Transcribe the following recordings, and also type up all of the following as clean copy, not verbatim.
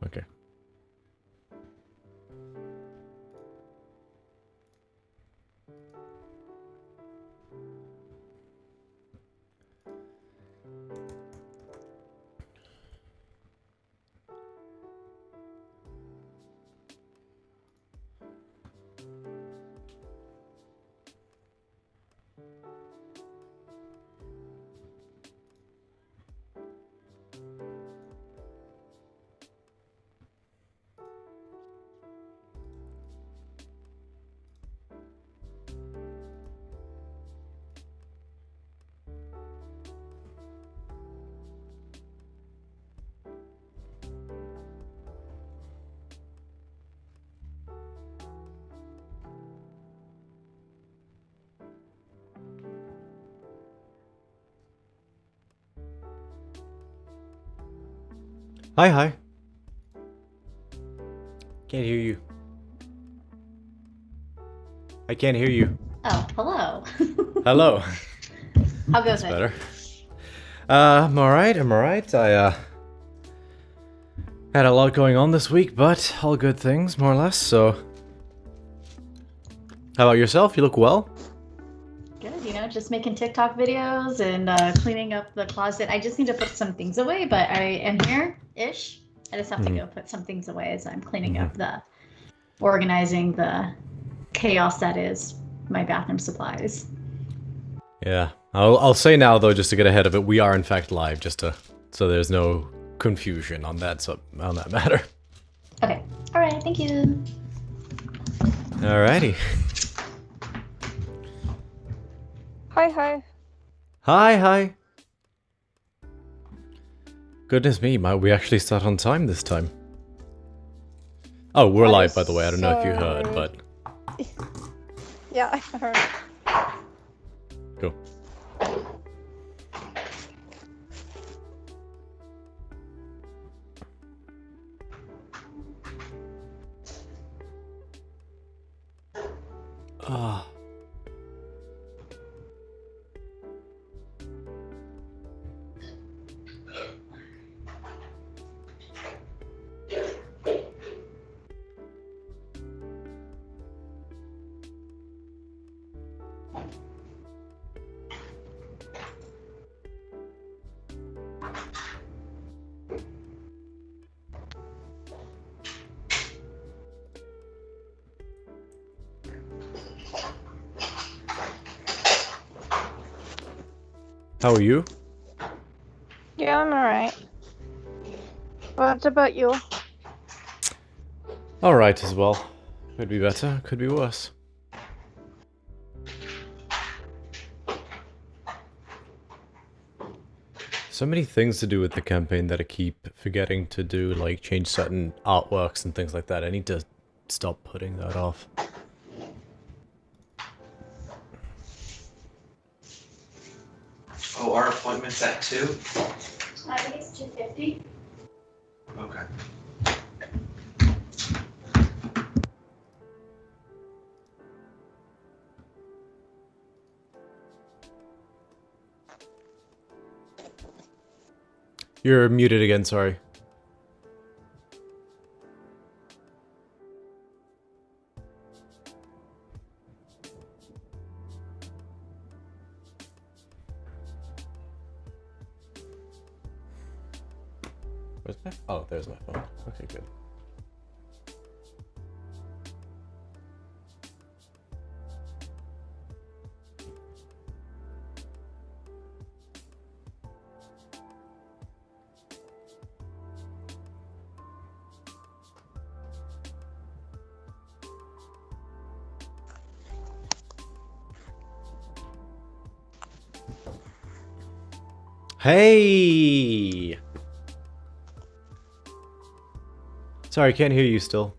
Okay. Hi, hi. Can't hear you. I can't hear you. Oh, hello. Hello. How goes That's it? better. I'm alright, I had a lot going on this week, but all good things, more or less, so... How about yourself? You look well? Good, just making TikTok videos and cleaning up the closet. I just need to put some things away, but I am here-ish. I just have to go put some things away as I'm cleaning up organizing the chaos that is my bathroom supplies. Yeah. I'll say now, though, just to get ahead of it, we are in fact live, so there's no confusion on that matter. Okay. All right. Thank you. Alrighty. Hi. Hi. Goodness me, might we actually start on time this time? Oh, we're live, by the way. I don't know if you heard, but... Yeah, I heard. Cool. How are you? Yeah, I'm alright. What about you? Alright as well. Could be better, could be worse. So many things to do with the campaign that I keep forgetting to do, like change certain artworks and things like that. I need to stop putting that off. Oh, our appointment's at 2? I think it's 2:50. Okay. You're muted again, sorry. Where's my... Oh, there's my phone. Okay, good. Hey! Sorry, I can't hear you still.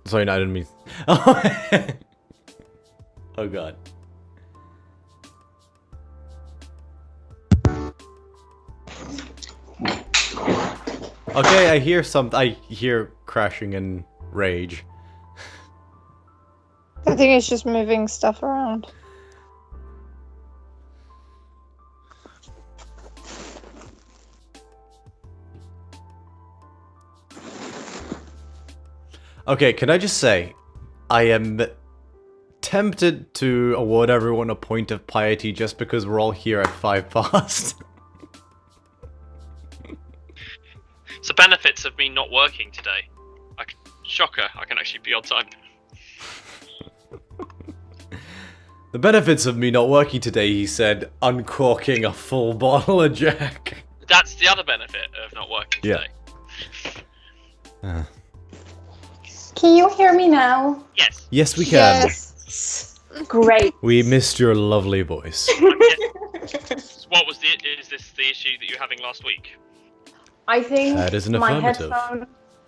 Sorry, no, I didn't mean... Oh, oh god. Okay, I hear I hear crashing and rage. I think it's just moving stuff around. Okay, can I just say, I am tempted to award everyone a point of piety just because we're all here at 5 past. It's the benefits of me not working today. Shocker, I can actually be on time. The benefits of me not working today, he said, uncorking a full bottle of Jack. That's the other benefit of not working Yeah. today. Can you hear me now? Yes. Yes, we can. Yes. Great. We missed your lovely voice. What was is this the issue that you were having last week? I think That is an my affirmative. headphones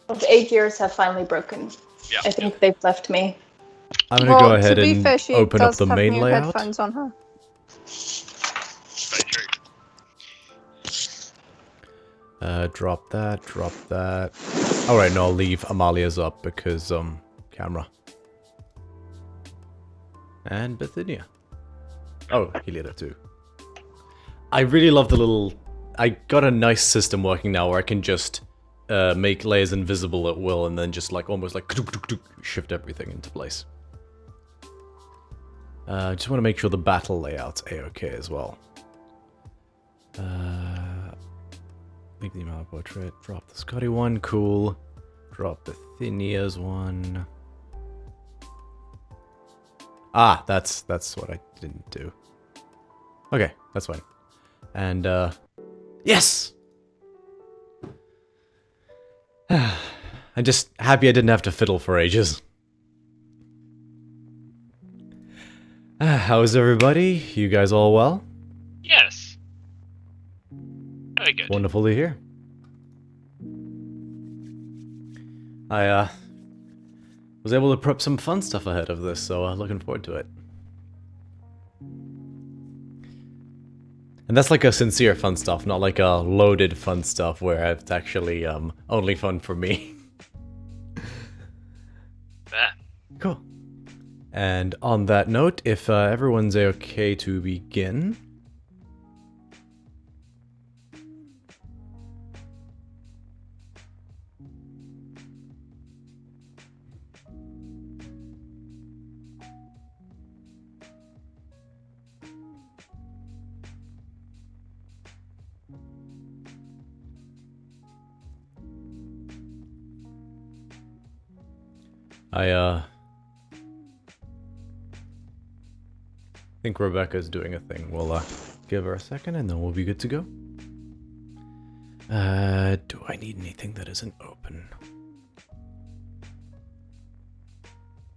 of 8 years have finally broken. Yeah. I think they've left me. I'm gonna go ahead to be and fair, she open up does the have main new layout. headphones on her. Very true. Drop that, drop that. Alright, no, I'll leave Amalia's up because, camera. And Bithynia. Oh, Heliada too. I really love the little... I got a nice system working now where I can just make layers invisible at will and then just like almost like shift everything into place. Just want to make sure the battle layout's a-okay as well. Make the amount portrait. Drop the Scotty one. Cool. Drop Bithynia's one. Ah, that's what I didn't do. Okay, that's fine. And yes. I'm just happy I didn't have to fiddle for ages. How's everybody? You guys all well? Yes. Very good. Wonderful to hear. I was able to prep some fun stuff ahead of this, so looking forward to it. And that's like a sincere fun stuff, not like a loaded fun stuff where it's actually only fun for me. There. Cool. And on that note, if everyone's okay to begin. I think Rebecca's doing a thing. We'll give her a second and then we'll be good to go. Do I need anything that isn't open?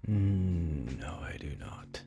No, I do not.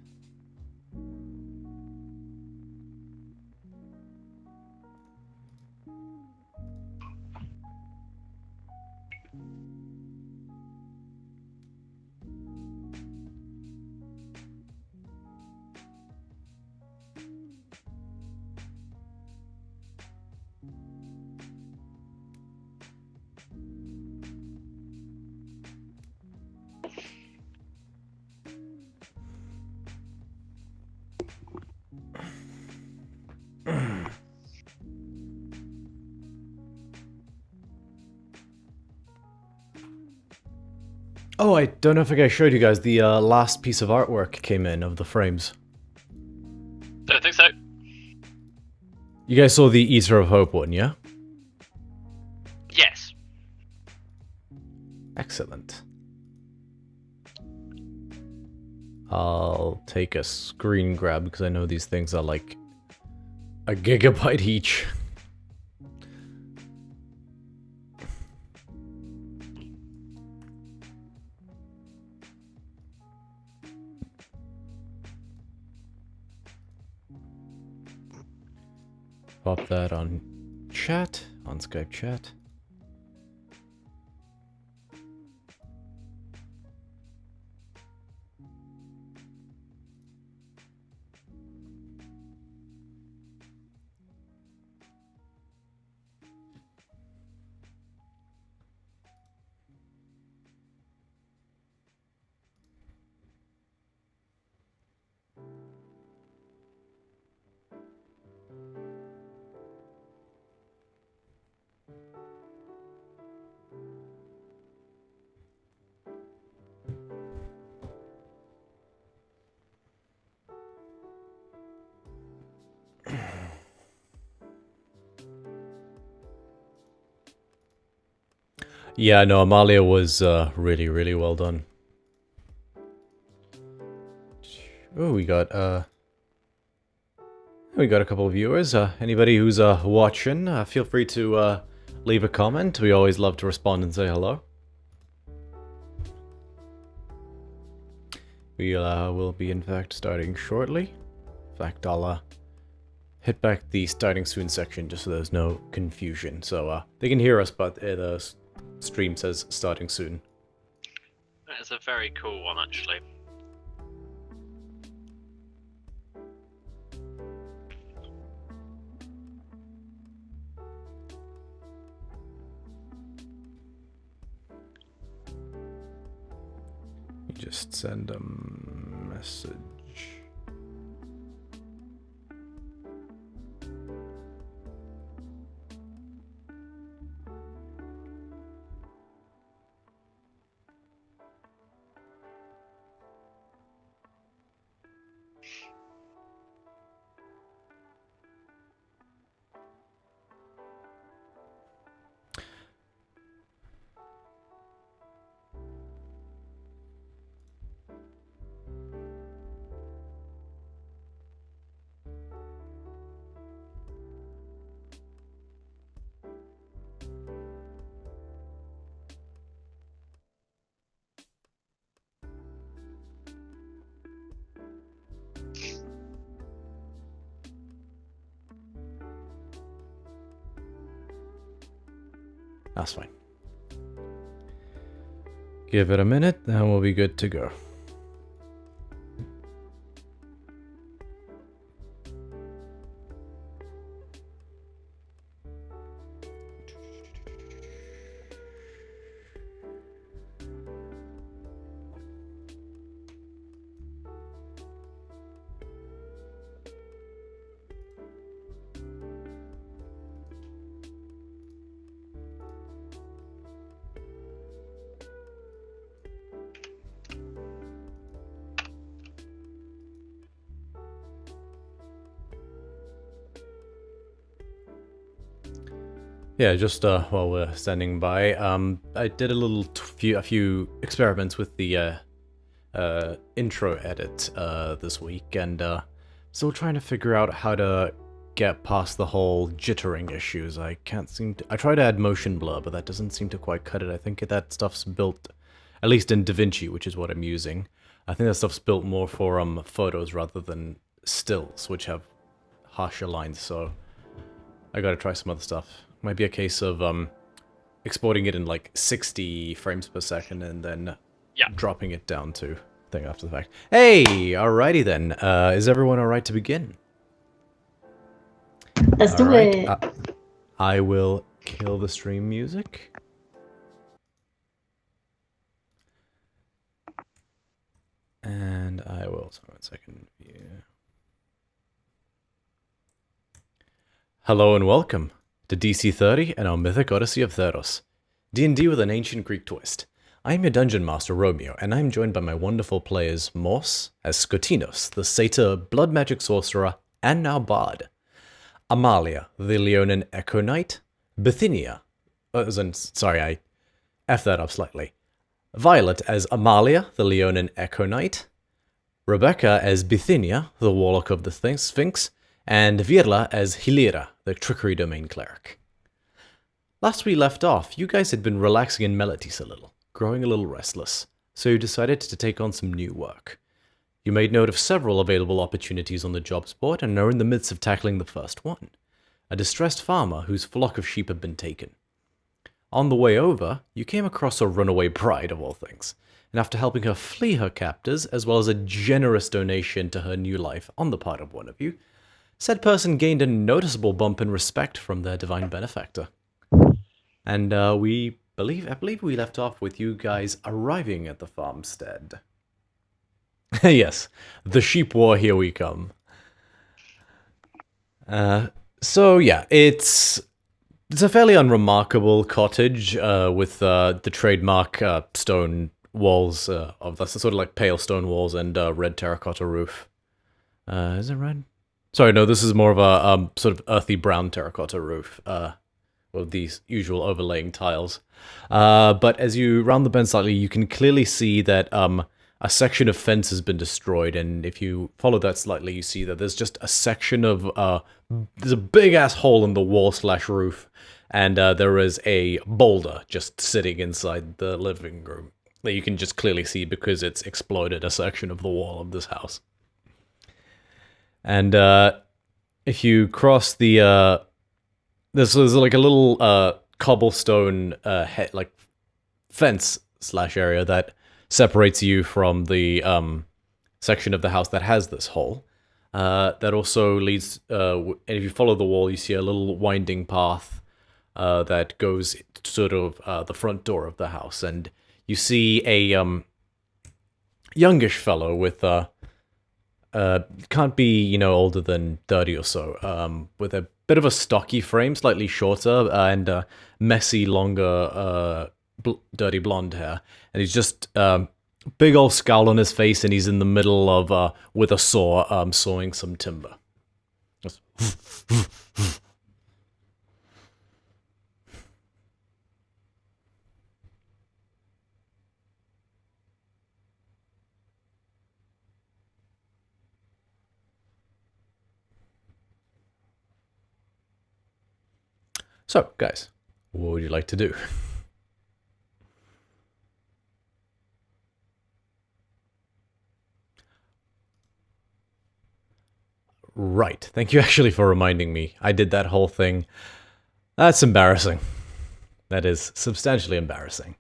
Oh, I don't know if I showed you guys the last piece of artwork came in of the frames. Don't think so. You guys saw the Eater of Hope one, yeah? Yes. Excellent. I'll take a screen grab because I know these things are like a gigabyte each. Pop that on chat, on Skype chat. Yeah, no, Amalia was really, really well done. Oh, we got a couple of viewers. Anybody who's watching, feel free to leave a comment. We always love to respond and say hello. We will be, in fact, starting shortly. In fact, I'll hit back the starting soon section just so there's no confusion. So they can hear us, but the stream says starting soon. That is a very cool one, actually. You just send a message. That's fine. Give it a minute, then we'll be good to go. Yeah, just while we're standing by, I did a few experiments with the intro edit this week, and still trying to figure out how to get past the whole jittering issues. I can't seem to. I tried to add motion blur, but that doesn't seem to quite cut it. I think that stuff's built, at least in DaVinci, which is what I'm using. I think that stuff's built more for photos rather than stills, which have harsher lines. So I gotta try some other stuff. Might be a case of exporting it in like 60 frames per second and then dropping it down to thing after the fact. Hey, alrighty then. Is everyone alright to begin? Let's do it. I will kill the stream music. And I will, sorry, 1 second. Yeah. Hello and welcome to DC30 and our Mythic Odyssey of Theros. D&D with an ancient Greek twist. I am your Dungeon Master, Romeo, and I am joined by my wonderful players, Morse, as Skotinos, the Satyr, Blood Magic Sorcerer, and now Bard. Amalia, the Leonin Echo Knight. Bithynia, sorry, I effed that up slightly. Violet as Amalia, the Leonin Echo Knight. Rebecca as Bithynia, the Warlock of the Sphinx. And Virla as Hilira, the Trickery Domain Cleric. Last we left off, you guys had been relaxing in Melitis a little, growing a little restless, so you decided to take on some new work. You made note of several available opportunities on the jobs board and are in the midst of tackling the first one, a distressed farmer whose flock of sheep had been taken. On the way over, you came across a runaway bride of all things, and after helping her flee her captors, as well as a generous donation to her new life on the part of one of you, said person gained a noticeable bump in respect from their divine benefactor. And I believe we left off with you guys arriving at the farmstead. Yes, the sheep war, here we come. So yeah, it's a fairly unremarkable cottage with the trademark stone walls of the sort of like pale stone walls and red terracotta roof. Is it red? Sorry, no, this is more of a sort of earthy brown terracotta roof with these usual overlaying tiles. But as you round the bend slightly, you can clearly see that a section of fence has been destroyed, and if you follow that slightly, you see that there's just a section of there's a big ass hole in the wall / roof, and there is a boulder just sitting inside the living room that you can just clearly see because it's exploded a section of the wall of this house. And if you cross the there's like a little cobblestone like fence / area that separates you from the section of the house that has this hole. That also leads, and if you follow the wall, you see a little winding path that goes to sort of the front door of the house, and you see a youngish fellow with can't be, older than 30 or so, with a bit of a stocky frame, slightly shorter, and messy, longer, dirty blonde hair. And he's just big old scowl on his face, and he's in the middle of, with a saw, sawing some timber. So, guys, what would you like to do? Right, thank you actually for reminding me. I did that whole thing. That's embarrassing. That is substantially embarrassing.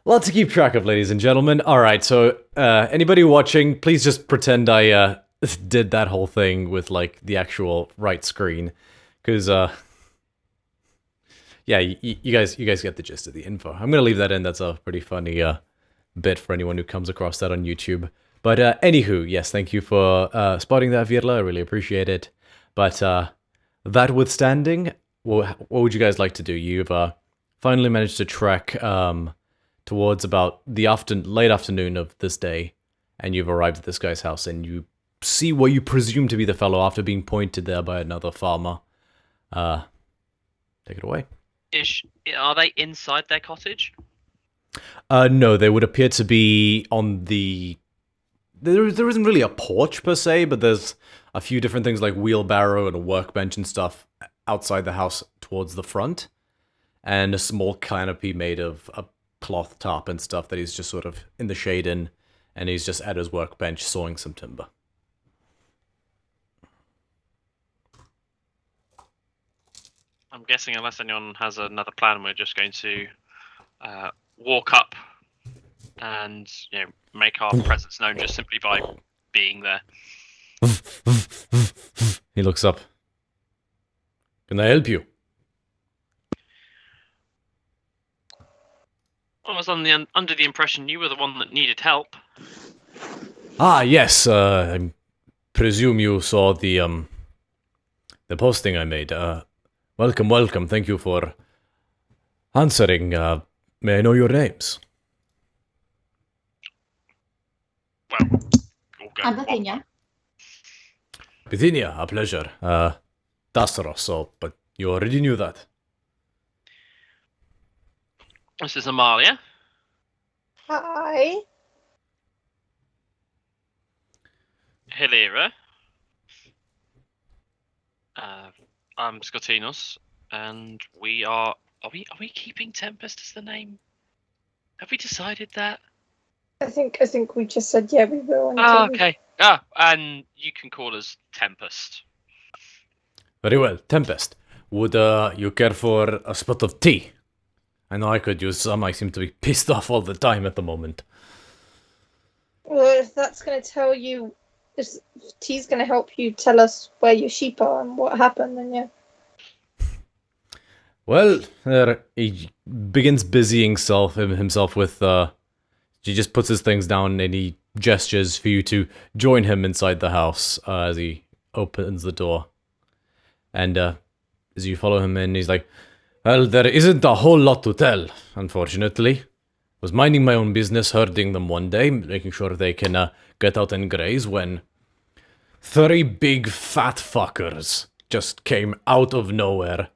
Lot to keep track of, ladies and gentlemen. Alright, so anybody watching, please just pretend I did that whole thing with, like, the actual right screen. Because, yeah, you guys get the gist of the info. I'm gonna leave that in. That's a pretty funny bit for anyone who comes across that on YouTube. But anywho, yes, thank you for spotting that, Virla. I really appreciate it. But that withstanding, what would you guys like to do? You've finally managed to trek towards about the late afternoon of this day, and you've arrived at this guy's house, and you see what you presume to be the fellow after being pointed there by another farmer. take it away. Are they inside their cottage? No, they would appear to be on the... There isn't really a porch per se, but there's a few different things like wheelbarrow and a workbench and stuff outside the house towards the front. And a small canopy made of a cloth top and stuff that he's just sort of in the shade in. And he's just at his workbench sawing some timber. I'm guessing unless anyone has another plan, we're just going to walk up and make our presence known just simply by being there. He looks up. Can I help you? I was under the impression you were the one that needed help. Ah, yes. I presume you saw the posting I made. Welcome, welcome. Thank you for answering. May I know your names? Well, okay. I'm Bithynia. Bithynia, a pleasure. Theros, but you already knew that. This is Amalia. Hi. Hilira. I'm Scotinos, and we are. Are we keeping Tempest as the name? Have we decided that? I think we just said yeah we will. Okay. And you can call us Tempest. Very well, Tempest. Would you care for a spot of tea? I know I could use some. I seem to be pissed off all the time at the moment. Well, if that's going to tell you, if tea's going to help you tell us where your sheep are and what happened, then yeah. Well, he begins busying himself with, he just puts his things down and he gestures for you to join him inside the house as he opens the door. And as you follow him in, he's like, well, there isn't a whole lot to tell, unfortunately. Was minding my own business, herding them one day, making sure they can get out and graze, when 3 big fat fuckers just came out of nowhere,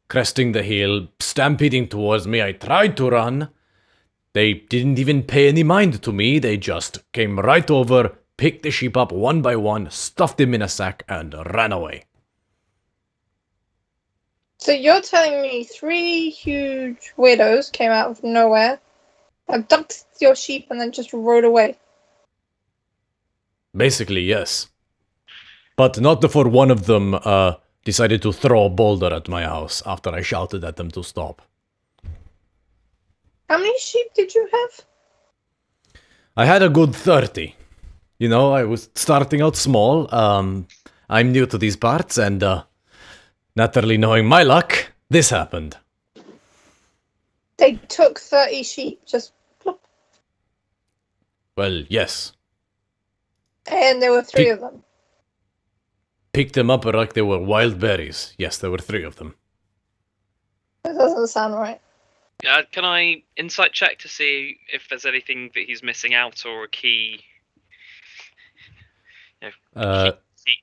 cresting the hill, stampeding towards me. I tried to run. They didn't even pay any mind to me. They just came right over, picked the sheep up one by one, stuffed them in a sack, and ran away. So you're telling me 3 huge weirdos came out of nowhere, abducted your sheep, and then just rode away? Basically, yes. But not before one of them decided to throw a boulder at my house after I shouted at them to stop. How many sheep did you have? I had a good 30. You know, I was starting out small. I'm new to these parts, and naturally knowing my luck, this happened. They took 30 sheep, just plop. Well, yes. And there were 3 of them. Picked them up like they were wild berries. Yes, there were 3 of them. That doesn't sound right. Can I insight check to see if there's anything that he's missing out or a key,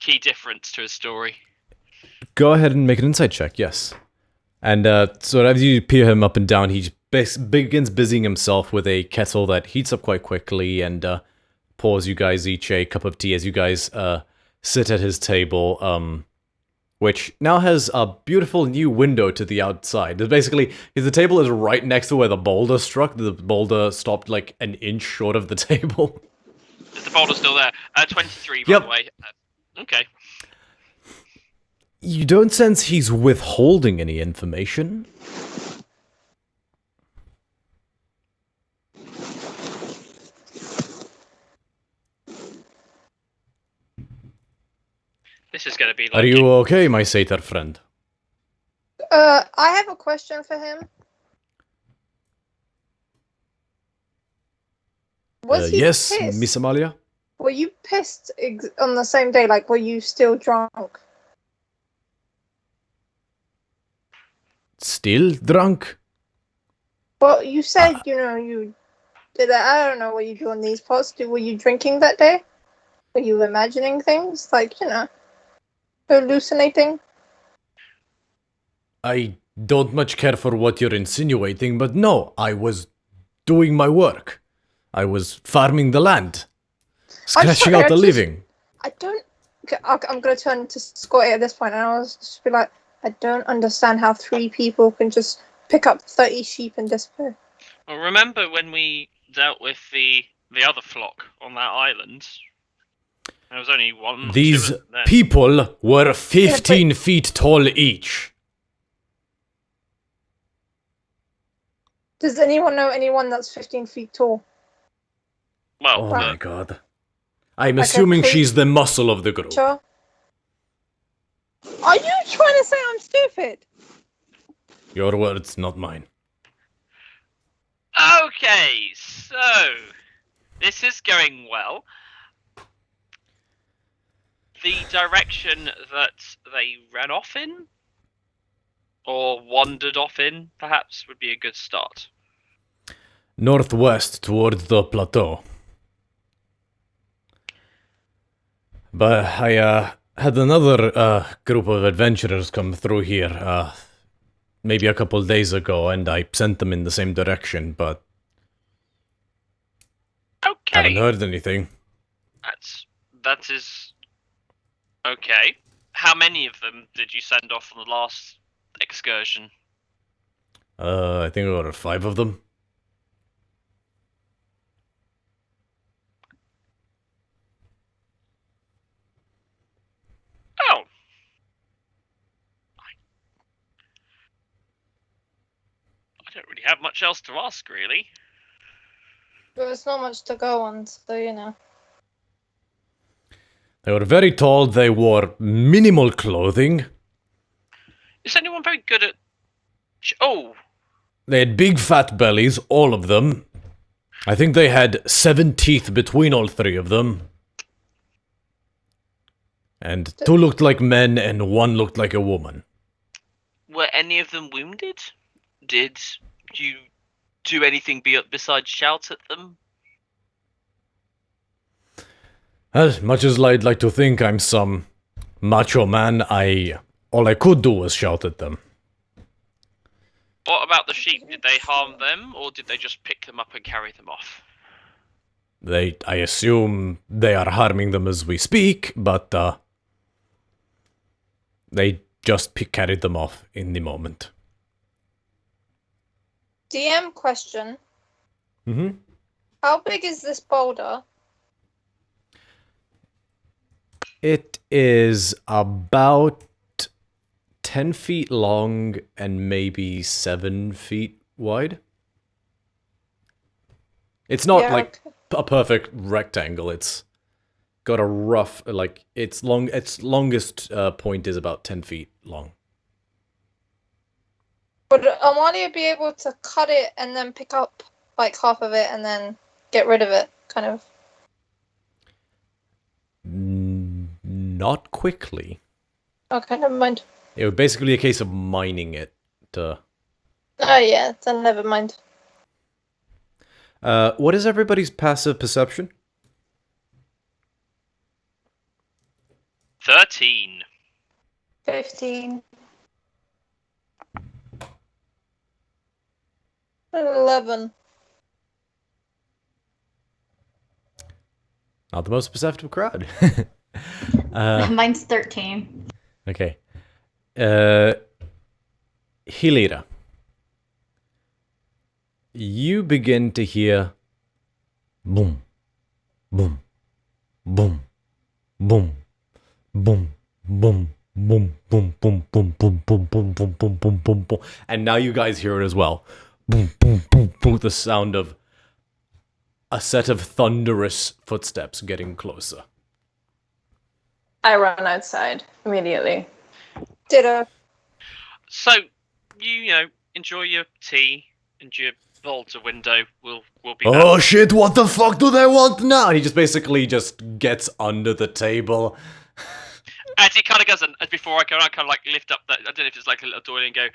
key difference to his story? Go ahead and make an insight check, yes. And so as you peer him up and down, he begins busying himself with a kettle that heats up quite quickly and pours you guys each a cup of tea as you guys sit at his table, which now has a beautiful new window to the outside. Basically, the table is right next to where the boulder struck. The boulder stopped like an inch short of the table. Is the boulder still there? 23, by Yep. the way. Okay. You don't sense he's withholding any information? This is going to be like... Are you okay, my satyr friend? I have a question for him. Was he yes, pissed? Miss Amalia? Were you pissed on the same day? Like, were you still drunk? Still drunk? Well, you said, you did that. I don't know what you do on these pods. Were you drinking that day? Were you imagining things? Like, hallucinating? I don't much care for what you're insinuating, but no, I was doing my work. I was farming the land. Scratching out the living. I don't. I'm going to turn to Scotty at this point, and I'll just be like, I don't understand how 3 people can just pick up 30 sheep and disappear. Well, remember when we dealt with the other flock on that island? There was only one. These two of them. people were 15 feet tall each. Does anyone know anyone that's 15 feet tall? Well, Oh the- my god. I'm Like a assuming creep- she's the muscle of the group. Sure. Are you trying to say I'm stupid? Your words, not mine. okay, so this is going well. The direction that they ran off in, or wandered off in, perhaps, would be a good start. Northwest towards the plateau. But I had another group of adventurers come through here maybe a couple days ago, and I sent them in the same direction, but haven't Okay, heard anything. that is okay. How many of them did you send off on the last excursion? I think there were 5 of them. Oh, I don't really have much else to ask, really. There's not much to go on, so you know. They were very tall, they wore minimal clothing. Is anyone very good at? Oh, They had big fat bellies, all of them. I think they had 7 teeth between all 3 of them. And 2 looked like men and 1 looked like a woman. were any of them wounded? Did you do anything besides shout at them? As much as I'd like to think I'm some macho man, all I could do was shout at them. What about the sheep? Did they harm them, or did they just pick them up and carry them off? I assume they are harming them as we speak, but they just carried them off in the moment. DM question. Mm-hmm. How big is this boulder? It is about 10 feet long and maybe 7 feet wide. It's not Yeah, like okay. a perfect rectangle. It's got a rough, like, its longest point is about 10 feet long. Would Amalia be able to cut it and then pick up like half of it and then get rid of it, kind of? Not quickly. Okay, never mind. It would basically be a case of mining it. Oh yeah, then never mind. What is everybody's passive perception? 13. 15. 11. Not the most perceptive crowd. Mine's 13. Okay. Hilira. You begin to hear boom, boom, boom, boom, boom, boom, boom, boom, boom, boom, boom, boom, boom, boom, boom, boom, boom, boom. And now you guys hear it as well. Boom, boom, boom, boom. The sound of a set of thunderous footsteps getting closer. I run outside immediately. Ditto. So, you enjoy your tea and your Volta window. We'll be back. Oh shit, what the fuck do they want now? And he just basically just gets under the table. As he kind of goes, and before I go, I kind of like lift up that. I don't know if it's like a little door and go,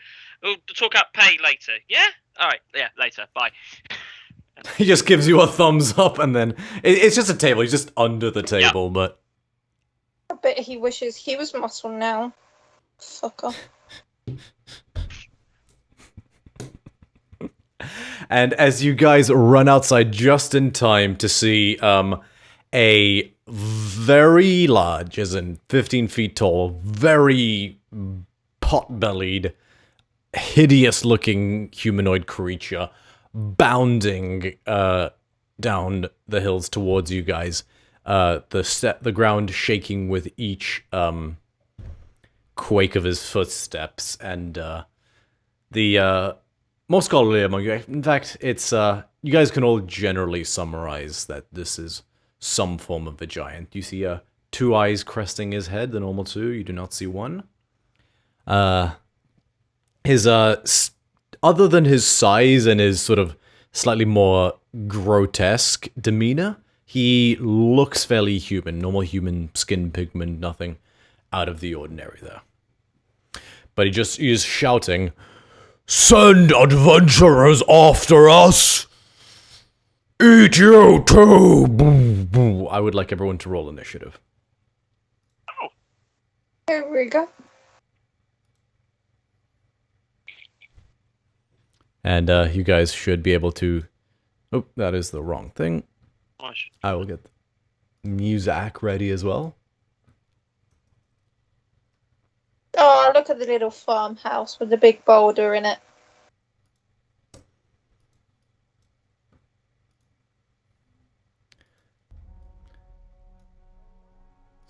"We'll talk about pay later." Yeah. All right. Yeah. Later. Bye. He just gives you a thumbs up, and then it's just a table. He's just under the table, but I bet he wishes he was muscle now. Fucker. And as you guys run outside just in time to see a very large, as in 15 feet tall, very pot-bellied, hideous-looking humanoid creature bounding down the hills towards you guys. The ground shaking with each quake of his footsteps, and the more scholarly among you. In fact, it's you guys can all generally summarize that this is some form of a giant. You see 2 eyes cresting his head, the normal 2. You do not see 1. His other than his size and his sort of slightly more grotesque demeanor, he looks fairly human, normal human skin pigment, nothing out of the ordinary there. But he is shouting, "Send adventurers after us! Eat you too!" Boo, boo. I would like everyone to roll initiative. Here we go. And you guys should be able to... Oh, that is the wrong thing. I will get the music ready as well. Oh, look at the little farmhouse with the big boulder in it.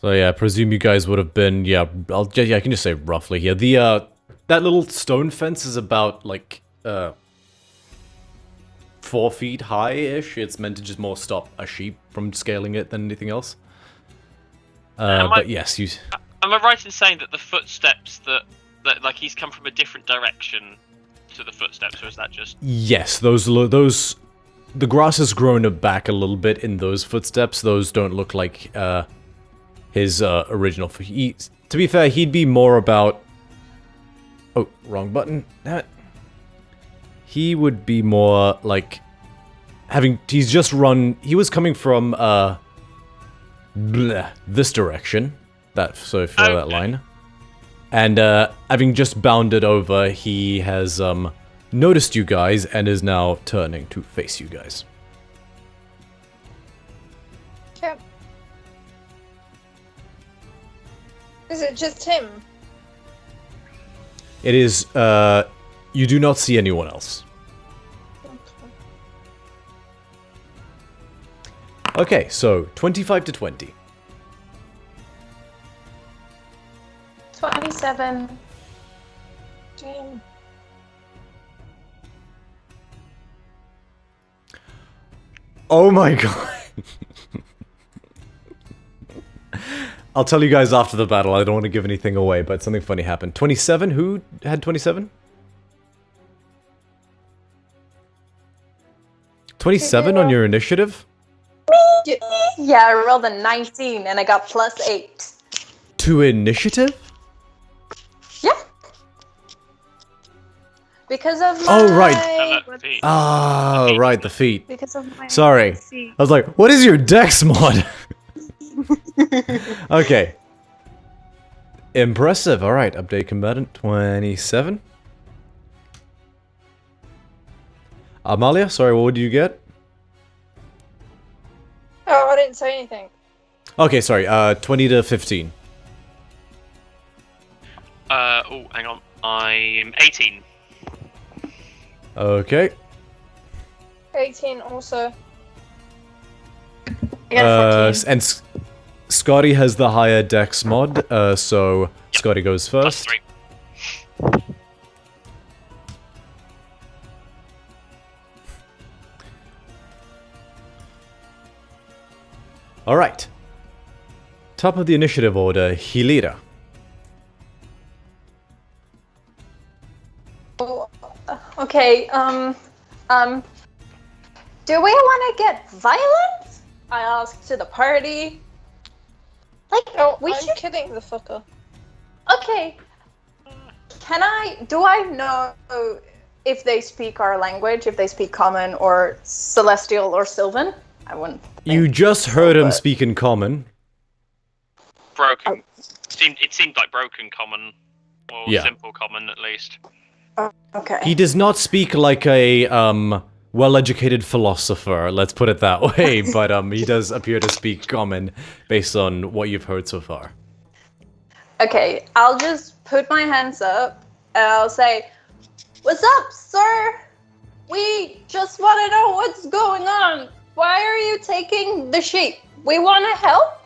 So yeah, I presume you guys would have been, I can just say roughly here. The that little stone fence is about like 4 feet high-ish. It's meant to just more stop a sheep from scaling it than anything else. But yes, you... Am I right in saying that the footsteps that like he's come from a different direction to the footsteps, or is that just... Yes, those the grass has grown back a little bit in those footsteps. Those don't look like his original... to be fair, he'd be more about... Oh, wrong button. He would be more like he's just run. He was coming from this direction. So if you follow that line, and having just bounded over, he has noticed you guys and is now turning to face you guys. Okay. Is it just him? It is. You do not see anyone else. Okay, so 25 to 20. 27. Damn. Oh my god. I'll tell you guys after the battle. I don't want to give anything away, but something funny happened. 27? Who had 27? 27 on your initiative? Yeah, I rolled a 19 and I got +8. To initiative? Yeah. Because of my... Oh, right. Ah, right, the feet. Because of my... Sorry. I was like, what is your dex mod? Okay. Impressive. Alright, update combatant 27. Amalia, sorry, what did you get? Oh, I didn't say anything. Okay, sorry, 20 to 15. Oh, hang on. I'm 18. I Okay. $18 also. got a 14. And Scotty has the higher dex mod, so Scotty goes first. +3. Alright. Top of the initiative order, Hilira. Oh, okay, do we want to get violent? I asked to the party. Like, Oh, we I'm should... kidding the fucker. Okay. Do I know if they speak our language, if they speak Common or Celestial or Sylvan? I wouldn't. You just heard him but- speak in common. Broken. It seemed like broken common, or Yeah. simple common at least. Okay. He does not speak like a well-educated philosopher, let's put it that way, but he does appear to speak common based on what you've heard so far. Okay, I'll just put my hands up and I'll say, "What's up, sir? We just want to know what's going on. Why are you taking the sheep? We want to help."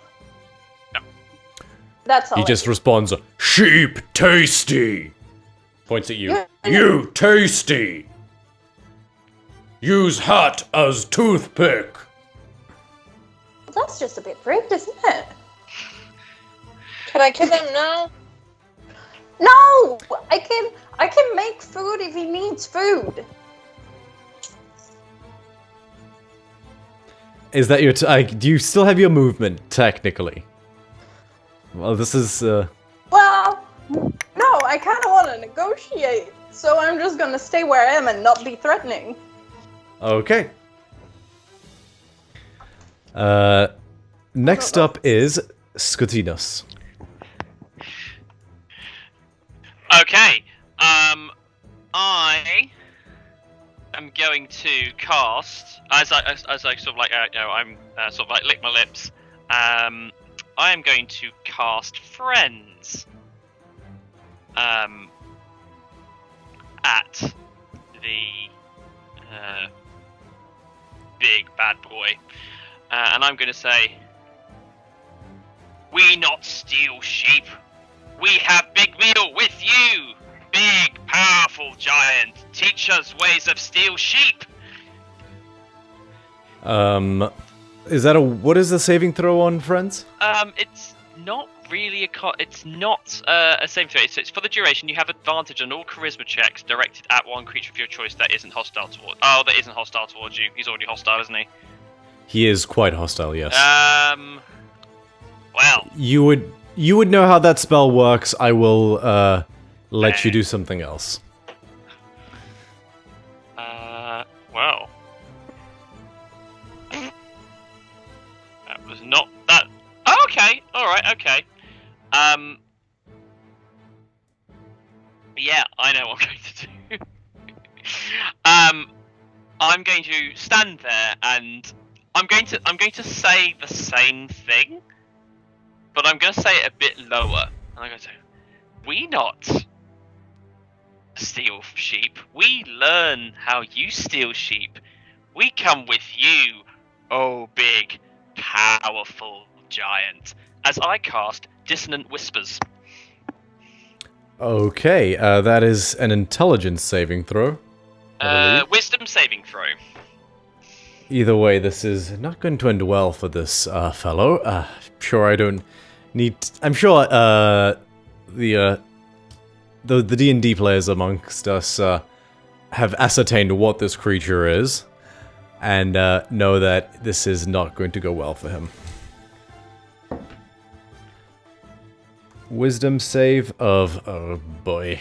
No. That's all. He just responds, "Sheep tasty!" Points at you. You tasty! Use hat as toothpick! Well, that's just a bit rude, isn't it? Can I kill him now? No! I can make food if he needs food. Is that your... do you still have your movement, technically? Well, this is... Well, no, I kind of want to negotiate, so I'm just gonna stay where I am and not be threatening. Okay. Next up is Skotinos. Okay. I am going to cast as I sort of like I'm sort of like lick my lips. I am going to cast Friends. At the big bad boy, and I'm going to say, "We not steal sheep. We have big meal with you, big powerful giant. Teach us ways of steal sheep." Is that what is the saving throw on, friends? It's not really it's not a saving throw. It's for the duration. You have advantage on all charisma checks directed at one creature of your choice that isn't hostile towards. Oh, that isn't hostile towards you. He's already hostile, isn't he? He is quite hostile, yes. Well, You would know how that spell works. I will let you do something else. Well, that was not that. Oh, okay, all right, okay. Yeah, I know what I'm going to do. I'm going to stand there and I'm going to say the same thing, but I'm going to say it a bit lower. And I'm going to say, "We not steal sheep. We learn how you steal sheep. We come with you, oh big, powerful giant," as I cast Dissonant Whispers. Okay, that is an intelligence saving throw. Wisdom saving throw. Either way, this is not going to end well for this fellow. Sure, I don't need. I'm sure the D&D players amongst us have ascertained what this creature is, and know that this is not going to go well for him. Wisdom save of, oh boy.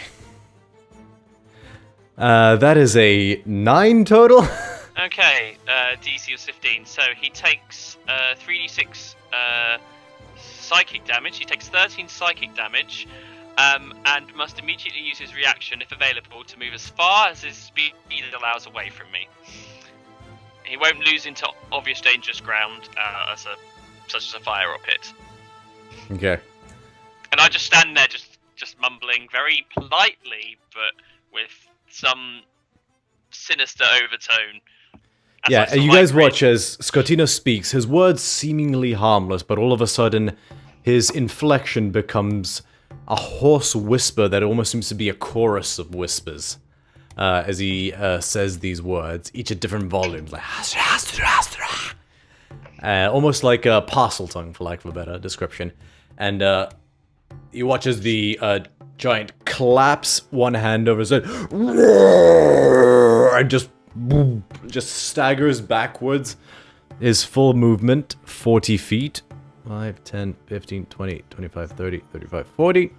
That is a 9 total. Okay, DC is 15, so he takes 3d6 psychic damage. He takes 13 psychic damage, and must immediately use his reaction, if available, to move as far as his speed allows away from me. He won't lose into obvious dangerous ground, such as a fire or pit. Okay. And I just stand there, just mumbling very politely, but with some sinister overtone. Yeah, you guys watch as Scotino speaks, his words seemingly harmless, but all of a sudden, his inflection becomes a hoarse whisper that almost seems to be a chorus of whispers. As he says these words, each at different volumes, like almost like a parcel tongue, for lack of a better description. And you watch as the giant claps one hand over his head and just staggers backwards. His full movement, 40 feet. 5, 10, 15, 20, 25, 30, 35, 40.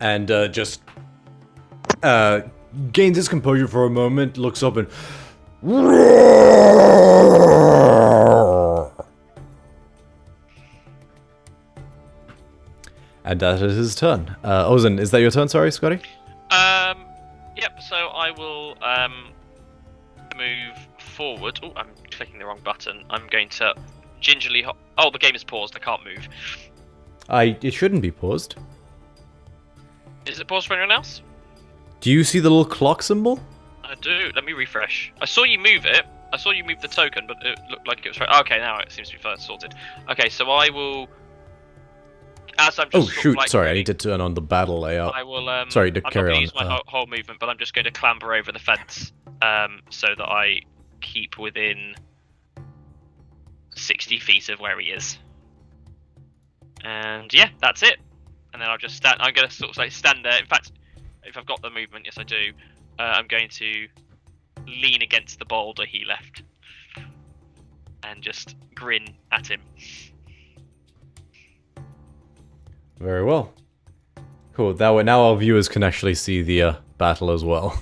And just gains his composure for a moment, looks up and... And that is his turn. Ozen, is that your turn? Sorry, Scotty? Yep. so I will move forward. Oh, I'm clicking the wrong button. I'm going to gingerly. Oh, the game is paused. I can't move. It shouldn't be paused. Is it paused for anyone else? Do you see the little clock symbol? I do. Let me refresh. I saw you move it. I saw you move the token, but it looked like it was. Okay, now it seems to be first sorted. Okay, so I will. As I'm just. Oh shoot! Sorry, I need to turn on the battle layout. I will. Sorry to I'm carry not on. use my whole movement, but I'm just going to clamber over the fence, so that I keep within 60 feet of where he is. And yeah, that's it. And then I'll just stand. I'm going to sort of like stand there. In fact, if I've got the movement, yes I do. I'm going to lean against the boulder he left and just grin at him. Very well. Cool. That way, now our viewers can actually see the battle as well.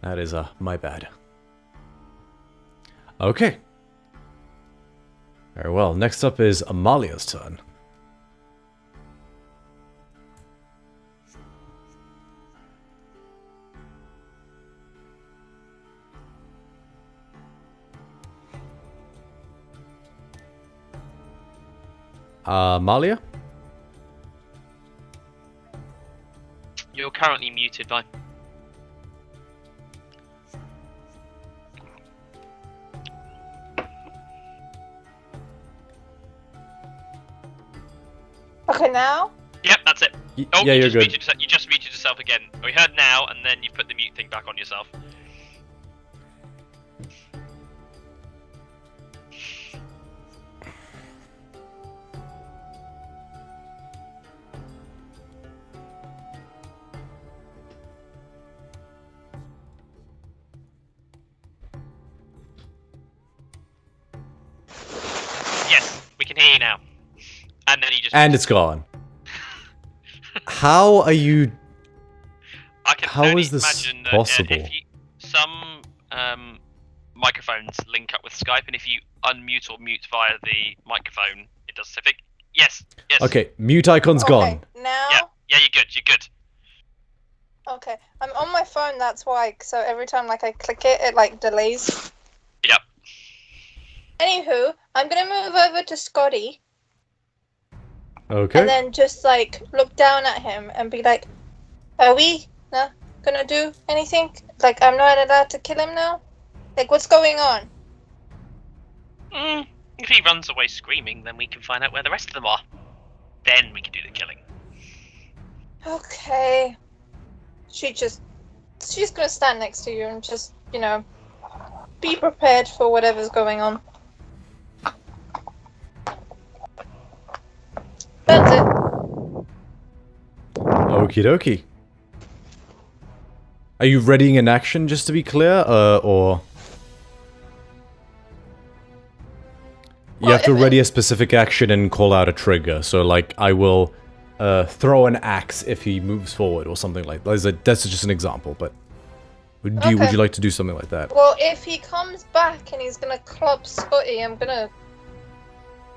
That is my bad. Okay. Very well. Next up is Amalia's turn. Amalia? You're currently muted, Vi. Okay, now? Yep, that's it. Oh, yeah, you you're just good. you just muted yourself again. We heard now, and then you put the mute thing back on yourself. Yes, we can hear you now. And then you just. And it's gone. How are you? I can How only is this imagine that, possible? if some microphones link up with Skype, and if you unmute or mute via the microphone, it does something. Yes. Okay, mute icon's Okay, gone. now? Yeah, you're good. You're good. Okay, I'm on my phone, that's why, so every time like I click it, it like delays. Yep. Anywho, I'm gonna move over to Scotty, Okay. and then just like look down at him and be like, are we not gonna do anything? Like, I'm not allowed to kill him now? Like, what's going on? If he runs away screaming, then we can find out where the rest of them are. Then we can do the killing. Okay. She's gonna stand next to you and just, you know, be prepared for whatever's going on. That's it. Okie dokie. Are you readying an action, just to be clear, or... You have to ready a specific action and call out a trigger, so like, I will throw an axe if he moves forward, or something like that. That's just an example, but... Would you like to do something like that? Well, if he comes back and he's gonna club Scotty, I'm gonna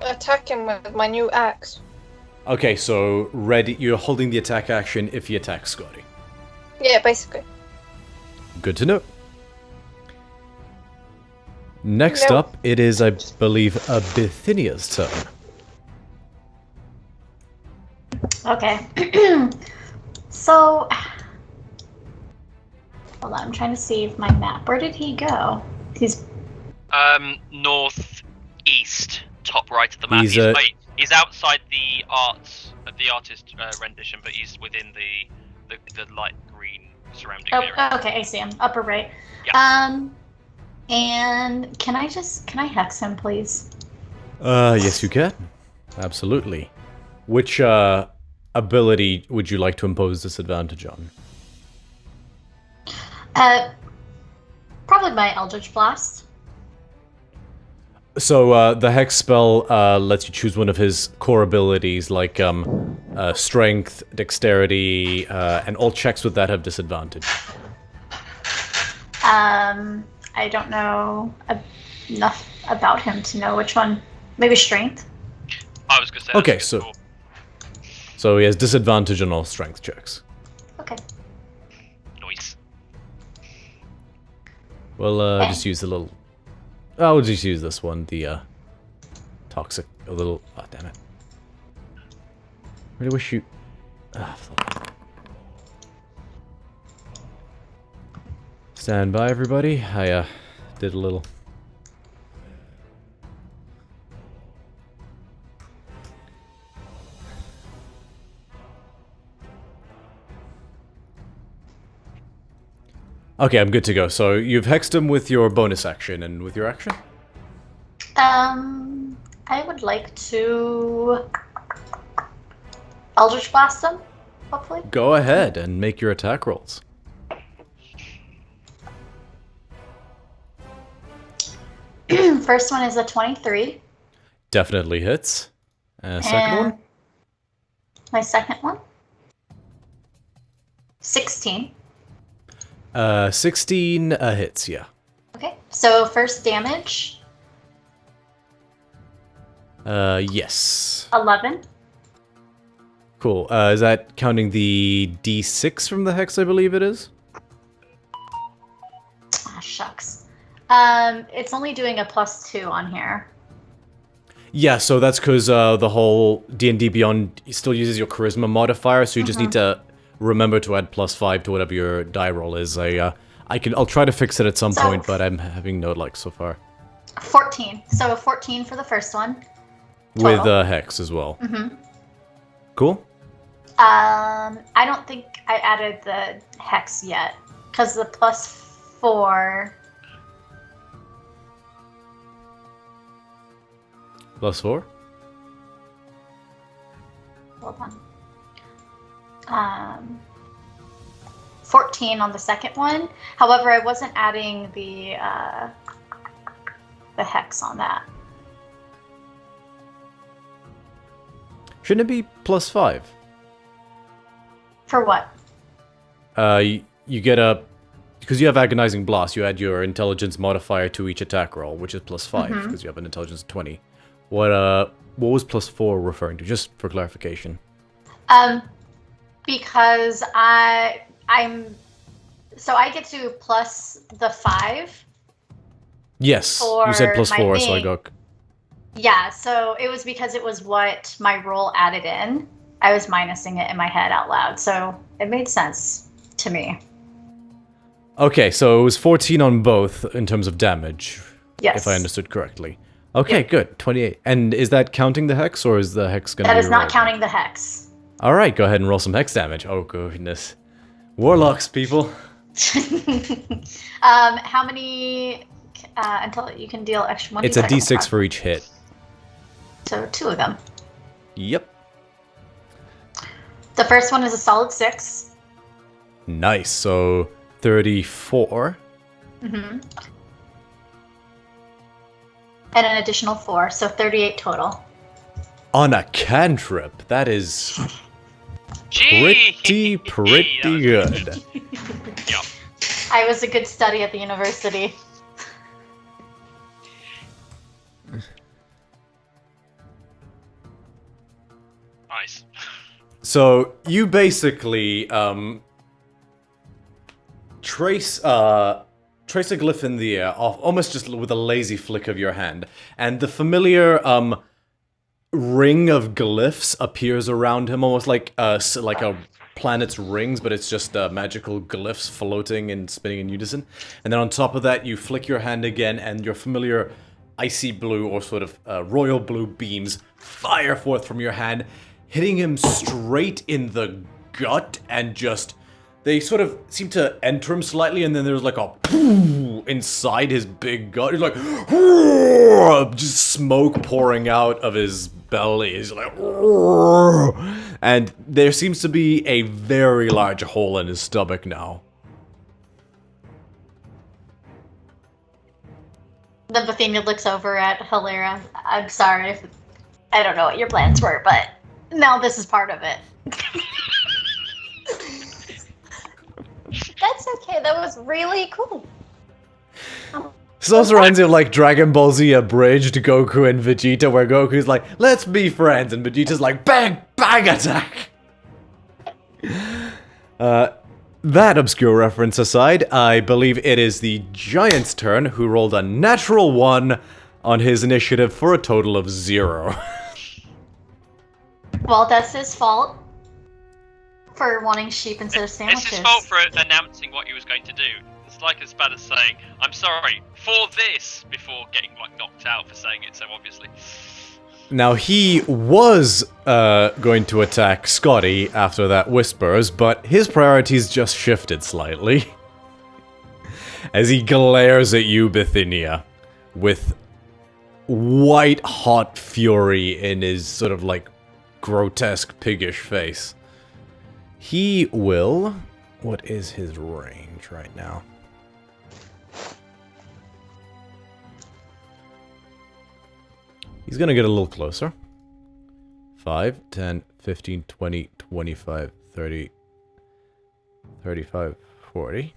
attack him with my new axe. Okay, so ready. You're holding the attack action if he attacks Scotty. Yeah, basically. Good to know. Next up, it is, I believe, Bithynia's turn. Okay. So, hold on, I'm trying to see my map. Where did he go? He's Northeast, top right of the map. He's outside the artist rendition, but he's within the light green surrounding area. okay, I see him. Upper right. Yeah. And can I hex him, please? Yes, you can. Absolutely. Which ability would you like to impose disadvantage on? Probably my Eldritch Blast. So the hex spell lets you choose one of his core abilities, like strength, dexterity, and all checks with that have disadvantage. I don't know enough about him to know which one. Maybe strength. I was gonna say. Okay, so he has disadvantage on all strength checks. Okay. We'll just use the little... Oh, we'll just use this one, the toxic... A little... Oh, damn it. Really wish you... Stand by, everybody. I did a little... Okay, I'm good to go. So you've hexed him with your bonus action, and with your action? I would like to Eldritch Blast him, hopefully. Go ahead and make your attack rolls. First one is a 23. Definitely hits. Second one? My second one? 16. 16 hits, yeah. Okay, so first damage, Yes. 11. Cool. Is that counting the D6 from the hex, I believe it is? Ah, shucks. It's only doing a +2 on here. Yeah, so that's because the whole D&D Beyond still uses your charisma modifier, so you just need to remember to add +5 to whatever your die roll is. I'll try to fix it at some point, but I'm having no luck so far. 14. So a 14 for the first one. With Total. hex as well. Mm-hmm. Cool. I don't think I added the hex yet, because the +4. +4? Hold on. 14 on the second one. However, I wasn't adding the hex on that. Shouldn't it be +5? For what? You get a... Because you have Agonizing Blast, you add your intelligence modifier to each attack roll, which is +5, because you have an intelligence of 20. What was +4 referring to, just for clarification? Because I get to plus the 5. Yes, you said For +4, my so I thing. go... Yeah, so it was because it was what my roll added in. I was minusing it in my head out loud, so it made sense to me. Okay, so it was 14 on both in terms of damage, Yes. if I understood correctly. Okay, good, 28. And is that counting the hex, or is the hex going to be That is not rolled? counting the hex. Alright, go ahead and roll some hex damage. Oh, goodness. Warlocks, people. How many until you can deal extra 1? It's a d6 for each hit. So 2 of them. Yep. The first one is a solid 6. Nice, so 34. Mm-hmm. And an additional 4, so 38 total. On a cantrip, that is Gee! pretty good. Yep. I was a good study at the university. Nice. So you basically trace a glyph in the air, off almost just with a lazy flick of your hand, and the familiar ring of glyphs appears around him, almost like a planet's rings, but it's just magical glyphs floating and spinning in unison. And then on top of that, you flick your hand again, and your familiar icy blue or sort of royal blue beams fire forth from your hand, hitting him straight in the gut, and just... They sort of seem to enter him slightly, and then there's like a poof inside his big gut. He's like, just smoke pouring out of his belly. He's like, and there seems to be a very large hole in his stomach now. Then Bethania looks over at Hilera. I'm sorry if I don't know what your plans were, but now this is part of it. That's okay. That was really cool. This also reminds me of like Dragon Ball Z Abridged Goku and Vegeta, where Goku's like, let's be friends, and Vegeta's like, bang, bang attack! that obscure reference aside, I believe it is the giant's turn, who rolled a natural 1 on his initiative for a total of 0. Well, that's his fault for wanting sheep instead of sandwiches. It's his fault for announcing what he was going to do. It's like as bad as saying, "I'm sorry for this," before getting like knocked out for saying it so obviously. Now, he was going to attack Scotty after that whispers, but his priorities just shifted slightly. As he glares at you, Bithynia, with white-hot fury in his sort of like grotesque piggish face. He will... What is his range right now? He's gonna get a little closer. 5, 10, 15, 20, 25, 30, 35, 40.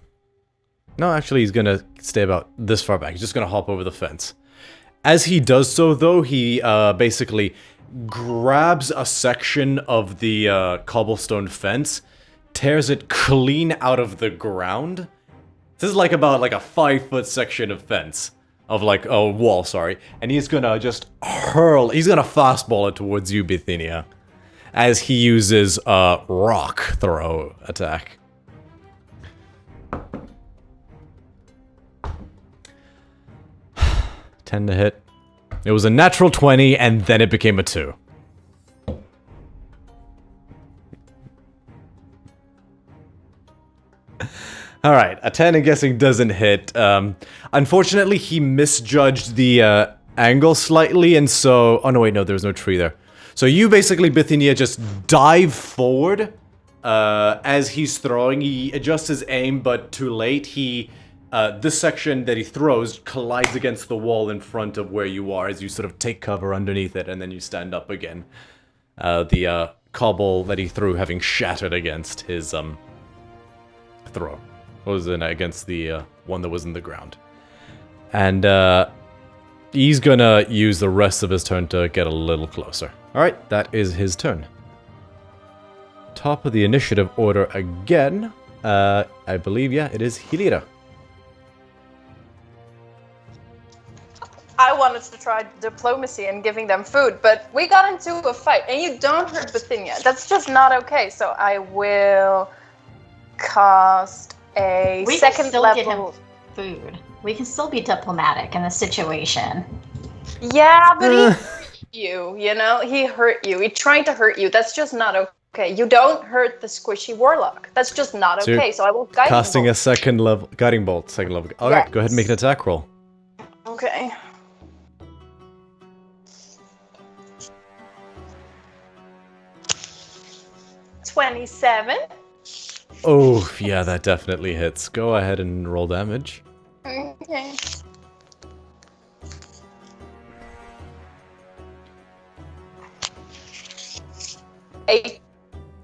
No, actually he's gonna stay about this far back. He's just gonna hop over the fence. As he does so, though, he basically grabs a section of the cobblestone fence, tears it clean out of the ground. This is like about like a 5-foot section of fence. Of like a wall, sorry. And he's gonna just hurl, he's gonna fastball it towards you, Bithynia. As he uses a rock throw attack. Ten to hit. It was a natural 20, and then it became a 2. Alright, a 10 I'm guessing doesn't hit. Unfortunately, he misjudged the angle slightly, and so... Oh, no, wait, no, there's no tree there. So you basically, Bithynia, just dive forward as he's throwing. He adjusts his aim, but too late. This section that he throws collides against the wall in front of where you are as you sort of take cover underneath it, and then you stand up again. The cobble that he threw having shattered against his throw. Was in against the one that was in the ground. And he's gonna use the rest of his turn to get a little closer. Alright, that is his turn. Top of the initiative order again. I believe, yeah, it is Hilira. I wanted to try diplomacy and giving them food, but we got into a fight, and you don't hurt Bithynia. That's just not okay, so I will cast a We second can still level. get him food. We can still be diplomatic in the situation. Yeah, but he hurt you, you know? He hurt you. He tried to hurt you. That's just not okay. You don't hurt the squishy warlock. That's just not So okay, so I will guide Casting you. a second level guiding bolt, second level. Alright, go ahead and make an attack roll. Okay. $27. Oh, yeah, that definitely hits. Go ahead and roll damage. Okay.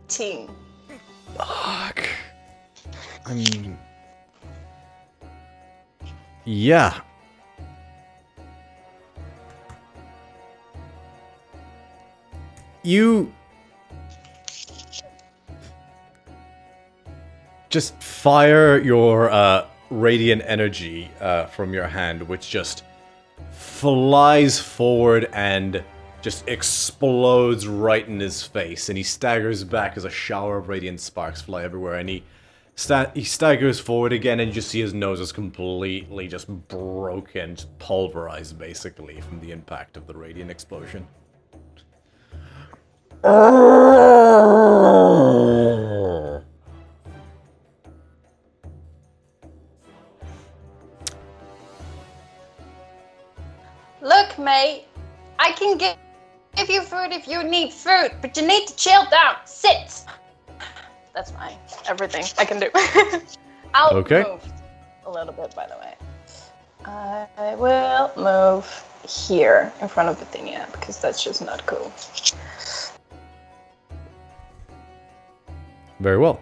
$18. Fuck. I mean... Yeah. You... just fire your radiant energy from your hand, which just flies forward and just explodes right in his face, and he staggers back as a shower of radiant sparks fly everywhere, and he staggers forward again, and you just see his nose is completely just broken, just pulverized basically from the impact of the radiant explosion. Look, mate, I can give you food if you need food, but you need to chill down. Sit. That's my everything I can do. I'll move a little bit, by the way. I will move here in front of Bithynia, because that's just not cool. Very well.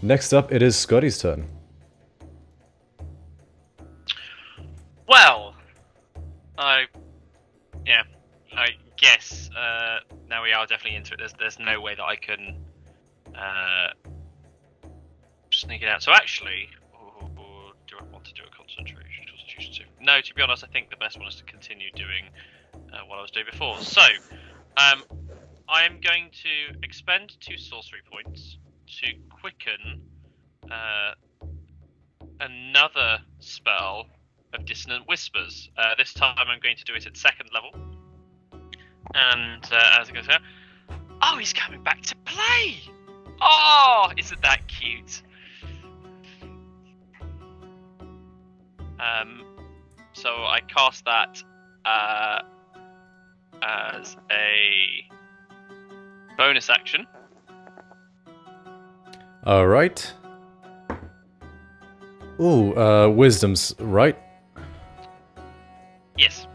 Next up, it is Scotty's turn. Well, I guess now we are definitely into it. There's no way that I can sneak it out. So actually, do I want to do a concentration? No, to be honest, I think the best one is to continue doing what I was doing before. So, I am going to expend 2 sorcery points to quicken another spell of Dissonant Whispers. This time I'm going to do it at 2nd level. And as it goes out, oh, he's coming back to play! Oh, isn't that cute? So I cast that as a bonus action. Alright. Ooh, wisdom's right. Yes.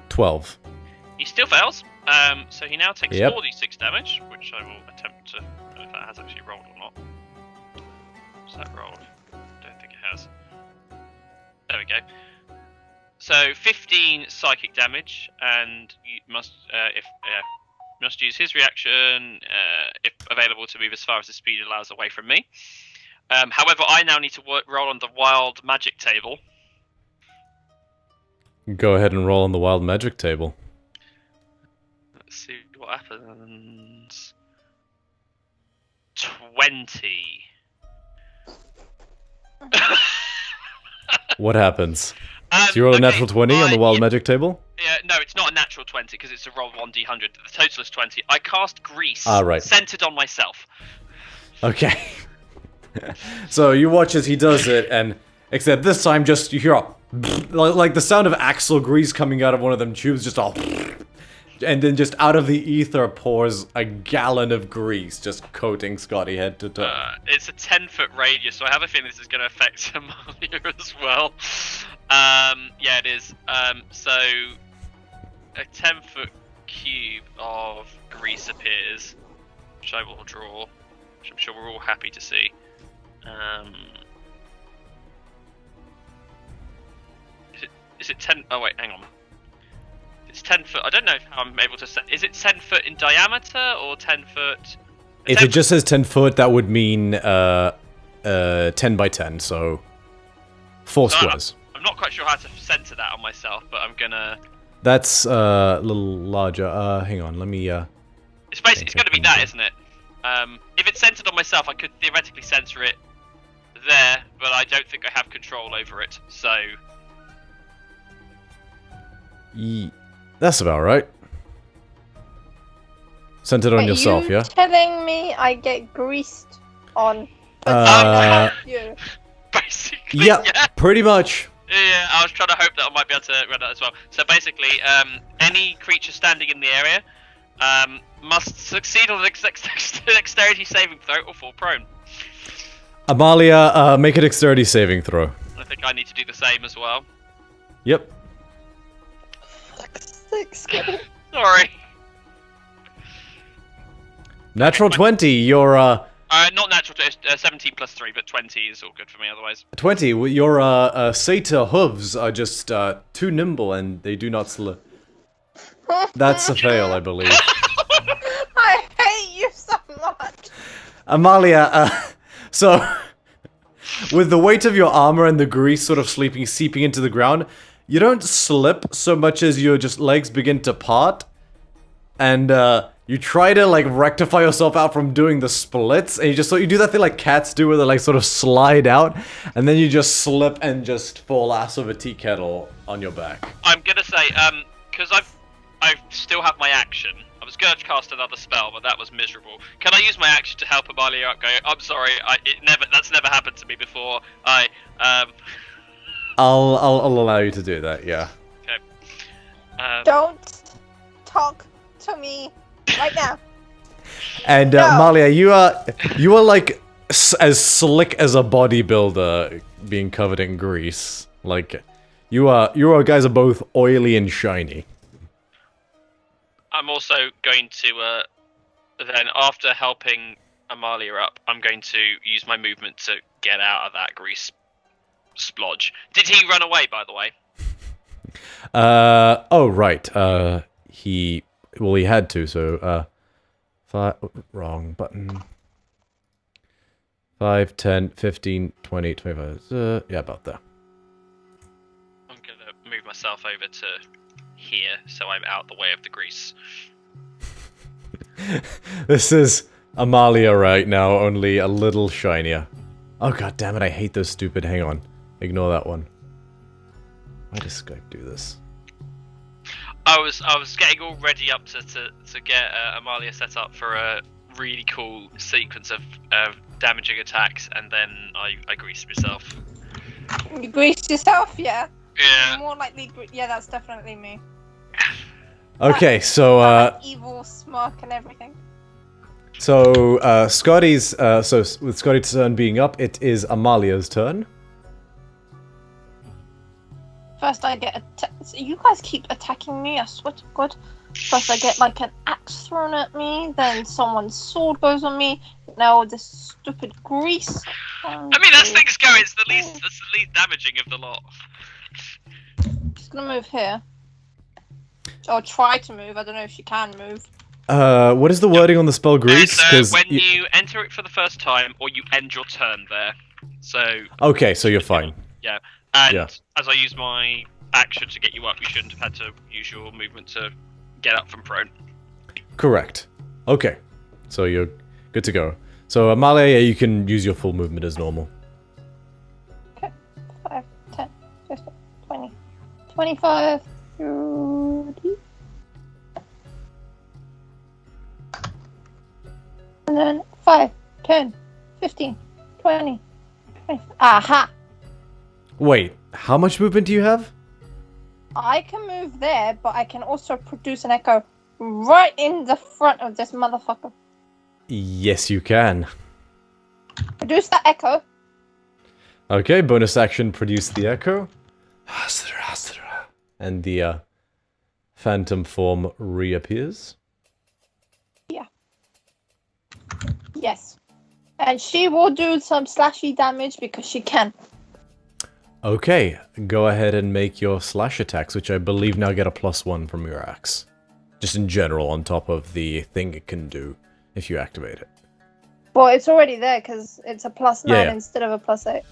12. He still fails. So he now takes Yep. 4d6 damage, which I will attempt to. I don't know if that has actually rolled or not. Has that rolled? Don't think it has. There we go. So 15 psychic damage, and you must must use his reaction if available to move as far as the speed allows away from me. However, I now need to roll on the wild magic table. Go ahead and roll on the wild magic table. Let's see what happens. 20. What happens? So you roll a natural 20 on the wild magic table? Yeah, no, it's not a natural 20 because it's a roll 1d100. The total is 20. I cast Grease right. centered on myself. Okay. So you watch as he does it, and except this time just you hear a like the sound of axle grease coming out of one of them tubes, just all, and then just out of the ether pours a gallon of grease, just coating Scotty head to toe. It's a 10-foot radius, so I have a feeling this is going to affect Amalia as well. Yeah, it is. So a 10-foot cube of grease appears, which I will draw, which I'm sure we're all happy to see. Is it 10? Oh wait, hang on. It's 10 foot. I don't know how I'm able to say. Is it 10 foot in diameter or 10 foot? If it just says 10 foot, that would mean 10 by 10, so 4 squares. I'm not quite sure how to center that on myself, but I'm gonna. That's a little larger. Hang on, let me. It's basically it's going to be that, isn't it? If it's centered on myself, I could theoretically center it there, but I don't think I have control over it. So. That's about right. Centered on yourself, yeah? Telling me I get greased on. You. Basically, Yep, yeah. pretty much. Yeah, I was trying to hope that I might be able to read that as well. So basically, any creature standing in the area must succeed on an dexterity saving throw or fall prone. Amalia, make a dexterity saving throw. I think I need to do the same as well. Yep. Sorry. Natural 20, you're, Not natural, 17 plus 3, but 20 is all good for me otherwise. 20, your, satyr hooves are just, too nimble and they do not slip. That's a fail, I believe. I hate you so much. Amalia, so, with the weight of your armor and the grease sort of seeping into the ground, you don't slip so much as your just legs begin to part, and you try to like rectify yourself out from doing the splits, and you do that thing like cats do where they like sort of slide out, and then you just slip and just fall ass of a tea kettle on your back. I'm gonna say, because I still have my action. I was going to cast another spell, but that was miserable. Can I use my action to help Amalia out? Go, I'm sorry, that's never happened to me before. I'll allow you to do that, yeah. Okay. Don't talk to me right now. And No. Amalia, you are like as slick as a bodybuilder being covered in grease. Like you guys are both oily and shiny. I'm also going to, then after helping Amalia up, I'm going to use my movement to get out of that grease splodge. Did he run away, by the way? Oh right. He had to. So wrong button. 5, 10, 15, 20, 25. Yeah, about there. I'm gonna move myself over to here, so I'm out the way of the grease. This is Amalia right now, only a little shinier. Oh god damn it, I hate those stupid. Hang on. Ignore that one. Why does Skype do this? I was getting all ready up to get Amalia set up for a really cool sequence of damaging attacks, and then I greased myself. You greased yourself, yeah? Yeah. More likely, yeah, that's definitely me. Okay, so That evil smirk and everything. Scotty's so with Scotty's turn being up, it is Amalia's turn. First I get you guys keep attacking me, I swear to God. First I get like an axe thrown at me, then someone's sword goes on me, now this stupid grease. I mean, as things go, it's the least damaging of the lot. She's gonna move here. Or try to move, I don't know if she can move. What is the wording on the spell grease? It's when you enter it for the first time, or you end your turn there. So. Okay, so you're fine. Yeah. And Yeah. as I use my action to get you up, you shouldn't have had to use your movement to get up from prone. Correct. Okay, so you're good to go. So Amalia, yeah, you can use your full movement as normal. Okay. 5, 10, 15, 20, 25, 30. And then 5, 10, 15, 20, 20. Aha! Wait, how much movement do you have? I can move there, but I can also produce an echo right in the front of this motherfucker. Yes, you can. Produce that echo. Okay, bonus action, produce the echo. And the phantom form reappears. Yeah. Yes. And she will do some slashy damage because she can. Okay, go ahead and make your slash attacks, which I believe now get a +1 from your axe. Just in general, on top of the thing it can do if you activate it. Well, it's already there because it's a +9 Yeah. instead of a +8.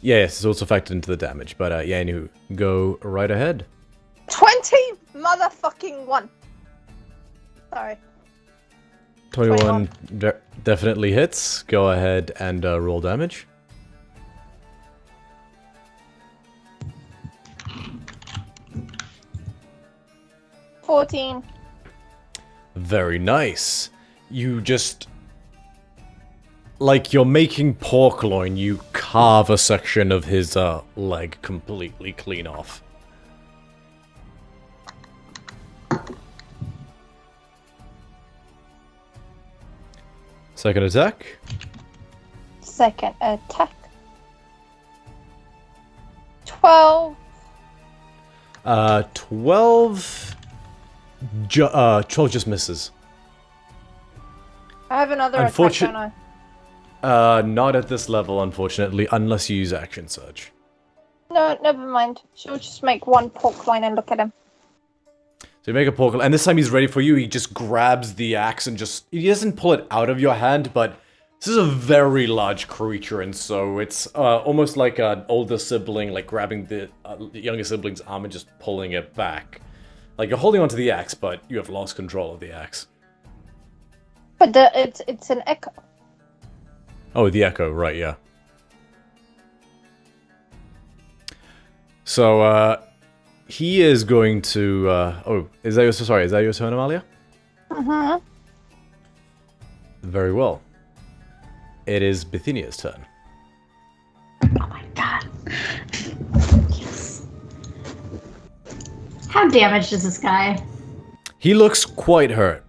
Yes, it's also factored into the damage, but yeah, anywho, go right ahead. 20 motherfucking 1. Sorry. 21 definitely hits. Go ahead and roll damage. $14. Very nice. You just... like you're making pork loin, you carve a section of his leg completely clean off. Second attack. Second attack. 12. 12... 12 just misses. I have another attack, don't I? Not at this level, unfortunately, unless you use action surge. No, never mind. She'll just make one pork line and look at him. So you make a pork, and this time he's ready for you. He just grabs the axe and just... he doesn't pull it out of your hand, but this is a very large creature, and so it's almost like an older sibling, like grabbing the younger sibling's arm and just pulling it back. Like, you're holding onto the axe, but you have lost control of the axe. But it's an echo. Oh, the echo, right, yeah. So, he is going to, oh, is that your turn, Amalia? Mm-hmm. Very well. It is Bithynia's turn. Oh my god. Yes. How damaged is this guy? He looks quite hurt.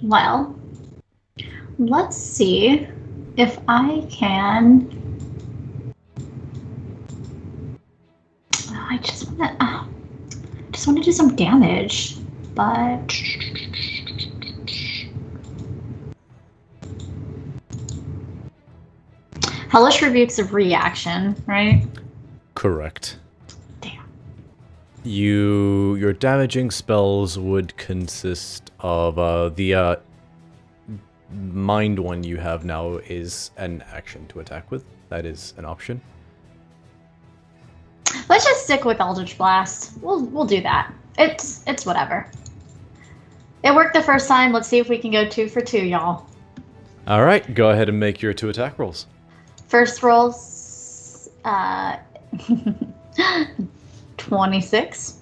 Well, let's see if I can... I just want to do some damage, but... Hellish Rebuke's a reaction, right? Correct. Damn. your damaging spells would consist of the mind one you have now is an action to attack with. That is an option. Let's just stick with Eldritch Blast. We'll do that. It's whatever. It worked the first time. Let's see if we can go 2 for 2, y'all. All right, go ahead and make your 2 attack rolls. First rolls, 26.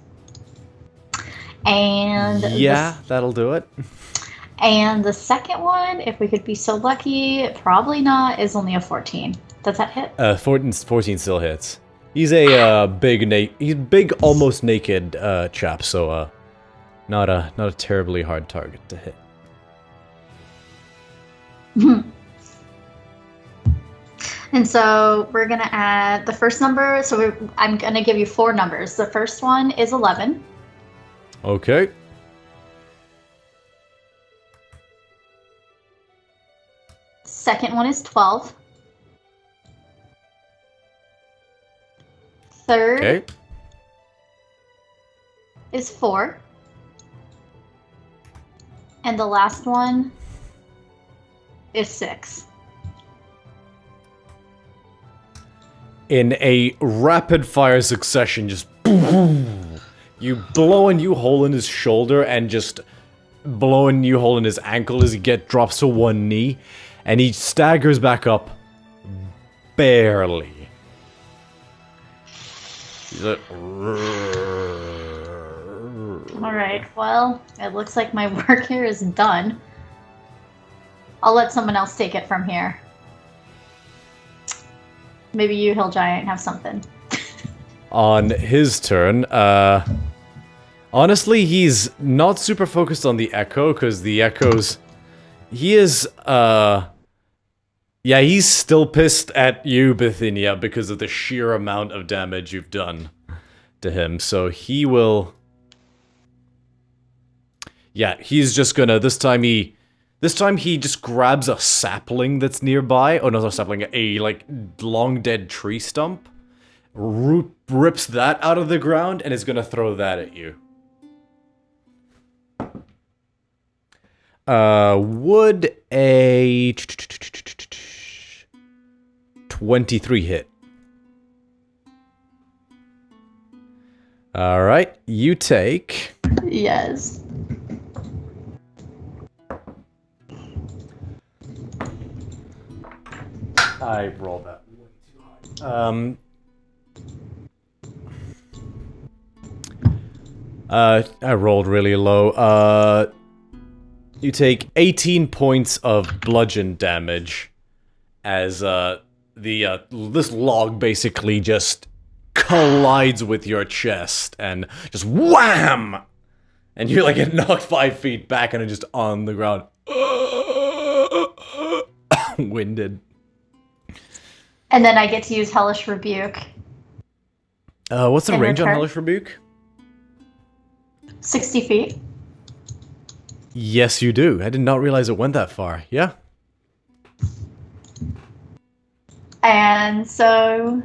And yeah, that'll do it. And the second one, if we could be so lucky, probably not, is only a 14. Does that hit? 14 still hits. He's a big, almost naked chap, so not a terribly hard target to hit. And so we're gonna add the first number. So I'm gonna give you 4 numbers. The first one is 11. Okay. Second one is 12. Third Okay. is 4. And the last one is 6. In a rapid fire succession, just boom, you blow a new hole in his shoulder and just blow a new hole in his ankle as he drops to one knee, and he staggers back up barely. He's like, Alright, well, it looks like my work here is done. I'll let someone else take it from here. Maybe you, Hill Giant, have something. on his turn, honestly, he's not super focused on the Echo, because the Echo's... He is, yeah, he's still pissed at you, Bithynia, because of the sheer amount of damage you've done to him, so he will... Yeah, he's just gonna, this time he just grabs a sapling that's nearby. Oh, no, not a sapling, a, like, long dead tree stump. Rips that out of the ground and is gonna throw that at you. Would a 23 hit? Alright, you take... Yes. I rolled that way too high. I rolled really low. You take 18 points of bludgeon damage as this log basically just collides with your chest and just wham! And you like get knocked 5 feet back and are just on the ground. Winded. And then I get to use Hellish Rebuke. What's the In range on return? Hellish Rebuke? 60 feet. Yes, you do. I did not realize it went that far. Yeah. And so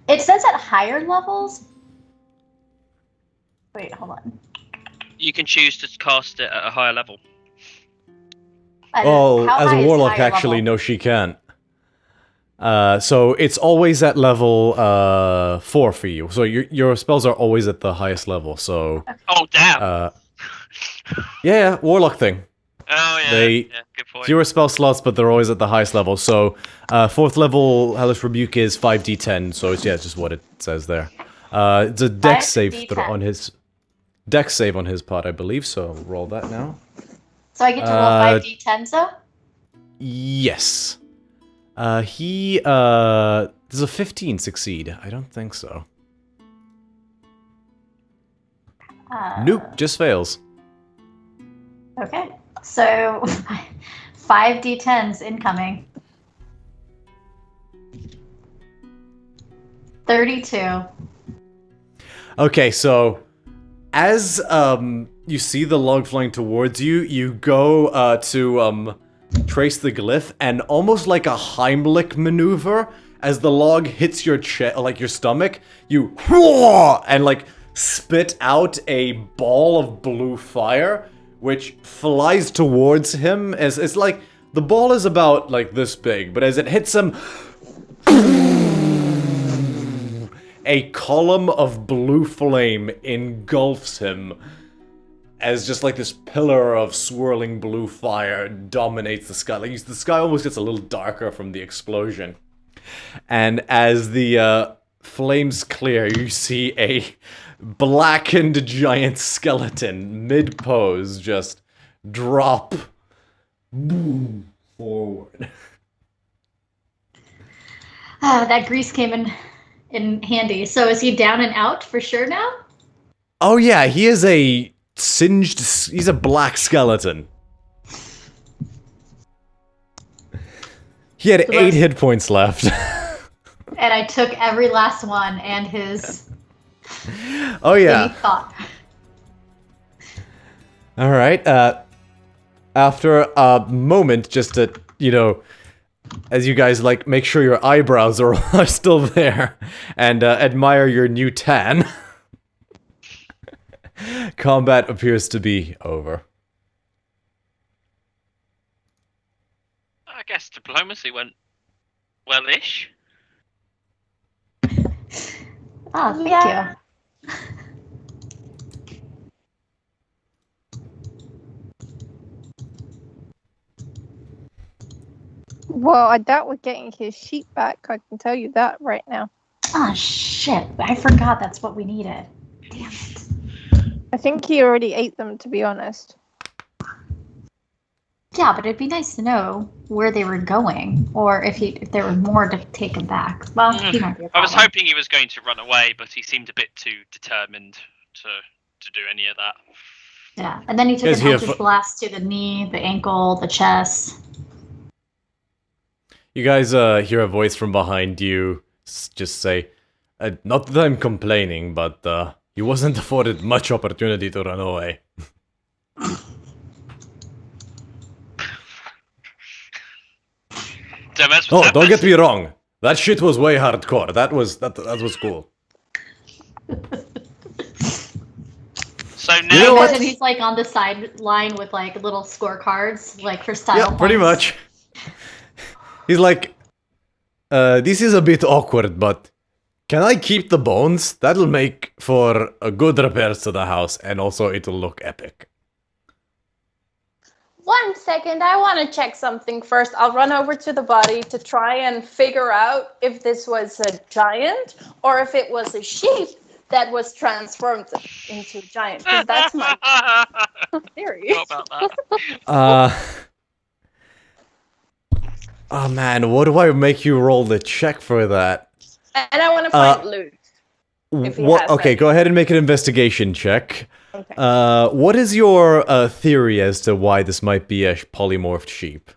it says at higher levels. Wait, hold on. You can choose to cast it at a higher level. Oh, How as high a is warlock, higher actually, level? no, she can't. So it's always at level 4 for you. So your spells are always at the highest level. So Oh damn! yeah, warlock thing. Oh yeah, They yeah, good point. fewer spell slots, but they're always at the highest level. So 4th level Hellish Rebuke is 5d10. So it's just what it says there. It's a dex save 5d10. on his dex save on his part, I believe. So roll that now. So I get to roll 5d10s though? Yes. Does a 15 succeed? I don't think so. Nope, just fails. Okay. So 5d10s incoming. 32. Okay, so as you see the log flying towards you, you go to trace the glyph, and almost like a Heimlich maneuver, as the log hits your chest, like your stomach, you and like spit out a ball of blue fire, which flies towards him. As it's like the ball is about like this big, but as it hits him, a column of blue flame engulfs him. As just like this pillar of swirling blue fire dominates the sky. Like the sky almost gets a little darker from the explosion. And as the flames clear, you see a blackened giant skeleton mid-pose just drop forward. That grease came in handy. So is he down and out for sure now? Oh yeah, he is a singed, he's a black skeleton. He had 8 hit points left. And I took every last one and his... Oh yeah. Thought. Alright, after a moment, just to, you know, as you guys, like, make sure your eyebrows are still there, and admire your new tan, combat appears to be over. I guess diplomacy went well-ish. Oh, thank Yeah. you. Well, I doubt we're getting his sheep back. I can tell you that right now. Oh, shit. I forgot that's what we needed. Damn it. I think he already ate them, to be honest. Yeah, but it'd be nice to know where they were going, or if there were more to take him back. Well, he might be a I was problem. hoping he was going to run away, but he seemed a bit too determined to do any of that. Yeah, and then he took Is an he a Eldritch Blast to the knee, the ankle, the chest. You guys hear a voice from behind you just say, not that I'm complaining, but he wasn't afforded much opportunity to run away. Oh, don't get me wrong. That shit was way hardcore. That was cool. So now, You know what? And he's like on the sideline with like little scorecards, like for style. Yeah, pretty points. much. He's like, this is a bit awkward, but can I keep the bones? That'll make for a good repairs to the house, and also it'll look epic. 1 second, I want to check something first. I'll run over to the body to try and figure out if this was a giant or if it was a sheep that was transformed into a giant. Because that's my theory. What about that? Oh man, what do I make you roll the check for that? And I want to find loot. If he has Okay, any. go ahead and make an investigation check. Okay. What is your theory as to why this might be a polymorphed sheep?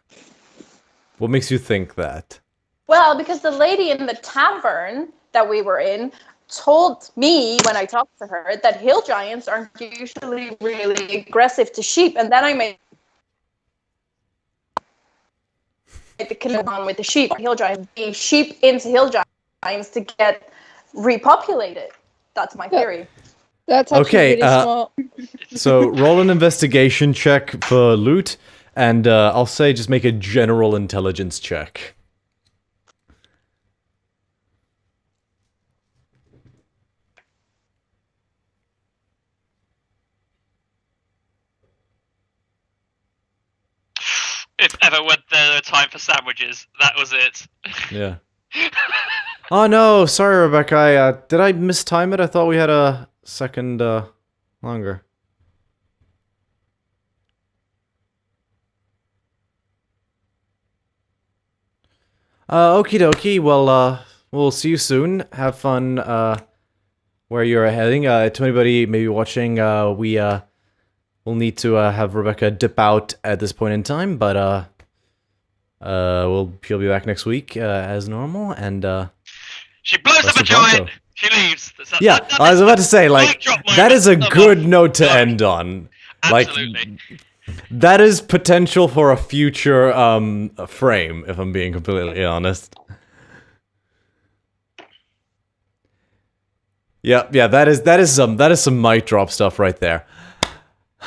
What makes you think that? Well, because the lady in the tavern that we were in told me when I talked to her that hill giants aren't usually really aggressive to sheep, and then I made the connection on with the sheep, hill giants, the sheep into hill giants to get repopulated. That's my theory. That's actually Okay, really smart. So roll an investigation check for loot, and I'll say just make a general intelligence check. If ever were there a time for sandwiches, that was it. Yeah. Oh no, sorry Rebecca, did I mistime it? I thought we had a second longer. Okie dokie, well, we'll see you soon. Have fun, where you're heading. To anybody maybe watching, we'll need to, have Rebecca dip out at this point in time, but, she'll be back next week, as normal, and, She blows up Rest a in Pronto. giant. She leaves. yeah, I was about to say, like, Mic drop that is a moment. good note to end on. Absolutely. Like, that is potential for a future, frame, if I'm being completely honest. Yeah, that is some mic drop stuff right there.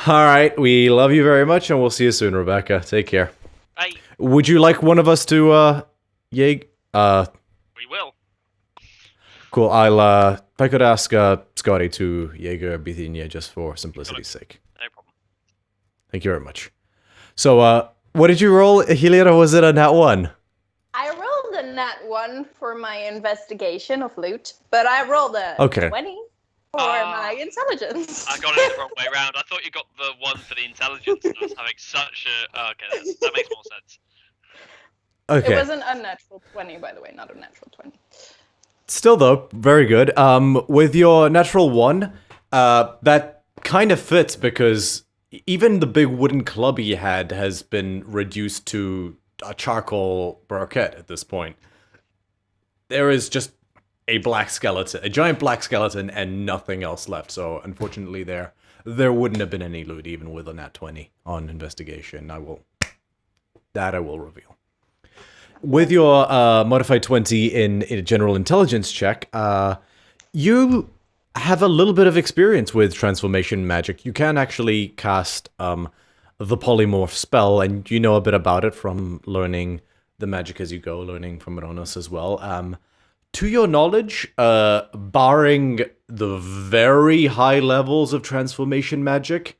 All right, we love you very much, and we'll see you soon, Rebecca. Take care. Hey, Would you like one of us to we will. Cool. I'll if I could ask Scotty to Jaeger Bithynia just for simplicity's sake. No problem. Thank you very much. So what did you roll, Heliera? Was it a nat 1? I rolled a nat 1 for my investigation of loot, but I rolled a 20 for my intelligence. I got it the wrong way around. I thought you got the 1 for the intelligence, and I was having such a... okay, that makes more sense. Okay. It was an unnatural 20, by the way, not a natural 20. Still though, very good. With your natural 1, that kind of fits because even the big wooden club he had has been reduced to a charcoal broquette at this point. There is just a black skeleton, a giant black skeleton, and nothing else left. So unfortunately, there wouldn't have been any loot even with a nat 20 on investigation. I will reveal. With your modified 20 in a general intelligence check, you have a little bit of experience with transformation magic. You can actually cast the polymorph spell, and you know a bit about it from learning the magic as you go, learning from Ronos as well. To your knowledge, barring the very high levels of transformation magic,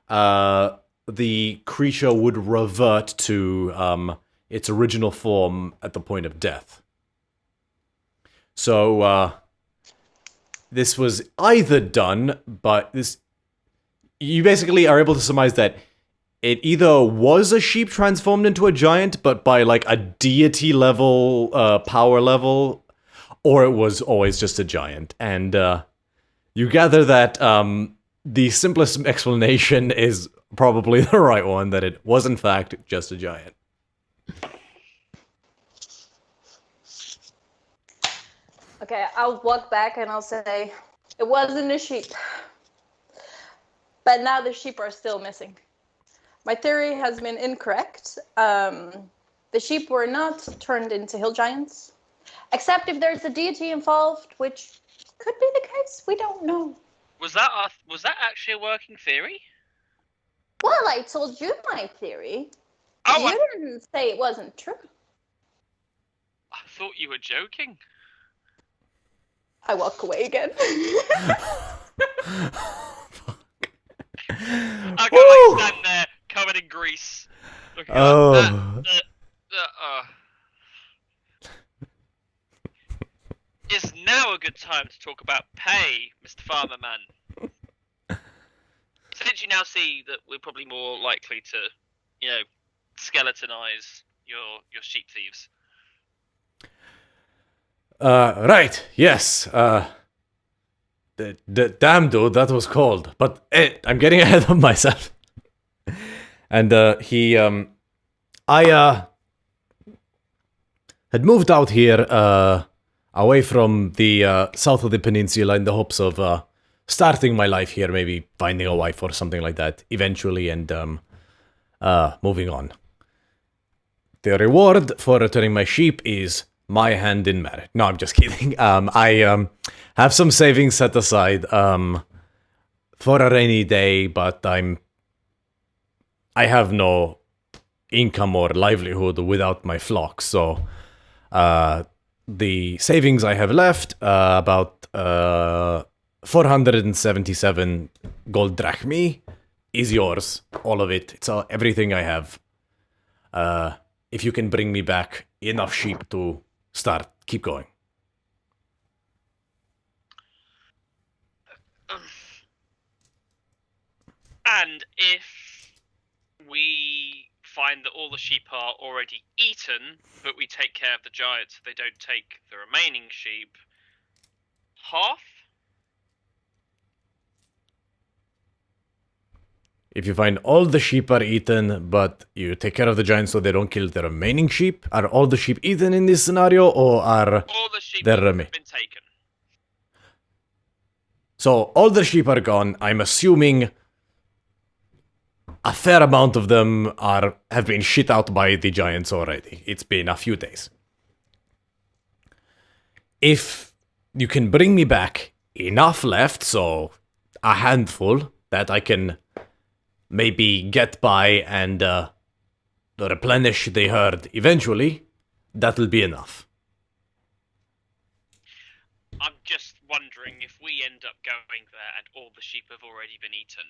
the creature would revert to its original form at the point of death. So, this was either done, but you basically are able to surmise that it either was a sheep transformed into a giant, but by like a deity level, power level, or it was always just a giant. And you gather that the simplest explanation is probably the right one, that it was in fact just a giant. Okay, I'll walk back and I'll say, it wasn't a sheep. But now the sheep are still missing. My theory has been incorrect. The sheep were not turned into hill giants. Except if there's a deity involved, which could be the case, we don't know. Was that actually a working theory? Well, I told you my theory. Oh, You didn't say it wasn't true. I thought you were joking. I walk away again. I go like stand there, covered in grease. Looking Oh. Is now a good time to talk about pay, Mr. Farmerman? Since you now see that we're probably more likely to, skeletonize your sheep thieves. Right, yes, damn dude, that was cold, but I'm getting ahead of myself. And, I, had moved out here, away from the, south of the peninsula in the hopes of, starting my life here, maybe finding a wife or something like that, eventually, and, moving on. The reward for returning my sheep is my hand in marriage. No, I'm just kidding. I have some savings set aside for a rainy day, but I have no income or livelihood without my flock. So the savings I have left, about 477 gold drachmi, is yours. All of it. It's everything I have. If you can bring me back enough sheep to keep going. And if we find that all the sheep are already eaten, but we take care of the giants so they don't take the remaining sheep, half? If you find all the sheep are eaten, but you take care of the giants so they don't kill the remaining sheep, are all the sheep eaten in this scenario, or are all the sheep have been taken? So all the sheep are gone. I'm assuming a fair amount of them have been shit out by the giants already. It's been a few days. If you can bring me back enough left, so a handful that I can maybe get by and replenish the herd eventually, that'll be enough. I'm just wondering if we end up going there and all the sheep have already been eaten,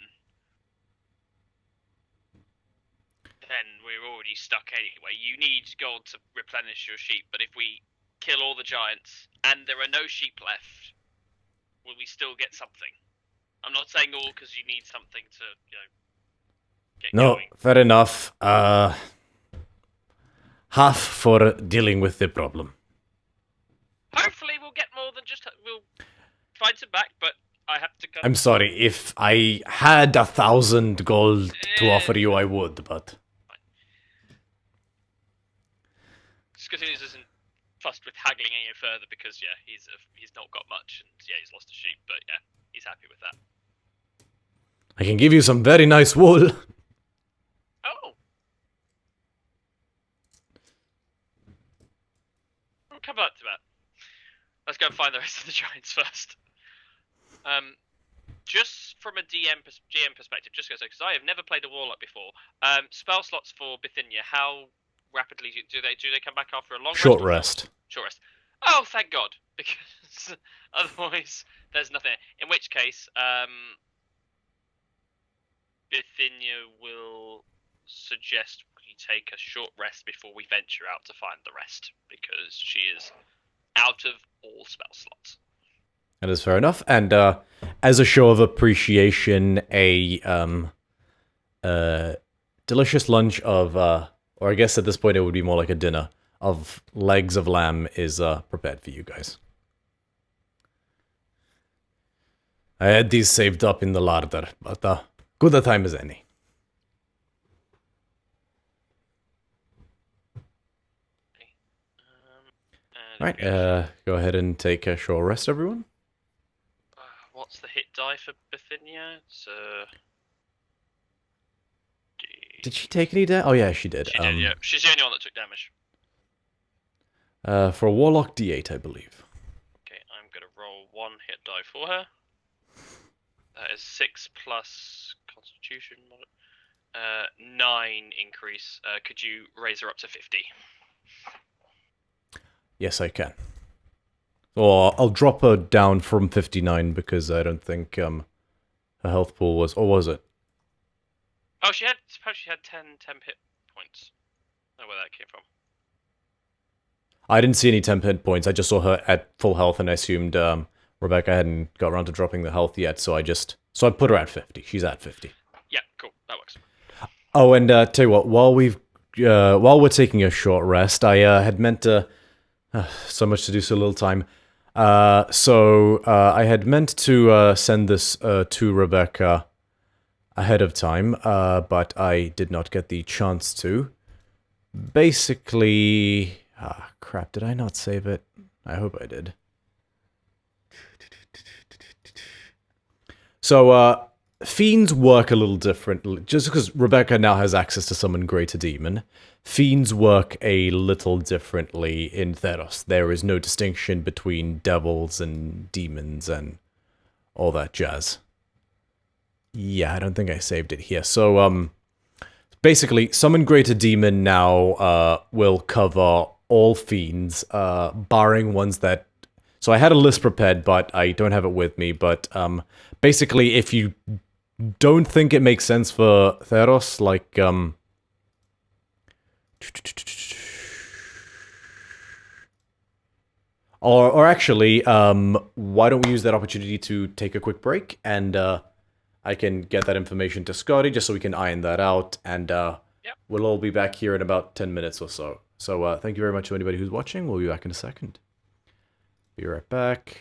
then we're already stuck anyway. You need gold to replenish your sheep, but if we kill all the giants and there are no sheep left, will we still get something? I'm not saying all because you need something to, get going. Fair enough. Half for dealing with the problem. Hopefully we'll get more than just... We'll find some back, but I have to go. I'm sorry, if I had 1,000 gold to offer you, I would, but... Scotus isn't fussed with haggling any further because, yeah, he's not got much, and yeah, he's lost a sheep, but yeah, he's happy with that. I can give you some very nice wool. Oh! We'll come back to that. Let's go and find the rest of the giants first. Just from a GM perspective, just because I have never played a warlock before. Spell slots for Bithynia, how rapidly do they come back after a long Short rest? rest. Short rest. Oh, thank God, because otherwise there's nothing. In which case, Bithynia will suggest we take a short rest before we venture out to find the rest, because she is out of all spell slots. That is fair enough. And as a show of appreciation, a delicious lunch of, or I guess at this point it would be more like a dinner, of legs of lamb is prepared for you guys. I had these saved up in the larder, but good a time as any. Right, go ahead and take a short rest, everyone. What's the hit die for Bithynia? It's Did she take any damage? Oh yeah, she did. She did, yeah. She's the only one that took damage. For a Warlock D8, I believe. Okay, I'm gonna roll one hit die for her. That is 6 plus Constitution. 9 increase. Could you raise her up to 50? Yes, I can. Or I'll drop her down from 59 because I don't think her health pool was... Or was it? Oh, suppose she had 10 hit points. I don't know where that came from. I didn't see any 10 hit points. I just saw her at full health and I assumed Rebecca hadn't got around to dropping the health yet, so I put her at 50. She's at 50. Yeah, cool. That works. Oh, and tell you what, while we're taking a short rest, I had meant to... so much to do, so little time. I had meant to send this to Rebecca ahead of time, but I did not get the chance to. Basically... crap, did I not save it? I hope I did. So, Fiends work a little differently. Just because Rebecca now has access to summon Greater Demon, Fiends work a little differently in Theros. There is no distinction between devils and demons and all that jazz. Yeah, I don't think I saved it here. So, basically, Summon Greater Demon now will cover all Fiends, barring ones that... So I had a list prepared, but I don't have it with me, but basically, if you don't think it makes sense for Theros, like... Or actually, why don't we use that opportunity to take a quick break, and I can get that information to Scotty, just so we can iron that out, and we'll all be back here in about 10 minutes or so. So thank you very much to anybody who's watching. We'll be back in a second. Be right back.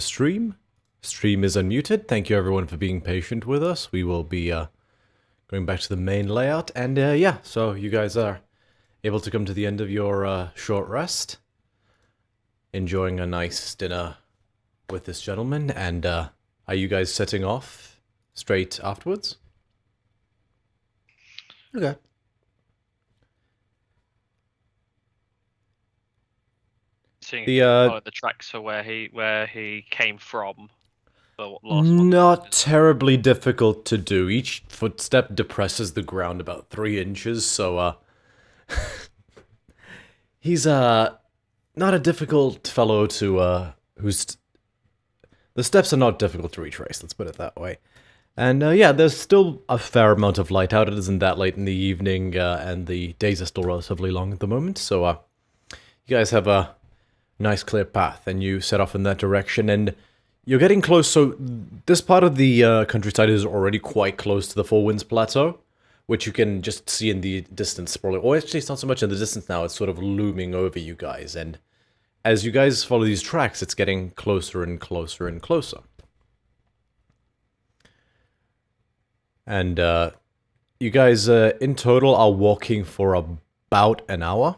stream. Stream is unmuted. Thank you everyone for being patient with us. We will be going back to the main layout. And yeah, so you guys are able to come to the end of your short rest. Enjoying a nice dinner with this gentleman. And are you guys setting off straight afterwards? Okay. Seeing The the tracks for where he came from. The last one. not terribly difficult to do. Each footstep depresses the ground about 3 inches, so he's not a difficult fellow to who's the steps are not difficult to retrace, let's put it that way. And yeah, there's still a fair amount of light out. It isn't that late in the evening, and the days are still relatively long at the moment, so you guys have a nice clear path, and you set off in that direction, and you're getting close. So this part of the countryside is already quite close to the Four Winds Plateau, which you can just see in the distance, probably. Or actually, it's not so much in the distance now, it's sort of looming over you guys, and as you guys follow these tracks, it's getting closer and closer and closer. And you guys, in total, are walking for about an hour.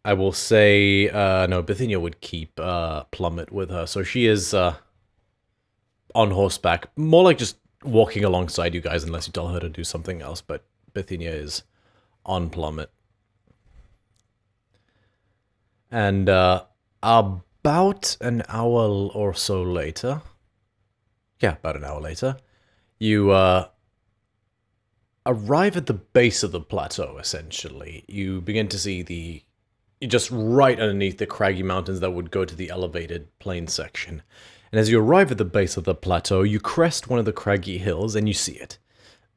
I will say, no, Bithynia would keep Plummet with her, so she is on horseback, more like just walking alongside you guys, unless you tell her to do something else, but Bithynia is on Plummet. And about an hour or so later, yeah, about an hour later, you arrive at the base of the plateau, essentially. You begin to see just right underneath the craggy mountains that would go to the elevated plain section. And as you arrive at the base of the plateau, you crest one of the craggy hills and you see it.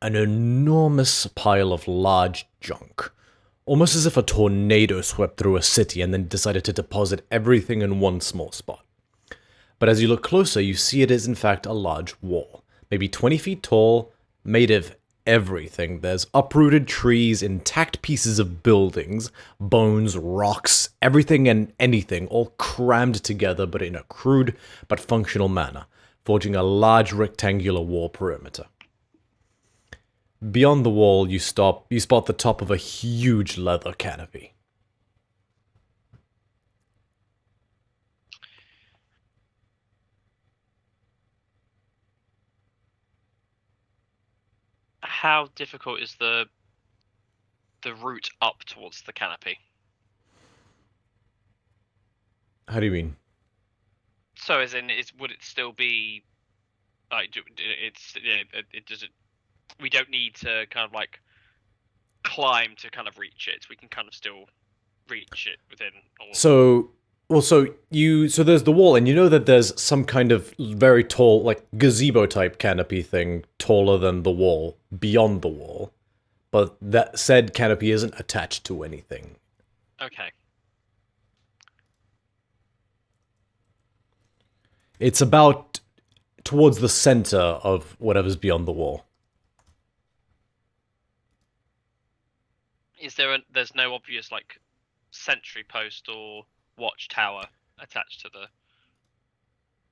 An enormous pile of large junk. Almost as if a tornado swept through a city and then decided to deposit everything in one small spot. But as you look closer, you see it is in fact a large wall. Maybe 20 feet tall, made of everything. There's uprooted trees, intact pieces of buildings, bones, rocks, everything and anything, all crammed together but in a crude but functional manner, forging a large rectangular wall perimeter. Beyond the wall, you spot the top of a huge leather canopy. How difficult is the route up towards the canopy? How do you mean? So, as in, would it still be like we don't need to kind of like climb to kind of reach it. We can kind of still reach it within. So there's the wall, and you know that there's some kind of very tall, like gazebo type canopy thing, taller than the wall, beyond the wall, but that said canopy isn't attached to anything. Okay. It's about towards the center of whatever's beyond the wall. There's no obvious like sentry post or watchtower attached to the...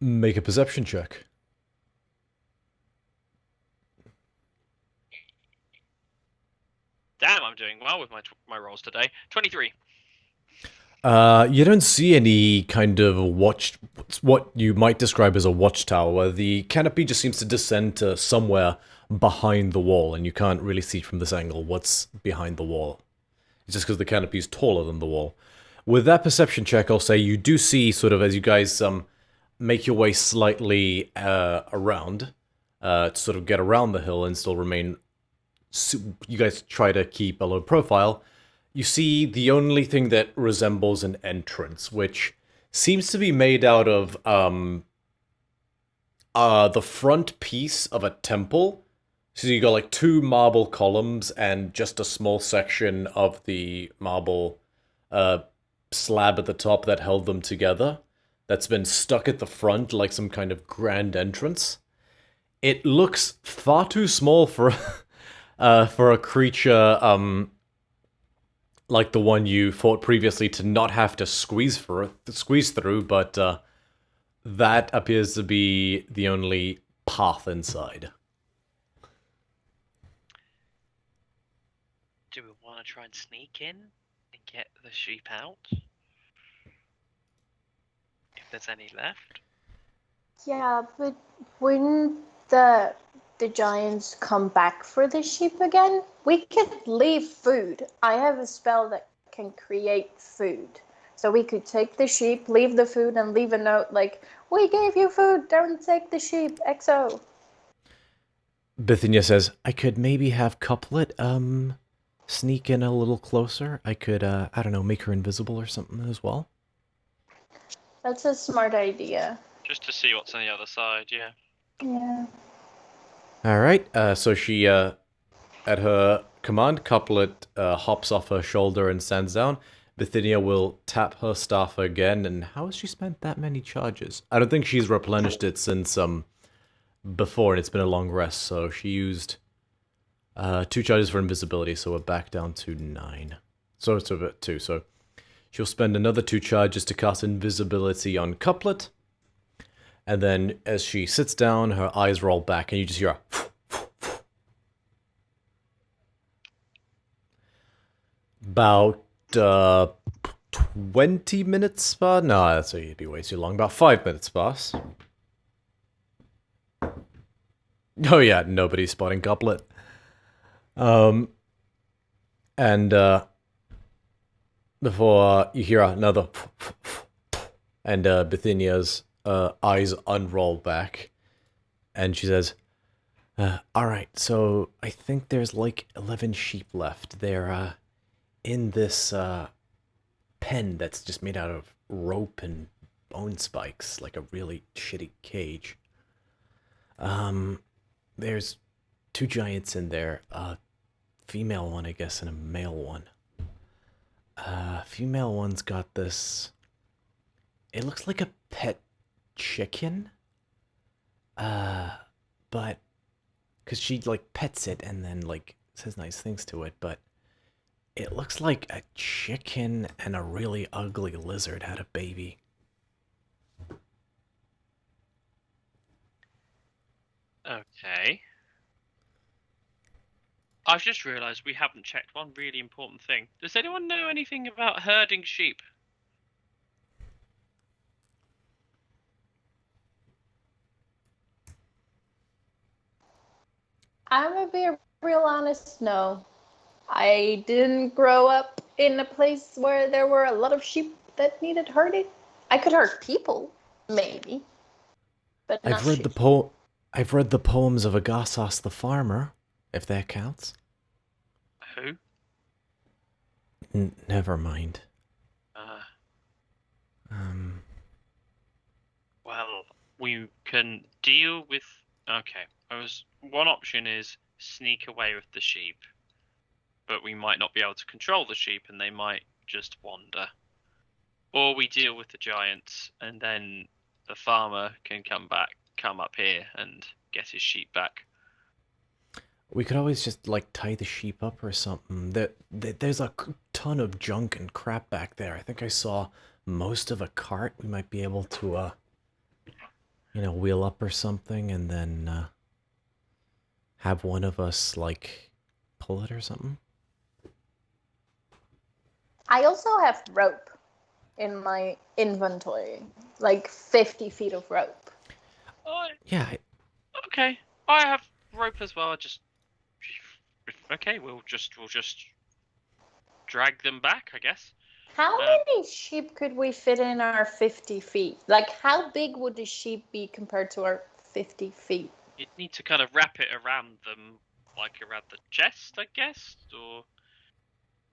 Make a perception check. Damn, I'm doing well with my rolls today. 23. You don't see any kind of what you might describe as a watchtower. The canopy just seems to descend to somewhere behind the wall, and you can't really see from this angle what's behind the wall. It's just because the canopy is taller than the wall. With that perception check, I'll say you do see, sort of, as you guys make your way slightly around, to sort of get around the hill and still remain... You guys try to keep a low profile. You see the only thing that resembles an entrance, which seems to be made out of the front piece of a temple. So you got like 2 marble columns and just a small section of the marble slab at the top that held them together. That's been stuck at the front like some kind of grand entrance. It looks far too small for a creature like the one you fought previously to not have to squeeze through, but that appears to be the only path inside. Do we want to try and sneak in and get the sheep out? If there's any left. Yeah, but wouldn't the giants come back for the sheep again? We could leave food. I have a spell that can create food. So we could take the sheep, leave the food, and leave a note like, "We gave you food, don't take the sheep, XO." Bithynia says, I could maybe have Couplet, sneak in a little closer. I could, I don't know, make her invisible or something as well. That's a smart idea. Just to see what's on the other side, yeah. Yeah. Alright, so she, at her command, Couplet hops off her shoulder and stands down. Bithynia will tap her staff again, and how has she spent that many charges? I don't think she's replenished it since, before, and it's been a long rest, so she used 2 charges for invisibility, so we're back down to 9. So it's a 2, so she'll spend another 2 charges to cast invisibility on Couplet, and then as she sits down, her eyes roll back, and you just hear a about 20 minutes pass? No, that'd be way too long. About 5 minutes pass. Oh yeah, nobody's spotting Couplet. And before you hear another and Bithynia's eyes unroll back, and she says, alright, so I think there's like 11 sheep left. They're in this pen that's just made out of rope and bone spikes, like a really shitty cage. There's 2 giants in there, a female one, I guess, and a male one. Female one's got this, it looks like a pet chicken, but, because she, like, pets it and then, like, says nice things to it, but it looks like a chicken and a really ugly lizard had a baby. Okay. I've just realised we haven't checked one really important thing. Does anyone know anything about herding sheep? I'm gonna be real honest, no. I didn't grow up in a place where there were a lot of sheep that needed herding. I could herd people, maybe, but not I've read sheep. I've read the poems of Agathos the farmer, if that counts. Who? Never mind. Well, we can deal with... Okay, one option is sneak away with the sheep, but we might not be able to control the sheep and they might just wander. Or we deal with the giants and then the farmer can come up here and get his sheep back. We could always just, like, tie the sheep up or something. There's a ton of junk and crap back there. I think I saw most of a cart. We might be able to, wheel up or something and then, have one of us, like, pull it or something. I also have rope in my inventory, like 50 feet of rope. Yeah. Okay, I have rope as well. Okay, we'll just drag them back, I guess. How many sheep could we fit in our 50 feet? Like, how big would the sheep be compared to our 50 feet? You'd need to kind of wrap it around them, like around the chest, I guess, or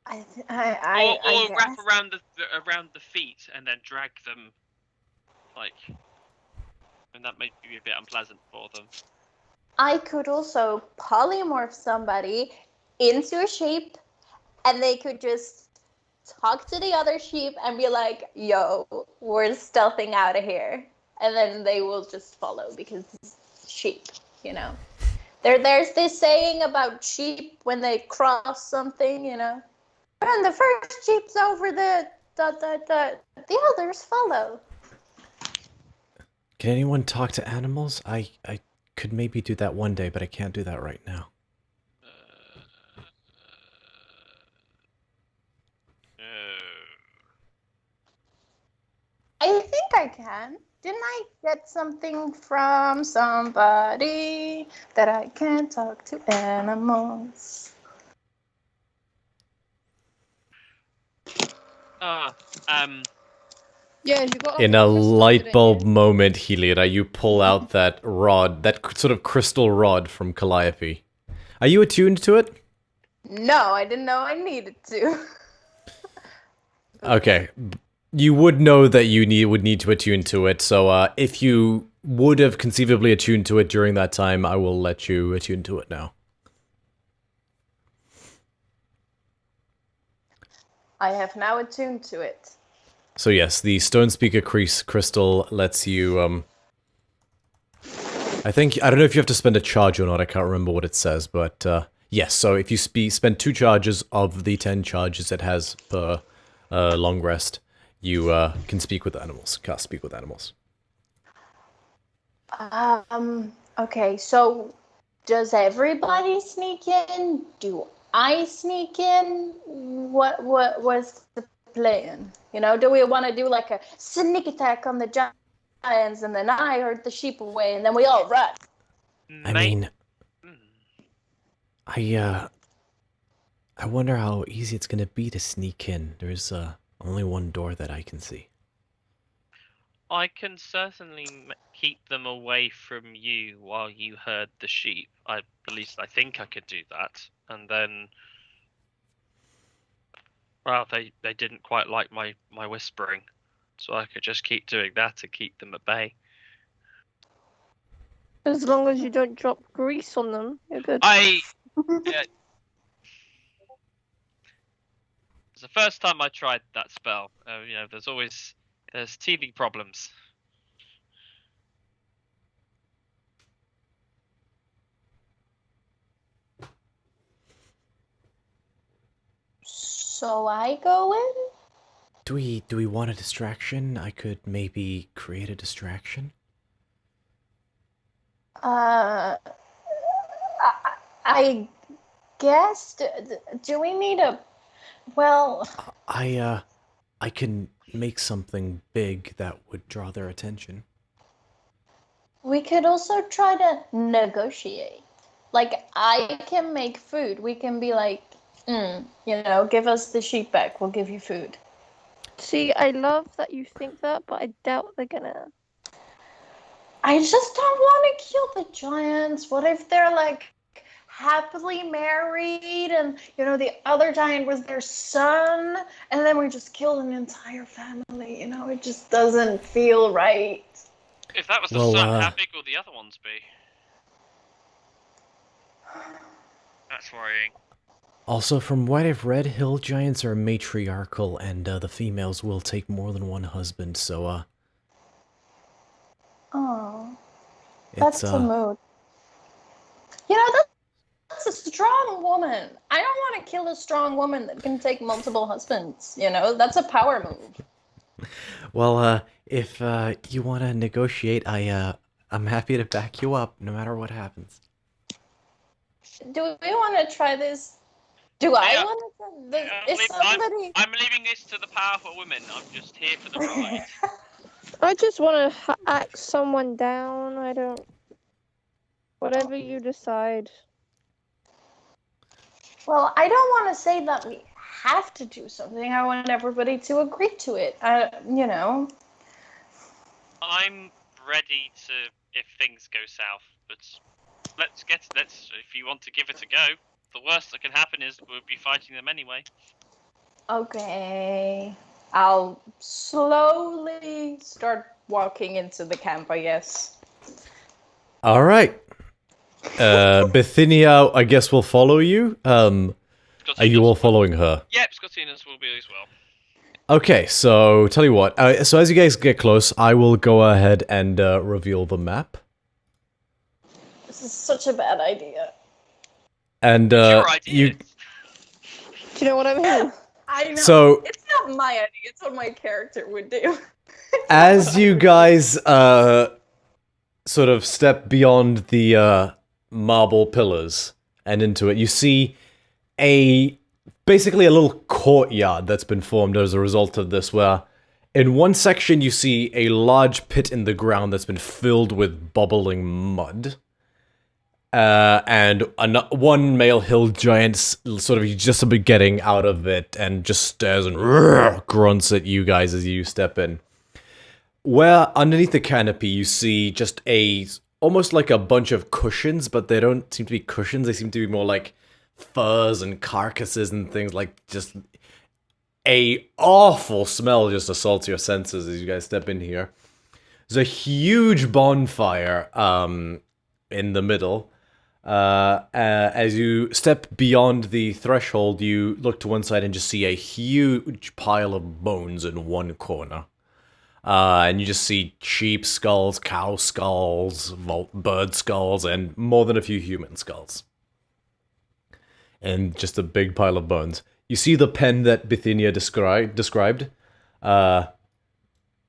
wrap around the feet and then drag them, like, and that may be a bit unpleasant for them. I could also polymorph somebody into a sheep, and they could just talk to the other sheep and be like, yo, we're stealthing out of here. And then they will just follow because it's sheep, you know. There's this saying about sheep when they cross something, you know. When the first jeep's over, the others follow. Can anyone talk to animals? I could maybe do that one day, but I can't do that right now. I think I can. Didn't I get something from somebody that I can talk to animals? Yeah, you got. In a light bulb moment, Helira, you pull out that rod, that sort of crystal rod from Calliope. Are you attuned to it? No, I didn't know I needed to. Okay. You would know that you would need to attune to it, so if you would have conceivably attuned to it during that time, I will let you attune to it now. I have now attuned to it. So yes, the Stone Speaker crystal lets you, I don't know if you have to spend a charge or not, I can't remember what it says, but yes, so if you spend 2 charges of the 10 charges it has per long rest, you can speak with animals, cast speak with animals. Okay, so does everybody sneak in? Do I sneak in? What was the plan? You know, do we want to do like a sneak attack on the giants and then I herd the sheep away and then we all run? I mean, I wonder how easy it's gonna be to sneak in. There's only one door that I can see. I can certainly keep them away from you while you herd the sheep. At least I think I could do that. And then, well, they didn't quite like my whispering, so I could just keep doing that to keep them at bay. As long as you don't drop grease on them, you're good. It's the first time I tried that spell. You know, there's teething problems. So I go in? Do we want a distraction? I could maybe create a distraction. I guess. Do we need a? Well, I can make something big that would draw their attention. we could also try to negotiate. Like, I can make food. We can be like, you know, give us the sheep back. We'll give you food. See, I love that you think that, but I doubt they're gonna. I just don't want to kill the giants. What if they're like happily married and, you know, the other giant was their son and then we just killed an entire family? You know, it just doesn't feel right. If that was the son, how big will the other ones be? That's worrying. Also, from what I've read, hill giants are matriarchal, and the females will take more than one husband, so, Oh, that's it's, a mood. You know, that's a strong woman. I don't want to kill a strong woman that can take multiple husbands. You know, that's a power move. Well, if you want to negotiate, I'm happy to back you up, no matter what happens. Do we want to try this? Do I want to? Is somebody? I'm leaving this to the powerful women. I'm just here for the ride. I just want to axe someone down. I don't. Whatever you decide. Well, I don't want to say that we have to do something. I want everybody to agree to it. You know. I'm ready to if things go south, but let's if you want to give it a go. The worst that can happen is we'll be fighting them anyway. Okay. I'll slowly start walking into the camp, I guess. All right. Bithynia, I guess, will follow you. Are you all following her? Yep, Scotinas will be as well. Okay, so tell you what. So as you guys get close, I will go ahead and reveal the map. This is such a bad idea. And Your idea. Do you know what I mean? I know. So- it's not my idea. It's what my character would do. As you guys sort of step beyond the marble pillars and into it, you see basically a little courtyard that's been formed as a result of this, where in one section you see a large pit in the ground that's been filled with bubbling mud. And one male hill giant sort of just about getting out of it and just stares and grunts at you guys as you step in. Where underneath the canopy you see just almost like a bunch of cushions, but they don't seem to be cushions, they seem to be more like furs and carcasses and things, like just a awful smell just assaults your senses as you guys step in here. There's a huge bonfire in the middle. As you step beyond the threshold, you look to one side and just see a huge pile of bones in one corner. And you just see sheep skulls, cow skulls, bird skulls, and more than a few human skulls. And just a big pile of bones. You see the pen that Bithynia described,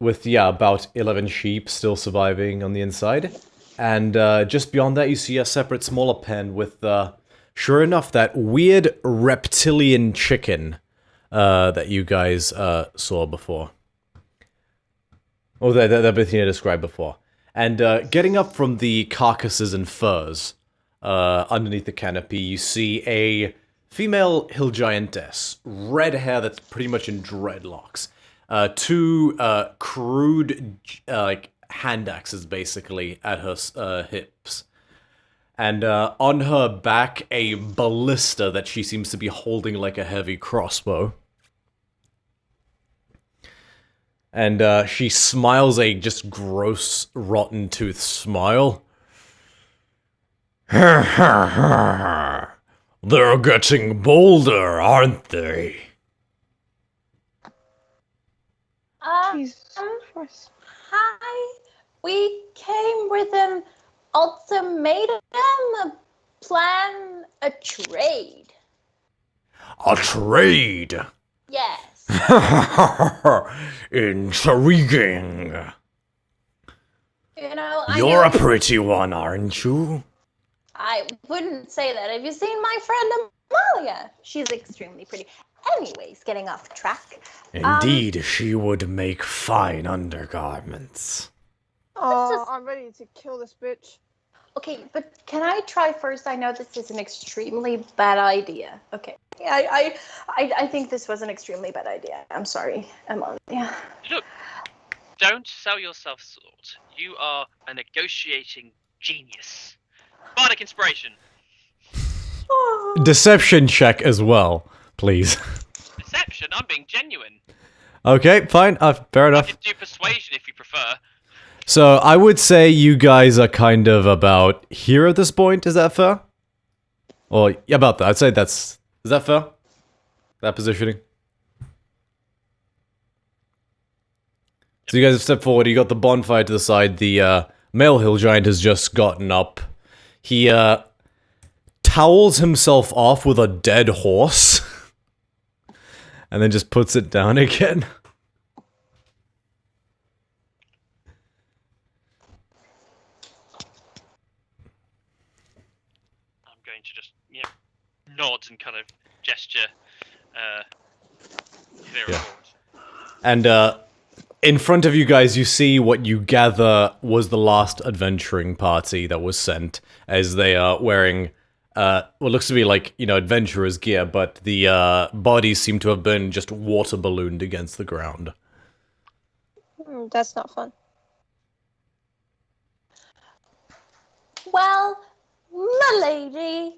with, about 11 sheep still surviving on the inside. And just beyond that, you see a separate, smaller pen with, sure enough, that weird reptilian chicken that you guys saw before. Or that Bithynia described before. And getting up from the carcasses and furs underneath the canopy, you see a female hill giantess, red hair that's pretty much in dreadlocks. Two crude, hand axes, basically, at her hips. And on her back, a ballista that she seems to be holding like a heavy crossbow. And she smiles a just gross, rotten tooth smile. They're getting bolder, aren't they? Jesus Christ. Hi. We came with an ultimatum, a plan, a trade. A trade? Yes. Intriguing. You know, You're a pretty one, aren't you? I wouldn't say that. Have you seen my friend Amalia? She's extremely pretty. Anyways, getting off track. Indeed, she would make fine undergarments. Oh, I'm ready to kill this bitch. Okay, but can I try first? I know this is an extremely bad idea. Okay. I think this was an extremely bad idea. I'm sorry, Amalia. Look, don't sell yourself short. You are a negotiating genius. Bardic inspiration. Deception check as well, please. Deception? I'm being genuine. Okay, fine. Fair I enough. could do persuasion if you prefer. So, I would say you guys are kind of about here at this point. Is that fair? Or, yeah, about that. I'd say that's... Is that fair? That positioning? So you guys have stepped forward. You got the bonfire to the side. The male hill giant has just gotten up. He towels himself off with a dead horse. And then just puts it down again. I'm going to just, nod and kind of gesture. Yeah. And in front of you guys, you see what you gather was the last adventuring party that was sent, as they are wearing what looks to be like, adventurer's gear, but the bodies seem to have been just water ballooned against the ground. That's not fun. Well, milady,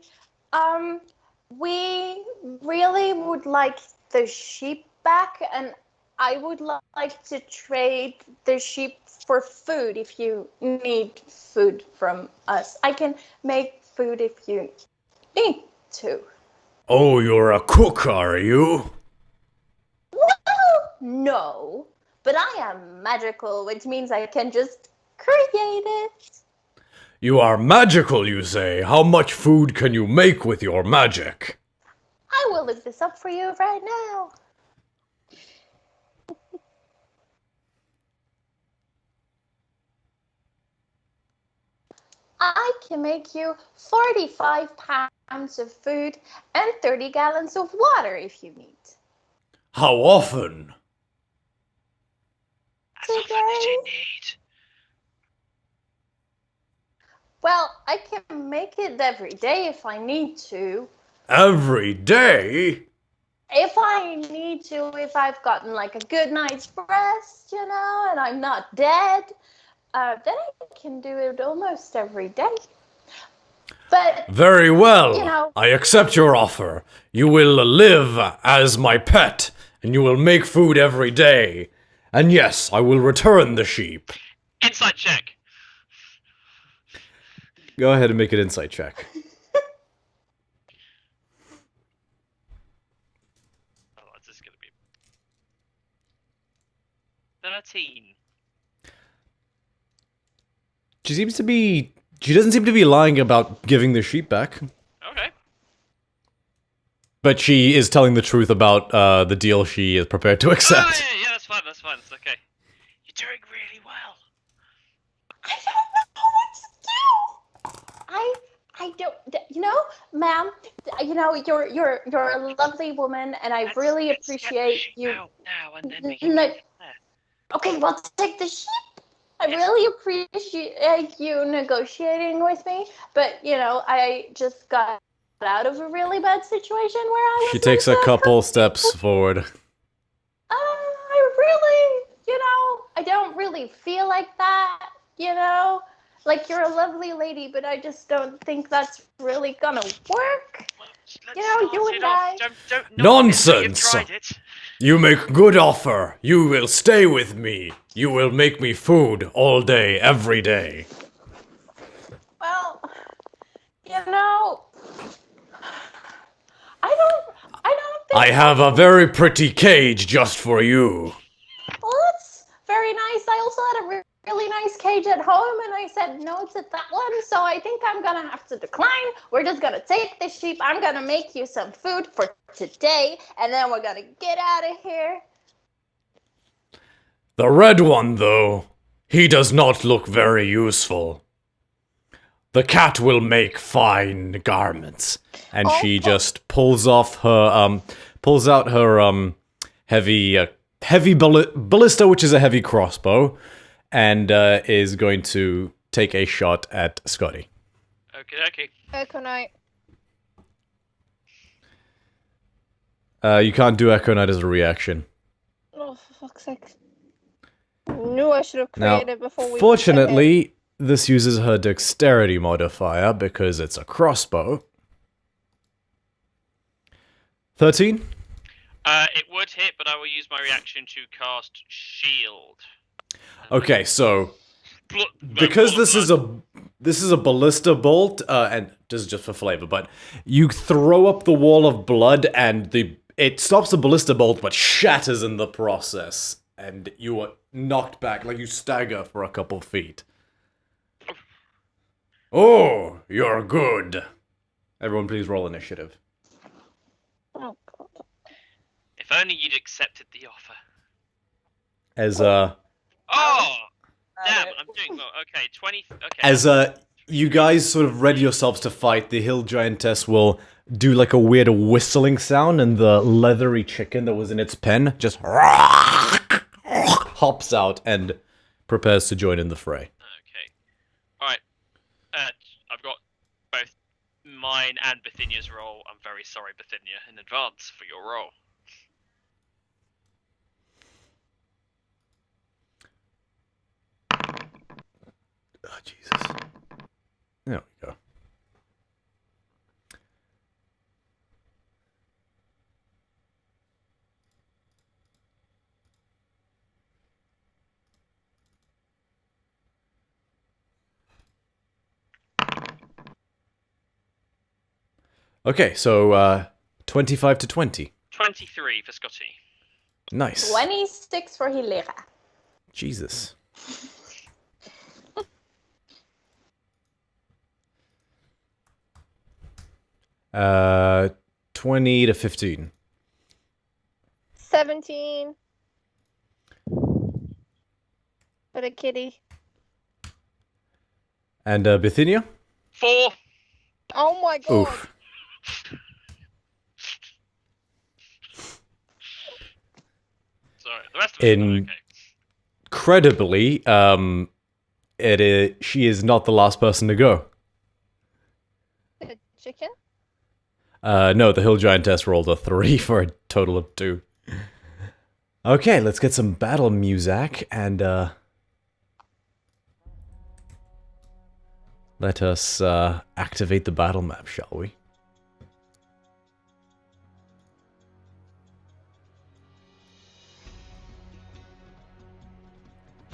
we really would like the sheep back, and I would like to trade the sheep for food if you need food from us. I can make food if you need to. Oh, you're a cook, are you? Well, no, but I am magical, which means I can just create it. You are magical, you say? How much food can you make with your magic? I will look this up for you right now. I can make you 45 pounds of food and 30 gallons of water if you need. How often? As often as you Today? need. Well, I can make it every day if I need to. Every day? If I need to, if I've gotten like a good night's rest, you know, and I'm not dead, then I can do it almost every day. But Very well. You know- I accept your offer. You will live as my pet, and you will make food every day. And yes, I will return the sheep. Insight check. Go ahead and make an insight check. Oh, this is gonna be 13. She doesn't seem to be lying about giving the sheep back. Okay. But she is telling the truth about the deal she is prepared to Oh, accept. yeah, that's fine, that's fine, it's okay. You're doing really well. I don't know what to do. I don't, you know, ma'am, you know, you're a lovely woman, and I really Let's get the appreciate sheep you. out now, and then we can No, go from there. okay, well, take the sheep. I really appreciate you negotiating with me, but you know, I just got out of a really bad situation where I was. She takes a like, couple steps forward. I really, you know, I don't really feel like that, you know? Like, you're a lovely lady, but I just don't think that's really gonna work. Well, let's You know, start you it and off. I- Don't knock it till you've Nonsense! tried it. You make good offer. You will stay with me. You will make me food all day, every day. Well, you know, I don't think. I have a very pretty cage just for you. Well, that's very nice. I also had a really nice cage at home, and I said no to that one, so I think I'm gonna have to decline. We're just gonna take the sheep. I'm gonna make you some food for today, and then we're gonna get out of here. The red one, though, he does not look very useful. The cat will make fine garments. And she just pulls off her, pulls out her, heavy ballista, which is a heavy crossbow, and, is going to take a shot at Scotty. Okay. Echo Knight. You can't do Echo Knight as a reaction. Oh, for fuck's sake. Knew I should have Now, created before we. fortunately, this uses her dexterity modifier because it's a crossbow. 13? It would hit, but I will use my reaction to cast shield. Okay, so because this is a ballista bolt, and this is just for flavor, but you throw up the wall of blood, and it stops the ballista bolt, but shatters in the process, and you are knocked back, like you stagger for a couple feet. Oh, you're good. Everyone, please roll initiative. Oh god. If only you'd accepted the offer. As Oh! Damn, I'm doing well. Okay, 20. Okay. As you guys sort of ready yourselves to fight, the hill giantess will do like a weird whistling sound, and the leathery chicken that was in its pen just hops out and prepares to join in the fray. Okay. Alright. I've got both mine and Bithynia's roll. I'm very sorry, Bithynia, in advance for your roll. Oh, Jesus. There we go. Okay, so 25 to 20. 23 for Scotty. Nice. 26 for Hilera. Jesus. 20 to 15. 17. For the kitty. And Bithynia? 4. Oh my god. Oof. Sorry, the rest of us are In- okay. Credibly, she is not the last person to go. The chicken? No, the Hill Giantess rolled a 3 for a total of 2. Okay, let's get some battle music and let us activate the battle map, shall we?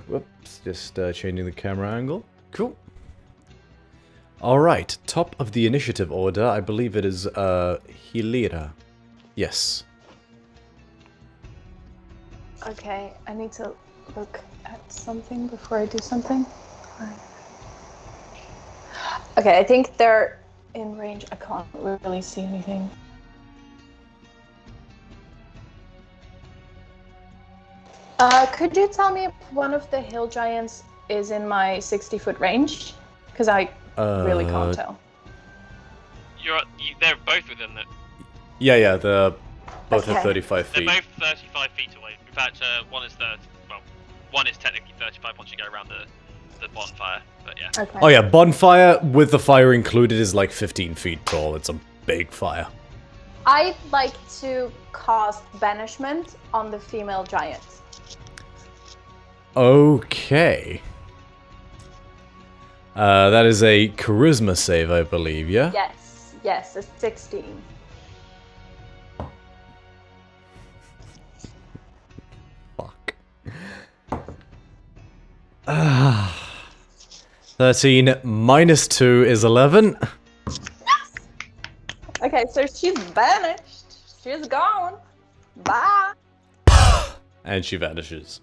Whoops, just changing the camera angle. Cool. Alright, top of the initiative order, I believe it is Hilira. Yes. Okay, I need to look at something before I do something. Okay, I think they're in range. I can't really see anything. Could you tell me if one of the hill giants is in my 60-foot range? Because I really can't tell. They're both within it. Yeah, they're both Okay. at 35 They're feet. both 35 feet away. In fact, one is 30. Well, one is technically 35 once you go around the bonfire. But yeah. Okay. Oh yeah, bonfire with the fire included is like 15 feet tall. It's a big fire. I'd like to cast banishment on the female giant. Okay. That is a charisma save, I believe, yeah? Yes, a 16. Fuck. 13 minus 2 is 11. Okay, so she's banished. She's gone. Bye. And she vanishes.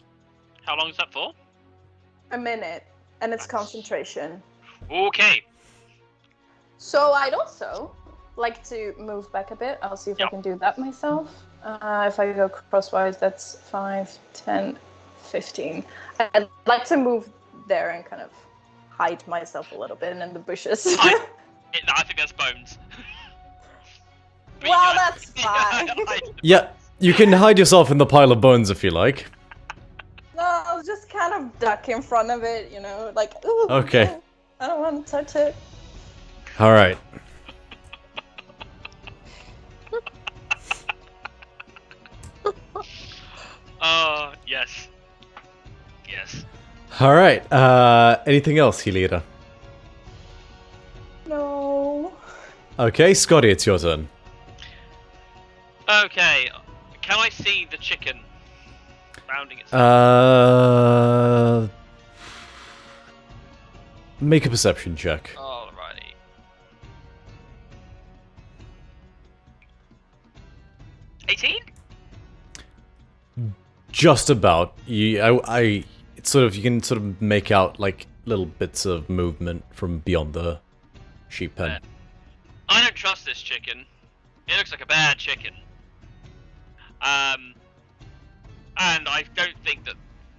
How long is that for? A minute, and it's concentration. Okay. So I'd also like to move back a bit. I'll see if I Yep. can do that myself. If I go crosswise, that's 5, 10, 15. I'd like to move there and kind of hide myself a little bit in the bushes. I think that's bones. But Well, you that's fine. Yeah, you can hide yourself in the pile of bones if you like. No, I'll just kind of duck in front of it, you know, like, ooh. Okay. I don't want to touch it. Alright. Oh, yes. Yes. Alright, anything else, Hilira? No. Okay, Scotty, it's your turn. Okay. Can I see the chicken rounding itself? Make a perception check. Alrighty. $18? Just about. It's sort of, you can sort of make out like little bits of movement from beyond the sheep pen. I don't trust this chicken. It looks like a bad chicken. And I don't think that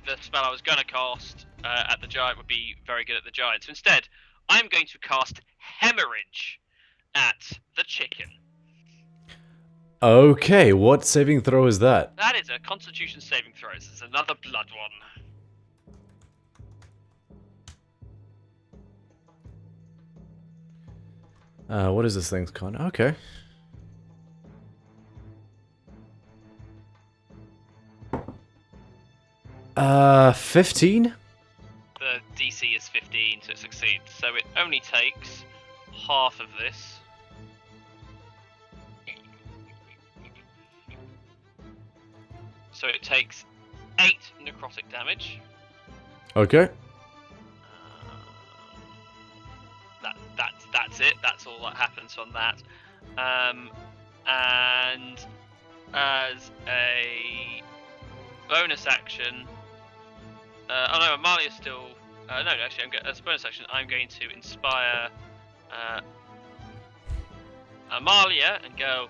the spell I was going to cast at the giant would be very good at the giant. So instead, I'm going to cast Hemorrhage at the chicken. Okay, what saving throw is that? That is a Constitution saving throw. This is another blood one. What is this thing's con? Okay. Uh, 15? The DC is 15, so it succeeds. So it only takes half of this. So it takes 8 necrotic damage. Okay. That's it. That's all that happens on that. And as a bonus action, oh no, Amalia's still. No, actually, as a bonus action, I'm going to inspire Amalia and go.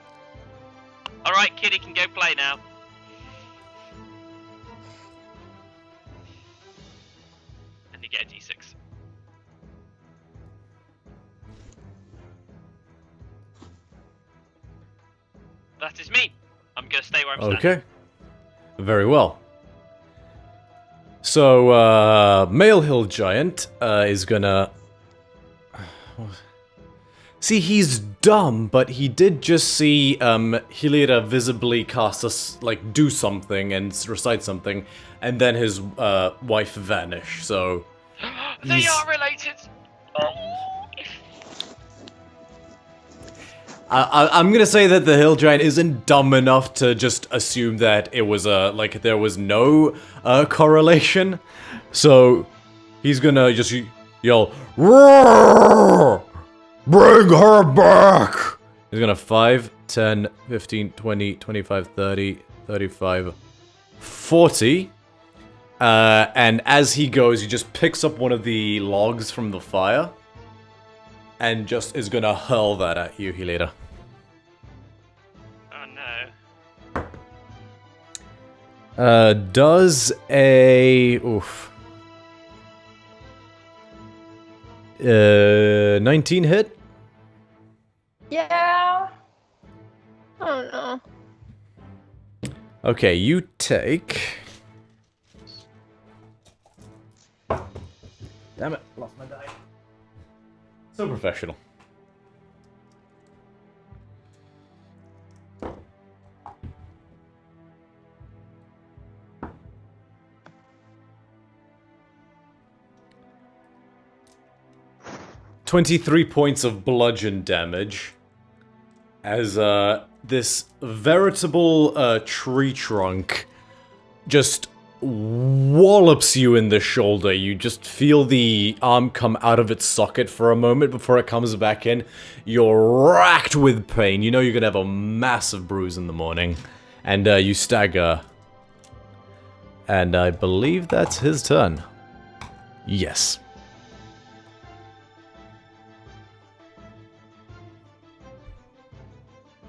All right, Kitty can go play now. And you get a D6. that is me. I'm gonna stay where I'm standing. Okay. Very well. So, Male Hill Giant is gonna... See, he's dumb, but he did just see Hilira visibly cast us, like, do something and recite something, and then his wife vanish, so... They are related! I'm gonna say that the Hill Giant isn't dumb enough to just assume that it was like there was no correlation. So he's gonna just yell, "Roar! Bring her back!" He's gonna 5, 10, 15, 20, 25, 30, 35, 40. And as he goes, he just picks up one of the logs from the fire. And just is gonna hurl that at you, Hilira. Oh no. Does a... Oof. 19 hit? Yeah. Oh no. Okay, you take... Damn it, lost my die. So professional. "23 points of bludgeon damage as this veritable tree trunk just wallops you in the shoulder. You just feel the arm come out of its socket for a moment before it comes back in. You're racked with pain. You know you're gonna have a massive bruise in the morning. And you stagger. And I believe that's his turn. Yes.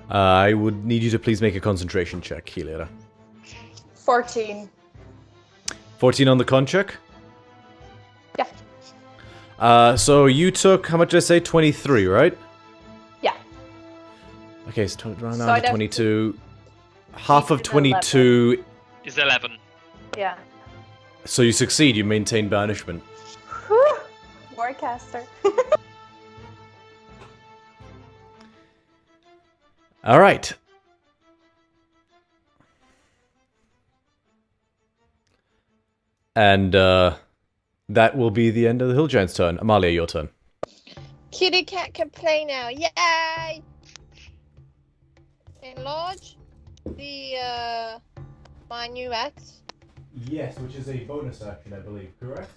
I would need you to please make a concentration check, Hilira. 14. 14 on the con check? Yeah. So you took, how much did I say? 23, right? Yeah. Okay, so round So down I'd to have 22. Half of It's 22, Is 11. Yeah. so you succeed, you maintain banishment. Whew. Warcaster. Alright. And that will be the end of the Hill Giant's turn. Amalia, your turn. Kitty cat can play now. Yay! Enlarge the my new axe. Yes, which is a bonus action, I believe, correct?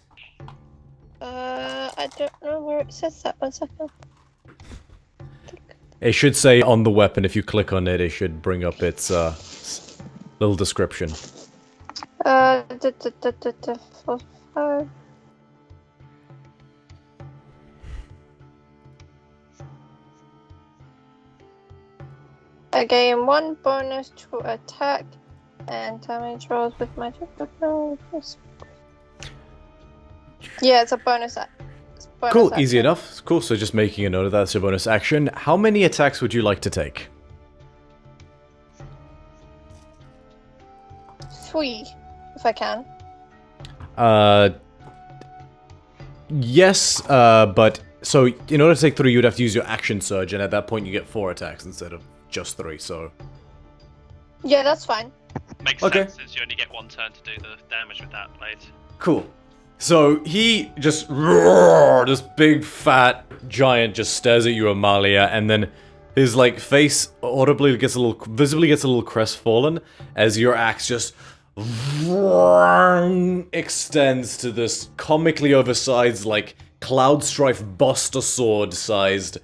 I don't know where it says that. 1 second. It should say on the weapon, if you click on it, it should bring up its little description. 5. I gain 1 bonus to attack and damage rolls with magic weapons. Yeah, it's a bonus. Cool, action. easy enough. Cool, so just making a note of that, it's your bonus action. How many attacks would you like to take? 3, if I can. Yes, but... So, in order to take 3, you'd have to use your action surge, and at that point you get 4 attacks instead of just 3, so... Yeah, that's fine. Makes Okay. sense since you only get 1 turn to do the damage with that blade. Cool. So, he just... Roar, this big, fat giant just stares at you, Amalia, and then his, like, face audibly gets a little... Visibly gets a little crestfallen, as your axe just... extends to this comically oversized, like, Cloud Strife Buster Sword-sized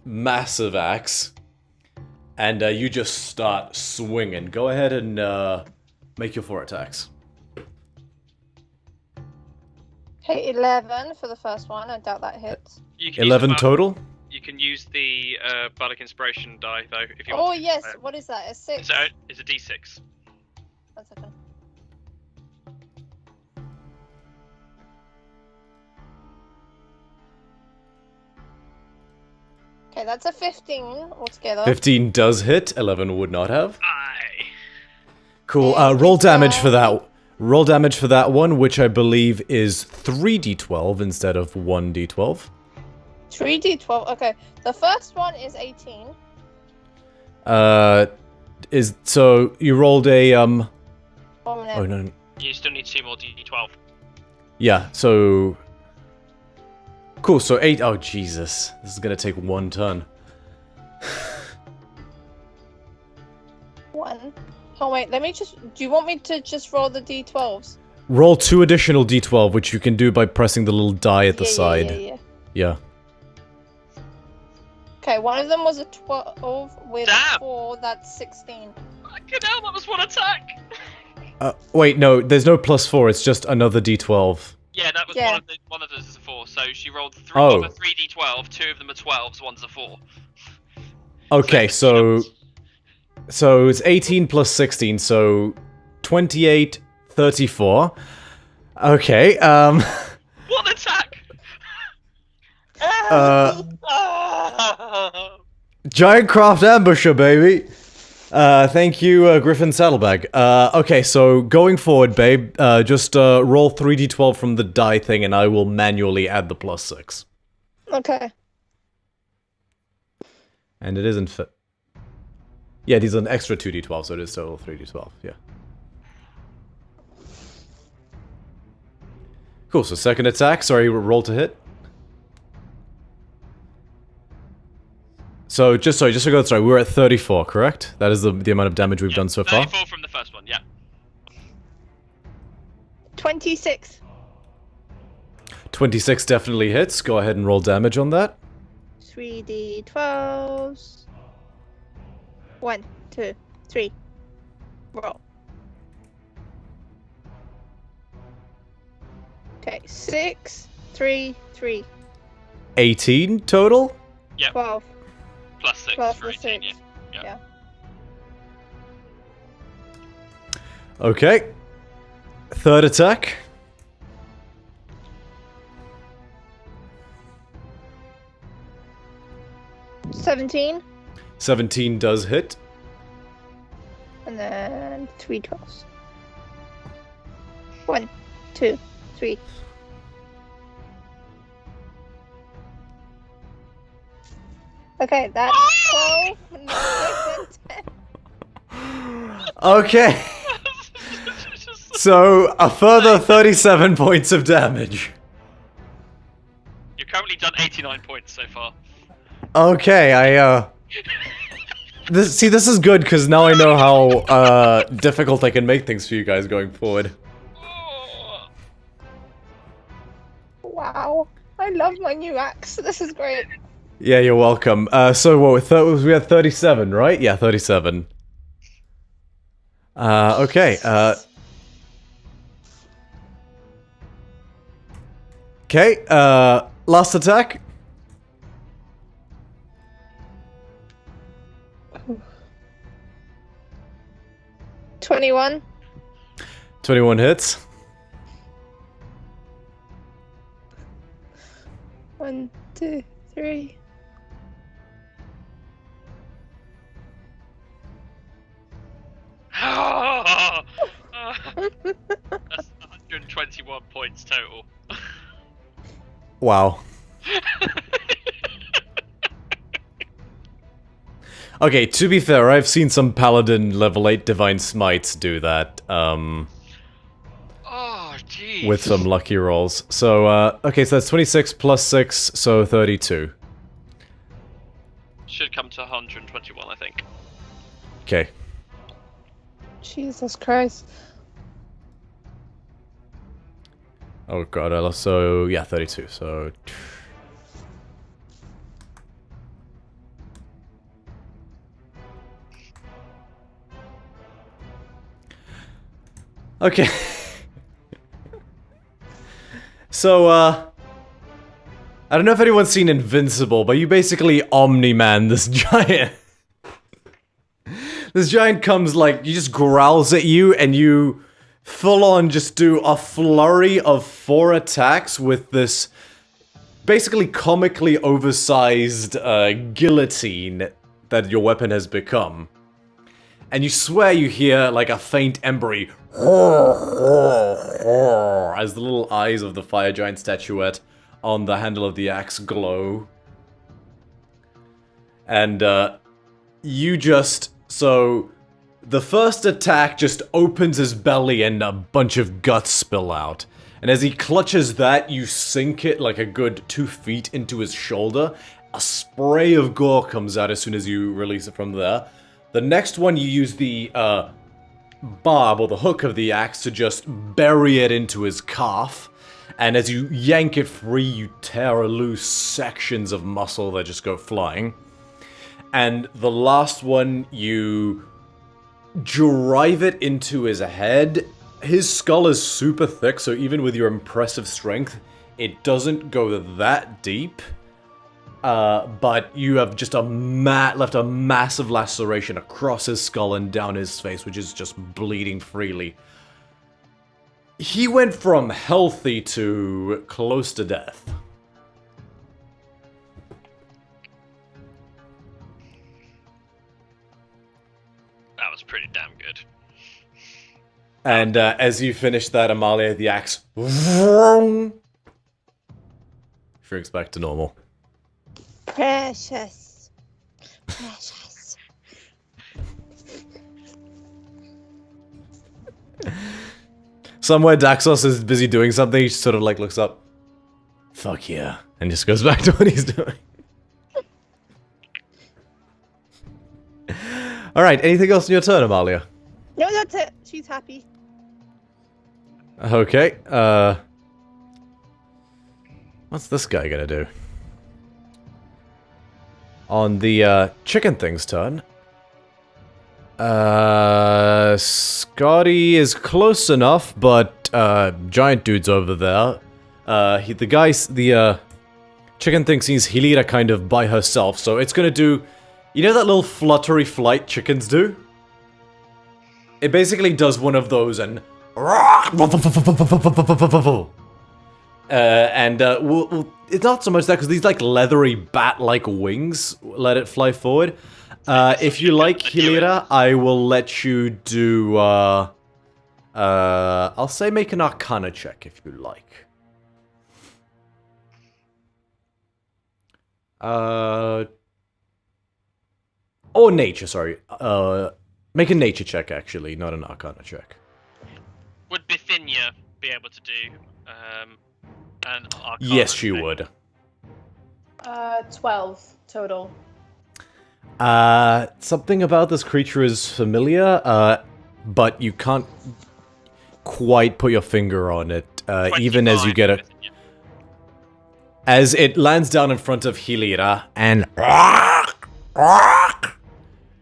massive axe. And you just start swinging. Go ahead and make your 4 attacks. Okay, 11 for the first one. I doubt that hits. You can 11 use the total? You can use the Bardic Inspiration die, though, if you Oh, want to. yes. What is that? A 6? So it's a d6. 1 second. Okay, that's a 15 altogether. 15 does hit, 11 would not have. Aye. Cool, And roll it's, damage for that. Roll damage for that one, which I believe is 3d12 instead of 1d12. 3d12. Okay, the first one is 18. So you rolled a, 1 minute. oh no, You still need 2 more D12. yeah, so... Cool, so 8, oh Jesus, this is gonna take 1 turn. 1. Oh wait, let me just. Do you want me to just roll the d12s? Roll 2 additional d12, which you can do by pressing the little die at the side. Yeah. Okay, one of them was a 12 with Damn. 4. That's 16. Fucking hell, that was 1 attack! Wait, no, there's no +4, it's just another d12. Yeah, that was Yeah. one of those is a 4. So she rolled 3 Oh. of a 3d12, 2 of them are 12s, one's a 4. Okay, so it's 18 plus 16, so 28, 34. Okay, One attack! Giant Craft Ambusher, baby! Thank you, Griffin Saddlebag. Okay, so going forward, babe, just roll 3d12 from the die thing and I will manually add the +6. Okay. And it isn't fit. Yeah, these are an extra 2d12, so it is total 3d12, yeah. Cool, so second attack, sorry, roll to hit. So, just to go through, we're at 34, correct? That is the amount of damage we've done so far? 34 from the first one, yeah. 26. 26 definitely hits, go ahead and roll damage on that. 3d12s. 1, 2, 3. Roll. Okay, 6, 3, 3. 18 total? Yep. 12. Plus 6 12 for for 18, 6. yeah. Yeah. Okay. Third attack. Yeah. 17. 17 does hit. And then 3 12s. 1, 2, 3. Okay, that's 12. No, 10. Okay. So, a further 37 points of damage. You've currently done 89 points so far. Okay, this is good, because now I know how, difficult I can make things for you guys going forward. Oh. Wow. I love my new axe. This is great. Yeah, you're welcome. So what, we had 37, right? Yeah, 37. Okay, Okay, last attack. Ooh. 21. 21 hits. 1, 2, 3. That's 121 points total. Wow. Okay, to be fair, I've seen some Paladin level 8 Divine Smites do that, Oh, jeez. with some lucky rolls. So, okay, so that's 26 plus 6, so 32. Should come to 121, I think. Okay. Jesus Christ. Oh god, I lost, so, yeah, 32, so... Okay. So, I don't know if anyone's seen Invincible, but you basically Omni-Man this giant. This giant comes, like, he just growls at you, and you full-on just do a flurry of 4 attacks with this basically comically oversized guillotine that your weapon has become. And you swear you hear like a faint embery as the little eyes of the fire giant statuette on the handle of the axe glow. And you just... So the first attack just opens his belly and a bunch of guts spill out. And as he clutches that, you sink it like a good 2 feet into his shoulder. A spray of gore comes out as soon as you release it from there. The next one, you use the barb or the hook of the axe to just bury it into his calf. And as you yank it free, you tear loose sections of muscle that just go flying. And the last one, you drive it into his head. His skull is super thick, so even with your impressive strength, it doesn't go that deep. But you have just left a massive laceration across his skull and down his face, which is just bleeding freely. He went from healthy to close to death. That was pretty damn good. And as you finish that, Amalia, the axe shrinks back to normal. Precious. Precious. Somewhere Daxos is busy doing something, he sort of like looks up. Fuck yeah. And just goes back to what he's doing. Alright, anything else in your turn, Amalia? No, that's it. She's happy. Okay, what's this guy gonna do? On the, chicken thing's turn. Scotty is close enough, but, giant dude's over there. The chicken thing sees Hilira kind of by herself, so it's gonna do... You know that little fluttery flight chickens do? It basically does one of those and... it's not so much that, because these, like, leathery bat-like wings let it fly forward. If you like, Hilira, I will let you do, I'll say make an Arcana check, if you like. Or nature, sorry. Make a nature check, actually, not an Arcana check. Would Bithynia be able to do an Arcana Yes, she check? would. 12 total. Something about this creature is familiar, but you can't quite put your finger on it, even as you get it. Bithynia. As it lands down in front of Hilira, and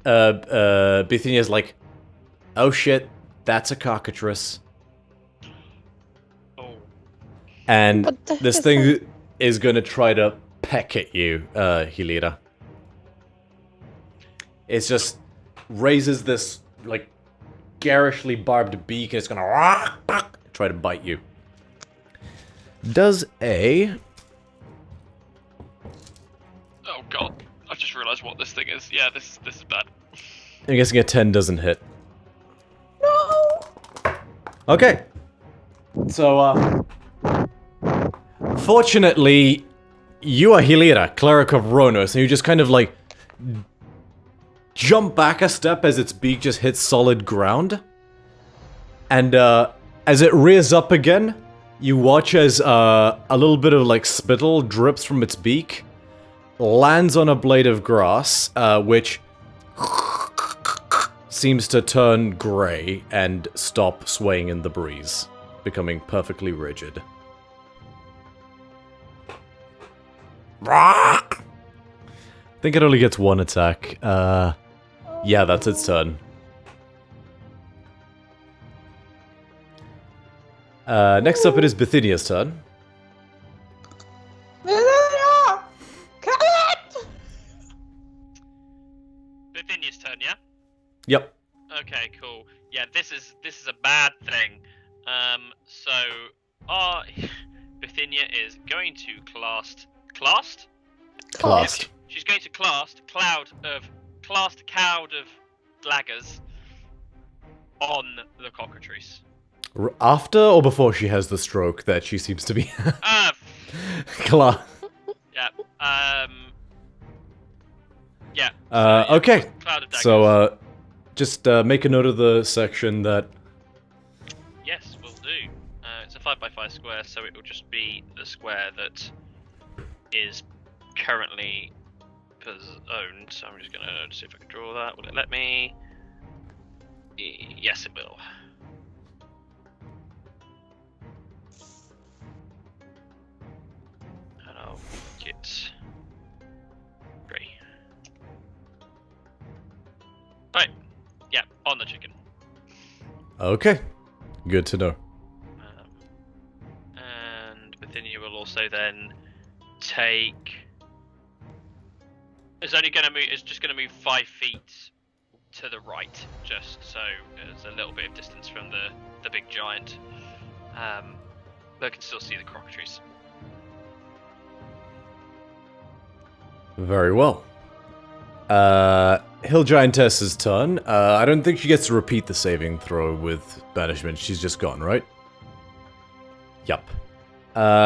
Bithynia's like, oh shit, that's a cockatrice. Oh, And What the this is thing is gonna try to peck at you, Hilira. It's just raises this, like, garishly barbed beak, and it's gonna try to bite you. Does a... oh god! I've just realised what this thing is. Yeah, this is bad. I'm guessing a 10 doesn't hit. No! Okay. So, fortunately, you are Hilira, Cleric of Ronos, and you just kind of, like, jump back a step as its beak just hits solid ground. And, as it rears up again, you watch as, a little bit of, like, spittle drips from its beak, lands on a blade of grass, which seems to turn grey and stop swaying in the breeze, becoming perfectly rigid. I think it only gets one attack. Yeah, that's its turn. Next up it is Bithynia's turn. Bithynia's turn, yeah. Yep. Okay, cool. Yeah, this is a bad thing. So our Bithynia is going to cast Classed? Classed. She's going to cast a cloud of daggers on the cockatrice. After or before she has the stroke that she seems to be. Yeah. Yeah. Okay. Cloud of daggers. So, just make a note of the section that. Yes, will do. It's a 5x5 square, so it will just be the square that is currently owned. So I'm just gonna see if I can draw that. Will it let me? Yes, it will. And I'll get 3. Right. Yeah, on the chicken. Okay. Good to know. And within you will also then take. It's only going to move. It's just going to move 5 feet to the right, just so there's a little bit of distance from the big giant. But I can still see the crocodiles. Very well. Hill Giantess's turn. I don't think she gets to repeat the saving throw with banishment. She's just gone, right? Yup.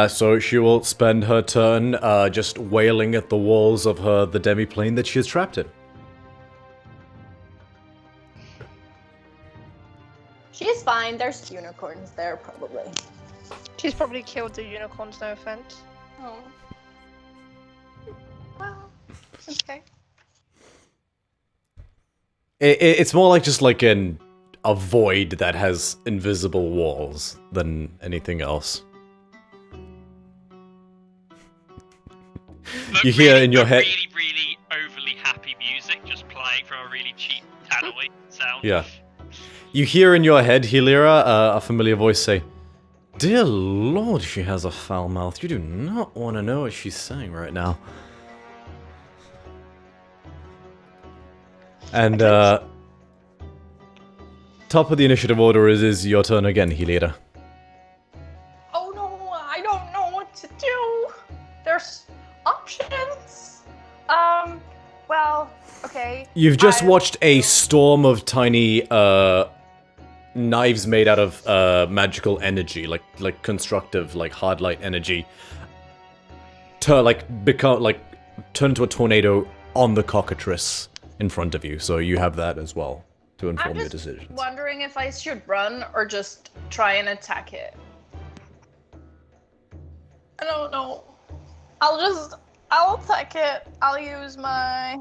So she will spend her turn just wailing at the walls of the demi-plane that she is trapped in. She's fine. There's unicorns there, probably. She's probably killed the unicorns, no offense. Oh. Well, okay. It's more like just like a void that has invisible walls than anything else. You hear in your head. Really, really overly happy music just playing from a really cheap tannoy sound. Yeah. You hear in your head, Helira, a familiar voice say, "Dear Lord, she has a foul mouth. You do not want to know what she's saying right now." And, top of the initiative order is your turn again, Helira. Oh no, I don't know what to do. There's options. Well, okay. You've just watched a storm of tiny, knives made out of, magical energy, like constructive, like hard light energy, turn into a tornado on the cockatrice in front of you, so you have that as well to inform your decisions. Wondering if I should run or just try and attack it. I don't know. I'll attack it. I'll use my...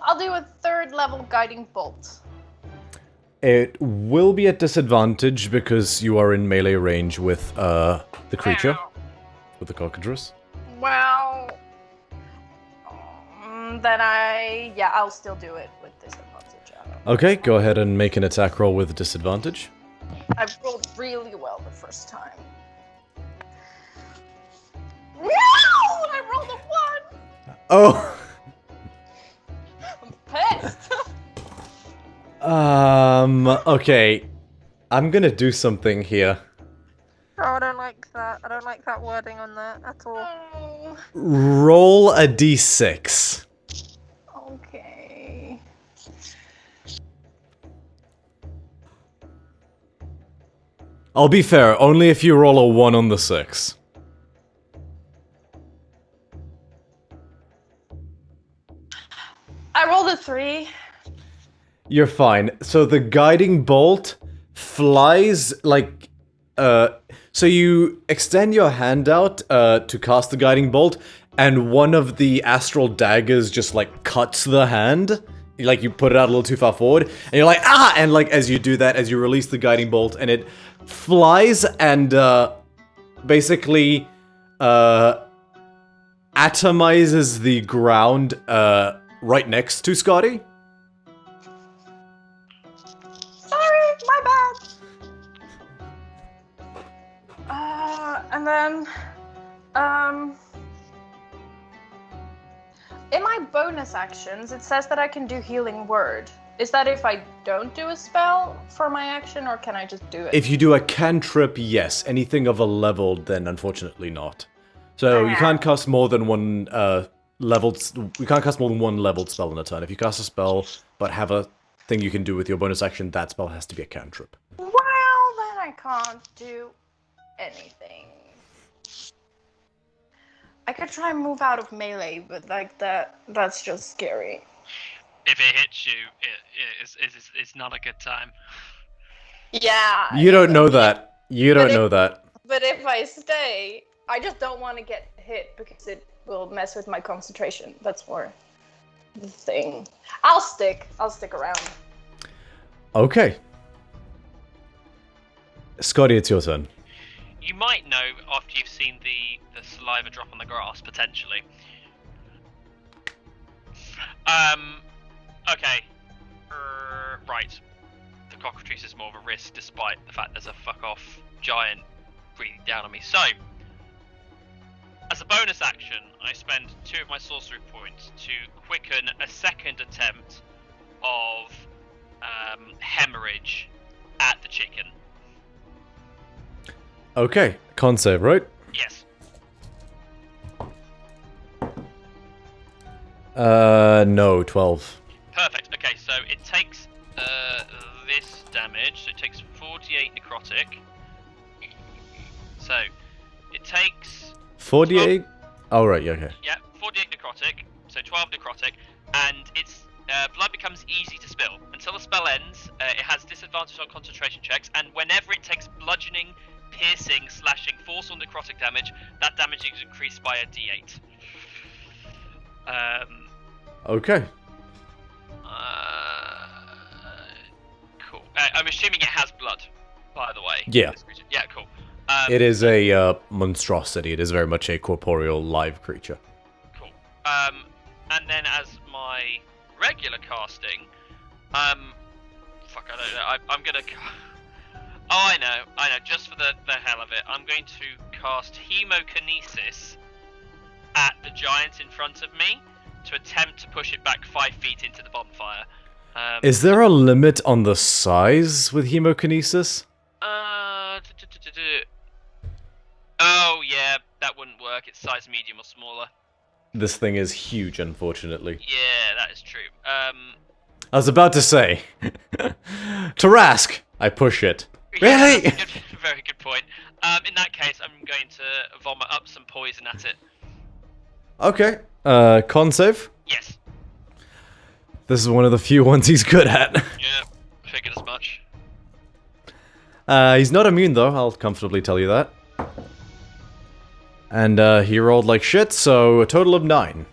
I'll do a 3rd level guiding bolt. It will be at disadvantage because you are in melee range with the creature, with the cockatrice. Well, then I'll still do it with disadvantage. Okay, go ahead and make an attack roll with disadvantage. I've rolled really well the first time. No! I rolled a 1! Oh! I'm pissed! Okay. I'm gonna do something here. Oh, I don't like that. I don't like that wording on that at all. Oh, Roll a d6. okay. I'll be fair, only if you roll a 1 on the 6. I rolled a 3. You're fine. So the guiding bolt flies like... So you extend your hand out to cast the guiding bolt, and one of the astral daggers just like cuts the hand. Like you put it out a little too far forward, and you're like, ah! And like as you do that, as you release the guiding bolt, and it flies and basically atomizes the ground right next to Scotty. Sorry, my bad. And then, in my bonus actions, it says that I can do healing word. Is that if I don't do a spell for my action, or can I just do it? If you do a cantrip, yes. Anything of a level, then unfortunately not. So you can't cast more than one leveled. You can't cast more than one leveled spell in a turn. If you cast a spell but have a thing you can do with your bonus action, that spell has to be a cantrip. Well, then I can't do anything. I could try and move out of melee, but like that's just scary. If it hits you, it's not a good time. Yeah. You don't know that. You don't know that. But if I stay, I just don't want to get hit because it will mess with my concentration. That's more the thing. I'll stick around. Okay. Scotty, it's your turn. You might know after you've seen the saliva drop on the grass, potentially. Okay. Right. The cockatrice is more of a risk, despite the fact there's a fuck-off giant breathing down on me. So, as a bonus action, I spend 2 of my sorcery points to quicken a second attempt of hemorrhage at the chicken. Okay, con save, right? Yes. No, 12. Perfect. Okay, so it takes this damage. So it takes 48 necrotic. So it takes 48? Oh, right, yeah, okay. Yeah, 48 necrotic, so 12 necrotic, and its blood becomes easy to spill. Until the spell ends, it has disadvantage on concentration checks, and whenever it takes bludgeoning, piercing, slashing, force, or necrotic damage, that damage is increased by a d8. Okay. Cool. I'm assuming it has blood, by the way. Yeah. Yeah, cool. It is a monstrosity. It is very much a corporeal, live creature. Cool. And then as my regular casting, fuck, I don't know. I'm gonna. Oh, I know. Just for the hell of it, I'm going to cast Hemokinesis at the giant in front of me to attempt to push it back 5 feet into the bonfire. Is there a limit on the size with hemokinesis? Oh yeah, that wouldn't work. It's size medium or smaller. This thing is huge, unfortunately. Yeah, that is true. I was about to say. Tarask! I push it. Really? Yeah, very good point. In that case, I'm going to vomit up some poison at it. Okay. Con save? Yes. This is one of the few ones he's good at. Yeah, figured as much. He's not immune though, I'll comfortably tell you that. And he rolled like shit, so a total of 9.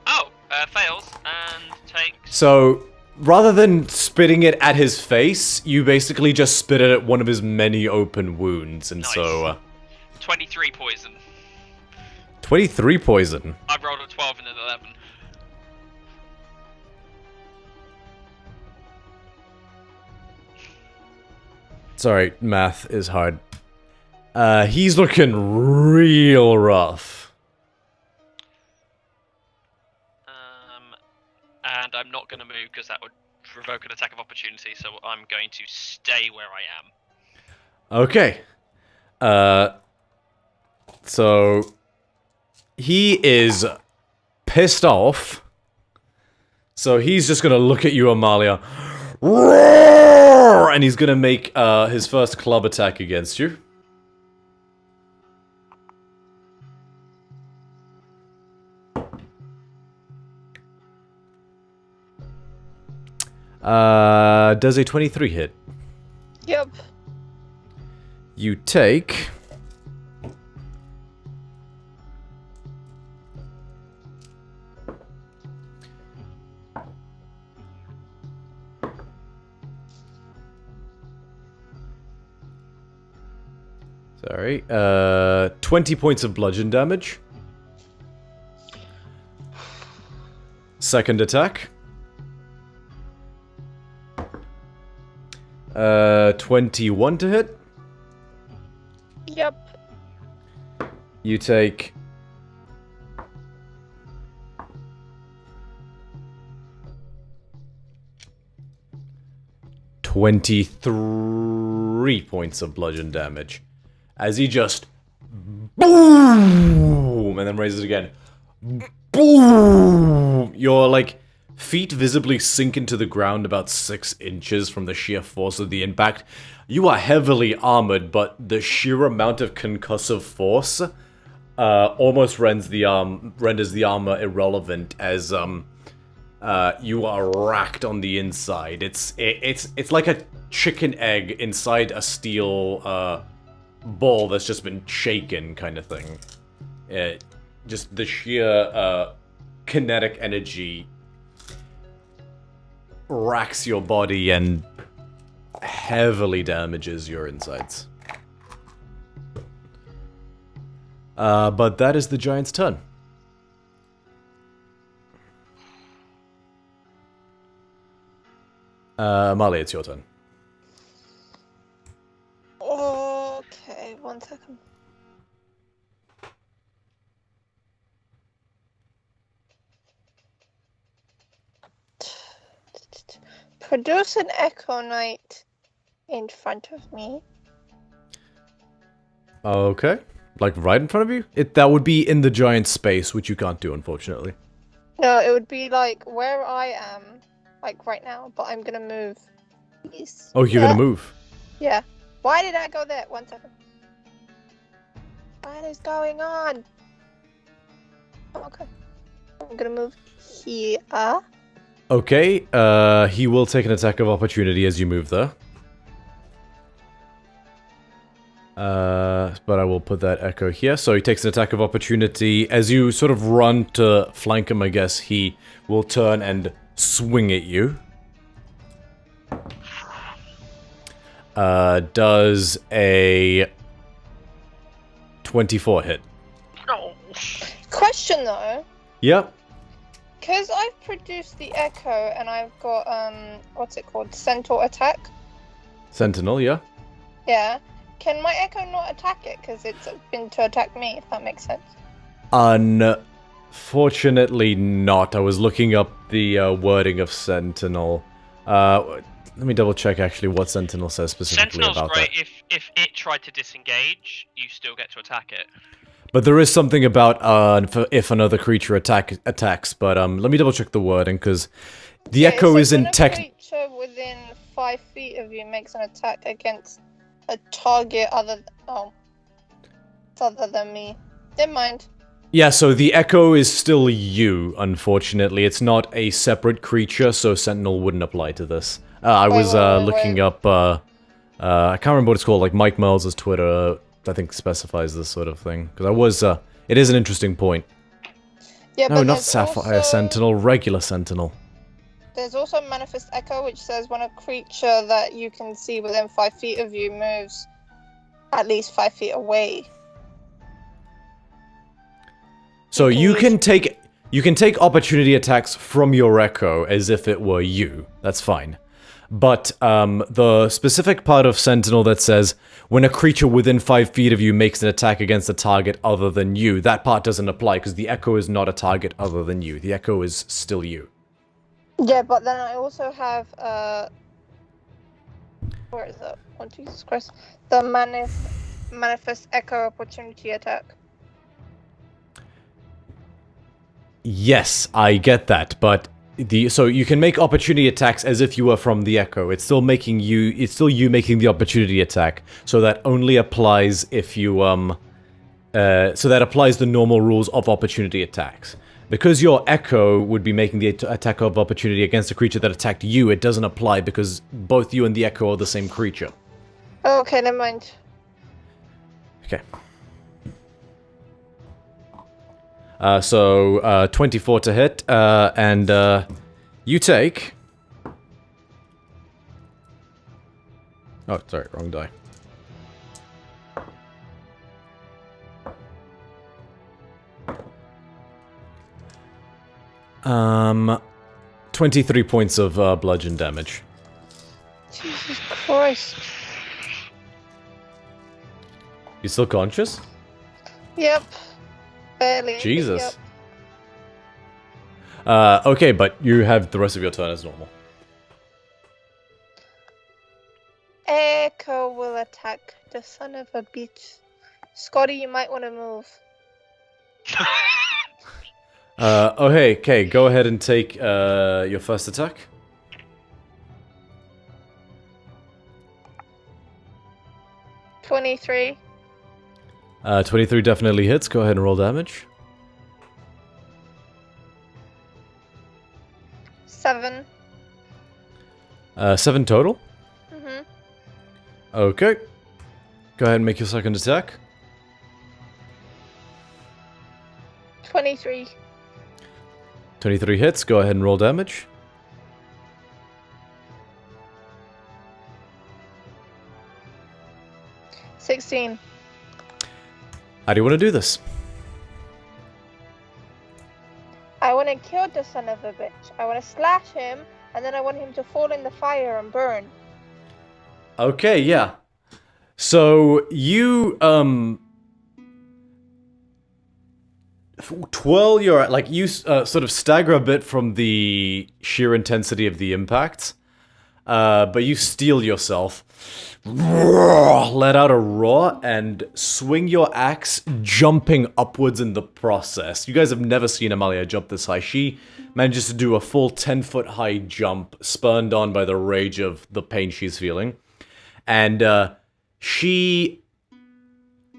Oh, fails and takes. So, rather than spitting it at his face, you basically just spit it at one of his many open wounds, and Nice. so... 23 poison. 23 poison. I rolled a 12 and an 11. Sorry, math is hard. He's looking real rough. And I'm not going to move because that would provoke an attack of opportunity, so I'm going to stay where I am. Okay. So... He is pissed off. So he's just gonna look at you, Amalia. Roar! And he's gonna make his first club attack against you. Does a 23 hit? Yep. You take... Sorry, 20 points of bludgeon damage. Second attack. 21 to hit. Yep. You take... 23 points of bludgeon damage. As he just boom, and then raises it again. Boom! Your, like, feet visibly sink into the ground about 6 inches from the sheer force of the impact. You are heavily armored, but the sheer amount of concussive force almost renders the armor irrelevant as you are racked on the inside. It's like a chicken egg inside a steel ball that's just been shaken, kind of thing. Just the sheer kinetic energy racks your body and heavily damages your insides. But that is the giant's turn. Marley, it's your turn. Okay, 1 second. Produce an Echo Knight in front of me. Okay. Like right in front of you? That would be in the giant space, which you can't do, unfortunately. No, it would be like where I am, like right now, but I'm gonna move. Please. Oh, you're gonna move? Yeah. Why did I go there? 1 second. What is going on? Okay. I'm gonna move here. Okay, he will take an attack of opportunity as you move there. But I will put that echo here. So he takes an attack of opportunity. As you sort of run to flank him, I guess, he will turn and swing at you. Does a 24 hit? No. Question though. Yep. Because I've produced the Echo and I've got, what's it called? Centaur attack? Sentinel, yeah. Yeah. Can my Echo not attack it? Because it's been to attack me, if that makes sense. Unfortunately not. I was looking up the wording of Sentinel. Let me double check actually what Sentinel says specifically Sentinel's about great. that. If it tried to disengage, you still get to attack it. But there is something about if another creature attacks, but let me double check the wording, because the Echo is in tech... When a creature within 5 feet of you makes an attack against a target other than me. Never mind. Yeah, so the Echo is still you, unfortunately. It's not a separate creature, so Sentinel wouldn't apply to this. I was looking up, I can't remember what it's called, like Mike Miles' Twitter, I think specifies this sort of thing. Because I was, it is an interesting point. Yeah, no, but not Sapphire also, Sentinel, regular Sentinel. There's also Manifest Echo, which says when a creature that you can see within 5 feet of you moves at least 5 feet away. So you can take opportunity attacks from your Echo as if it were you. That's fine. But the specific part of Sentinel that says when a creature within 5 feet of you makes an attack against a target other than you, that part doesn't apply because the Echo is not a target other than you. The Echo is still you. Yeah, but then I also have where is it? Oh Jesus Christ! The Manifest Echo opportunity attack. Yes, I get that, but so you can make opportunity attacks as if you were from the Echo. It's still you making the opportunity attack. So that only applies if you so that applies the normal rules of opportunity attacks. Because your Echo would be making the attack of opportunity against a creature that attacked you, it doesn't apply because both you and the Echo are the same creature. Oh, okay, never mind. Okay. So 24 to hit, and you take... Oh, sorry, wrong die. Um, 23 points of bludgeon damage. Jesus Christ. You still conscious? Yep. Barely. Jesus. Yep. Okay, but you have the rest of your turn as normal. attack the son of a bitch. Scotty, you might want to move. Oh hey, okay, go ahead and take your first attack. 23. 23 definitely hits. Go ahead and roll damage. 7. 7 total. Mm-hmm. Okay. Go ahead and make your second attack. 23. 23 hits. Go ahead and roll damage. 16. How do you want to do this? I want to kill the son of a bitch. I want to slash him, and then I want him to fall in the fire and burn. Okay, yeah. So you twirl your you sort of stagger a bit from the sheer intensity of the impact, but you steel yourself, let out a roar, and swing your axe, jumping upwards in the process. You guys have never seen Amalia jump this high. She manages to do a full 10-foot high jump, spurned on by the rage of the pain she's feeling. And she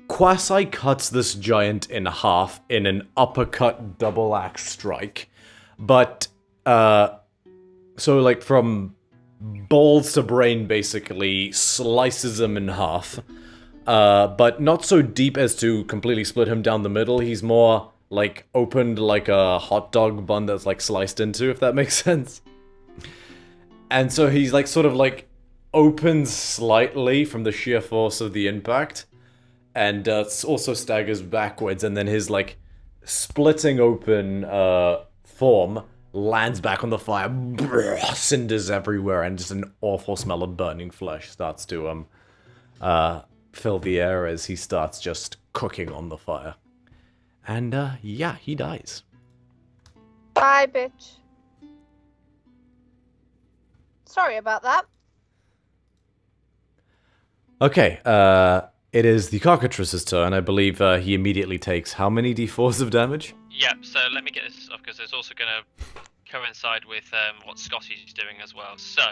quasi-cuts this giant in half in an uppercut double axe strike. But, so like from balls to brain, basically, slices him in half. But not so deep as to completely split him down the middle. He's more like opened like a hot dog bun that's like sliced into, if that makes sense. And so he's like sort of like opens slightly from the sheer force of the impact, and also staggers backwards, and then his like splitting open form lands back on the fire. Cinders everywhere, and just an awful smell of burning flesh starts to fill the air as he starts just cooking on the fire. And yeah, he dies. Bye, bitch. Sorry about that. Okay, it is the cockatrice's turn. I believe he immediately takes how many d4s of damage? Yep, so let me get this off because it's also going to coincide with what Scotty's doing as well. So,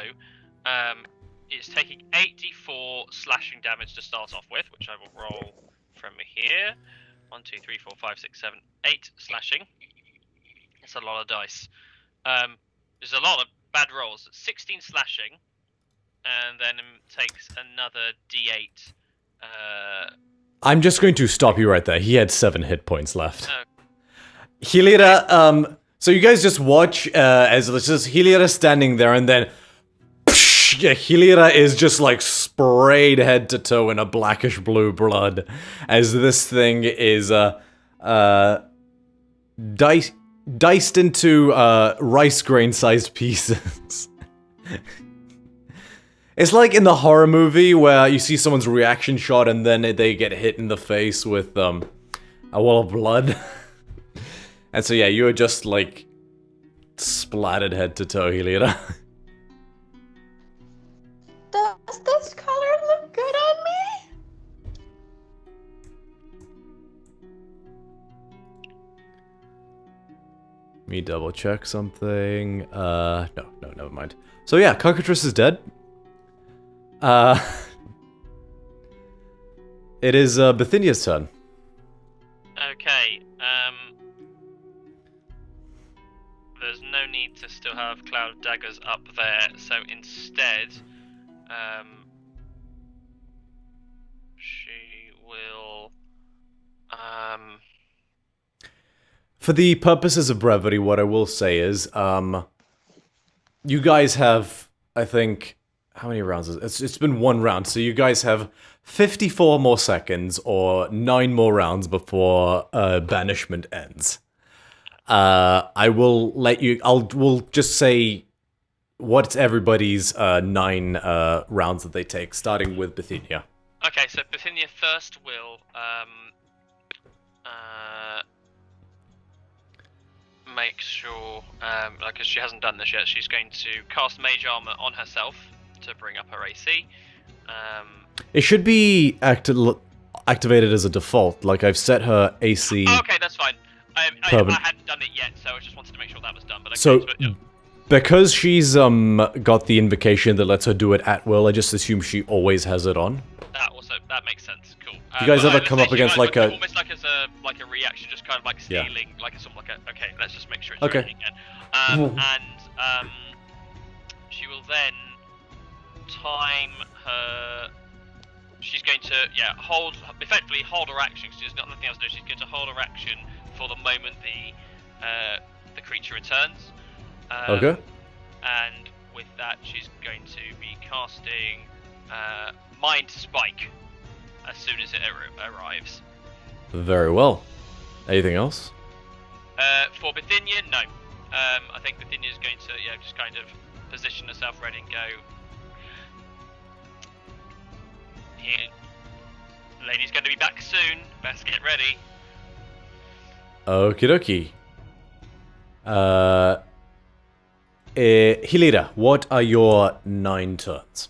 it's taking 8d4 slashing damage to start off with, which I will roll from here. 1, 2, 3, 4, 5, 6, 7, 8 slashing. That's a lot of dice. There's a lot of bad rolls. 16 slashing, and then takes another d8. I'm just going to stop you right there. He had 7 hit points left. Hilira, so you guys just watch as it's just Hilira standing there, and then Hilira is just like sprayed head to toe in a blackish blue blood as this thing is diced into rice grain sized pieces. It's like in the horror movie where you see someone's reaction shot and then they get hit in the face with a wall of blood. And so yeah, you are just like splattered head to toe, Hilira. Does this color look good on me? Let me double check something. No, never mind. So yeah, Cockatrice is dead. It is Bithynia's turn. Okay, there's no need to still have Cloud Daggers up there, so instead, she will, For the purposes of brevity, what I will say is, you guys have, I think, how many rounds is it? It's been 1 round, so you guys have 54 more seconds or 9 more rounds before banishment ends. I will let you. We'll just say what's everybody's 9 rounds that they take, starting with Bithynia. Okay, so Bithynia first will make sure, because she hasn't done this yet, she's going to cast Mage Armor on herself to bring up her AC. It should be activated as a default. Like I've set her AC. Oh, okay, that's fine. I hadn't done it yet, so I just wanted to make sure that was done. But okay, So, yeah. because she's got the invocation that lets her do it at will, I just assume she always has it on. That makes sense. Cool. You guys but ever come up against like a almost like as a reaction, just kind of like Yeah. stealing, like a sort of like a okay, let's just make sure it's Okay. working again. And she will then time her. She's going to effectively hold her action. Because there's nothing else to do. She's going to hold her action for the moment the creature returns. Okay. And with that, she's going to be casting Mind Spike as soon as it arrives. Very well. Anything else? For Bithynia, no. I think Bithynia is going to just kind of position herself ready and go. Here, lady's going to be back soon. Best get ready. Okie dokie. Hilira, what are your 9 turns?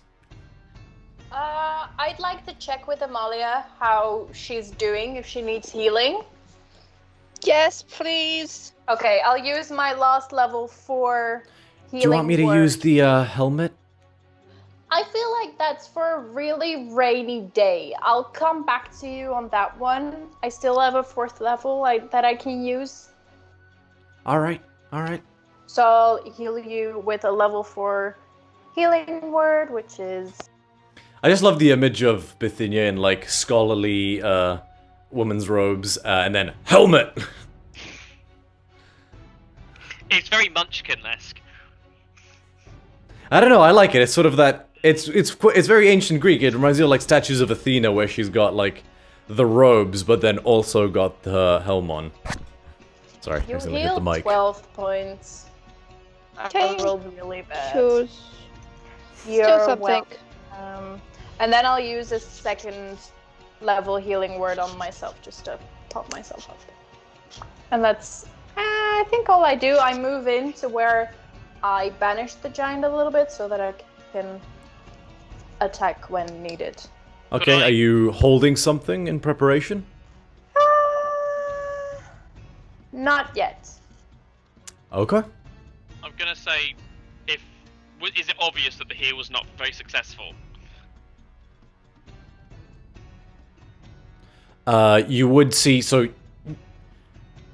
I'd like to check with Amalia how she's doing, if she needs healing. Yes, please. Okay, I'll use my last level 4 healing. Do you want me to word. use the helmet? I feel like that's for a really rainy day. I'll come back to you on that one. I still have a 4th level that I can use. Alright. So I'll heal you with a level 4 healing word, which is... I just love the image of Bithynia in like scholarly woman's robes and then helmet! It's very Munchkin-esque. I don't know, I like it. It's sort of that. It's very ancient Greek. It reminds me of like statues of Athena, where she's got like the robes, but then also got the helm on. Sorry, I You accidentally hit the healed mic. 12 points. Okay. I rolled really bad. Choose. You're Still something. welcome. And then I'll use a 2nd level healing word on myself, just to pop myself up. And that's, I think all I do. I move in to where I banish the giant a little bit so that I can attack when needed. Okay, are you holding something in preparation? Not yet. Okay. I'm gonna say, is it obvious that the heal was not very successful? You would see, so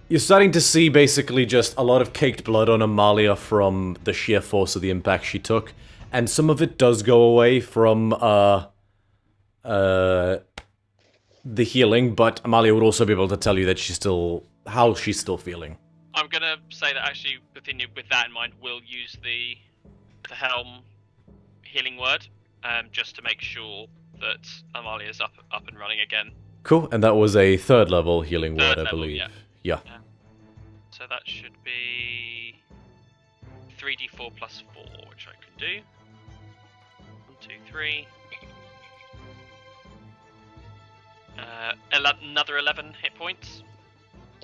you're starting to see basically just a lot of caked blood on Amalia from the sheer force of the impact she took, and some of it does go away from the healing, but Amalia would also be able to tell you that how she's still feeling. I'm gonna say that actually, Bithynia, with that in mind, will use the helm healing word, just to make sure that Amalia's up and running again. Cool, and that was a 3rd level healing word, Third I level, believe. yeah. So that should be 3d4 plus 4, which I can do. 1, 2, 3. Another 11 hit points.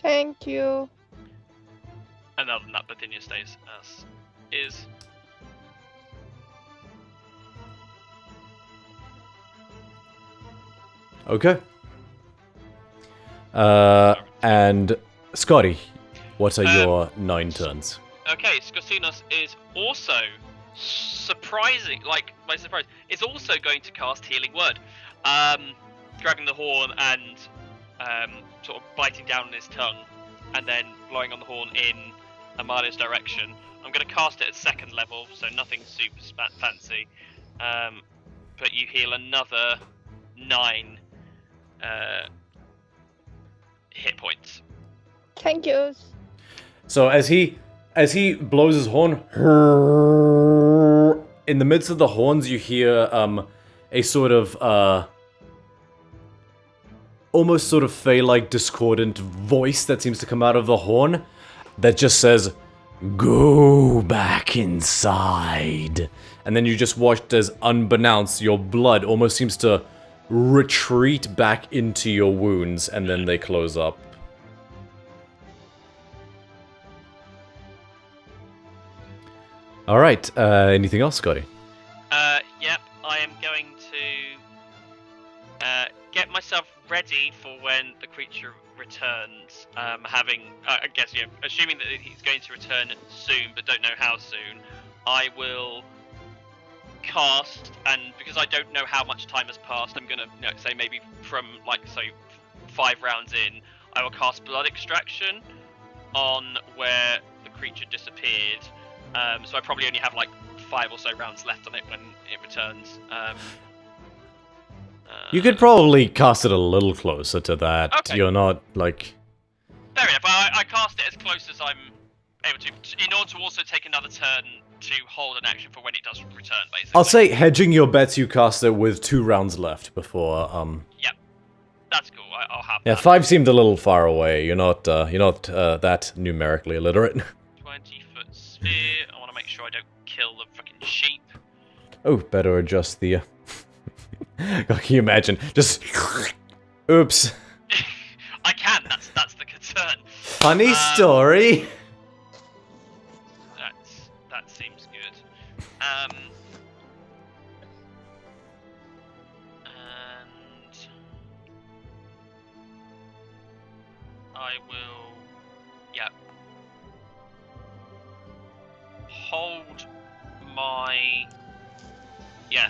Thank you. And other than that, Bithynia stays as is. Okay. And Scotty, what are your 9 turns? Okay, Skosinos is also surprising, by surprise, is also going to cast Healing Word. Grabbing the horn and sort of biting down on his tongue, and then blowing on the horn in Amalia's direction. I'm going to cast it at 2nd level, so nothing super fancy. But you heal another 9 hit points. Thank you. So as he blows his horn, in the midst of the horns you hear a sort of almost sort of fey-like discordant voice that seems to come out of the horn that just says, "Go back inside." And then you just watched as, unbeknownst, your blood almost seems to retreat back into your wounds, and then they close up. Alright, anything else, Scotty? Yep, I am going to myself ready for when the creature returns. I guess, assuming that he's going to return soon, but don't know how soon, I will cast, and because I don't know how much time has passed, I'm gonna say maybe from 5 rounds in, I will cast Blood Extraction on where the creature disappeared. So I probably only have 5 or so rounds left on it when it returns. You could probably cast it a little closer to that. Okay. You're not, Fair enough. I cast it as close as I'm able to, in order to also take another turn to hold an action for when it does return, basically. I'll say, hedging your bets, you cast it with 2 rounds left before, Yep. That's cool. I'll have Yeah, that. 5 seemed a little far away. You're not that numerically illiterate. 20-foot sphere. I want to make sure I don't kill the fucking sheep. Oh, better adjust the... God, can you imagine? Just... Oops. I can. That's the concern. Funny story. That seems good. And I will, hold my,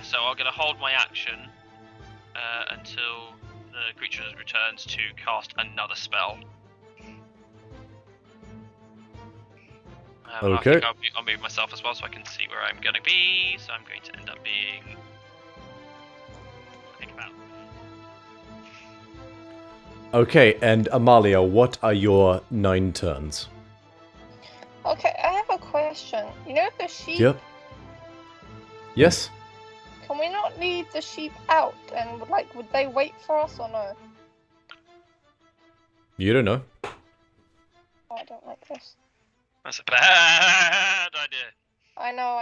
so I'm going to hold my action until the creature returns to cast another spell. I Okay. think I'll move myself as well so I can see where I'm going to be. So I'm going to end up being, I think about. Okay, and Amalia, what are your 9 turns? Okay, I have a question. You know the sheep? Yep. Yes? Can we not lead the sheep out? And would they wait for us or no? You don't know. Oh, I don't like this. That's a bad idea. I know.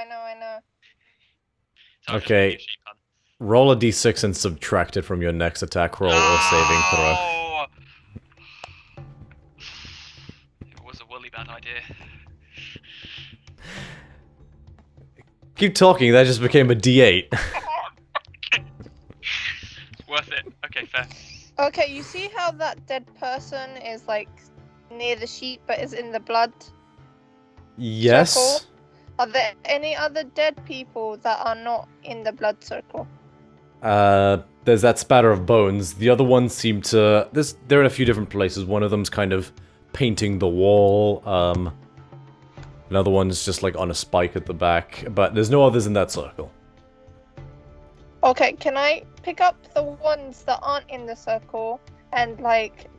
So I'll just Okay. make a sheep hunt. Roll a d6 and subtract it from your next attack roll or saving throw. Oh! It was a woolly bad idea. Keep talking, that just became a d8. It's worth it. Okay, fair. Okay, you see how that dead person is near the sheep but is in the blood? Yes? Circle? Are there any other dead people that are not in the blood circle? There's that spatter of bones. The other ones seem to... They're in a few different places. One of them's kind of painting the wall. Another one's just on a spike at the back. But there's no others in that circle. Okay, can I pick up the ones that aren't in the circle and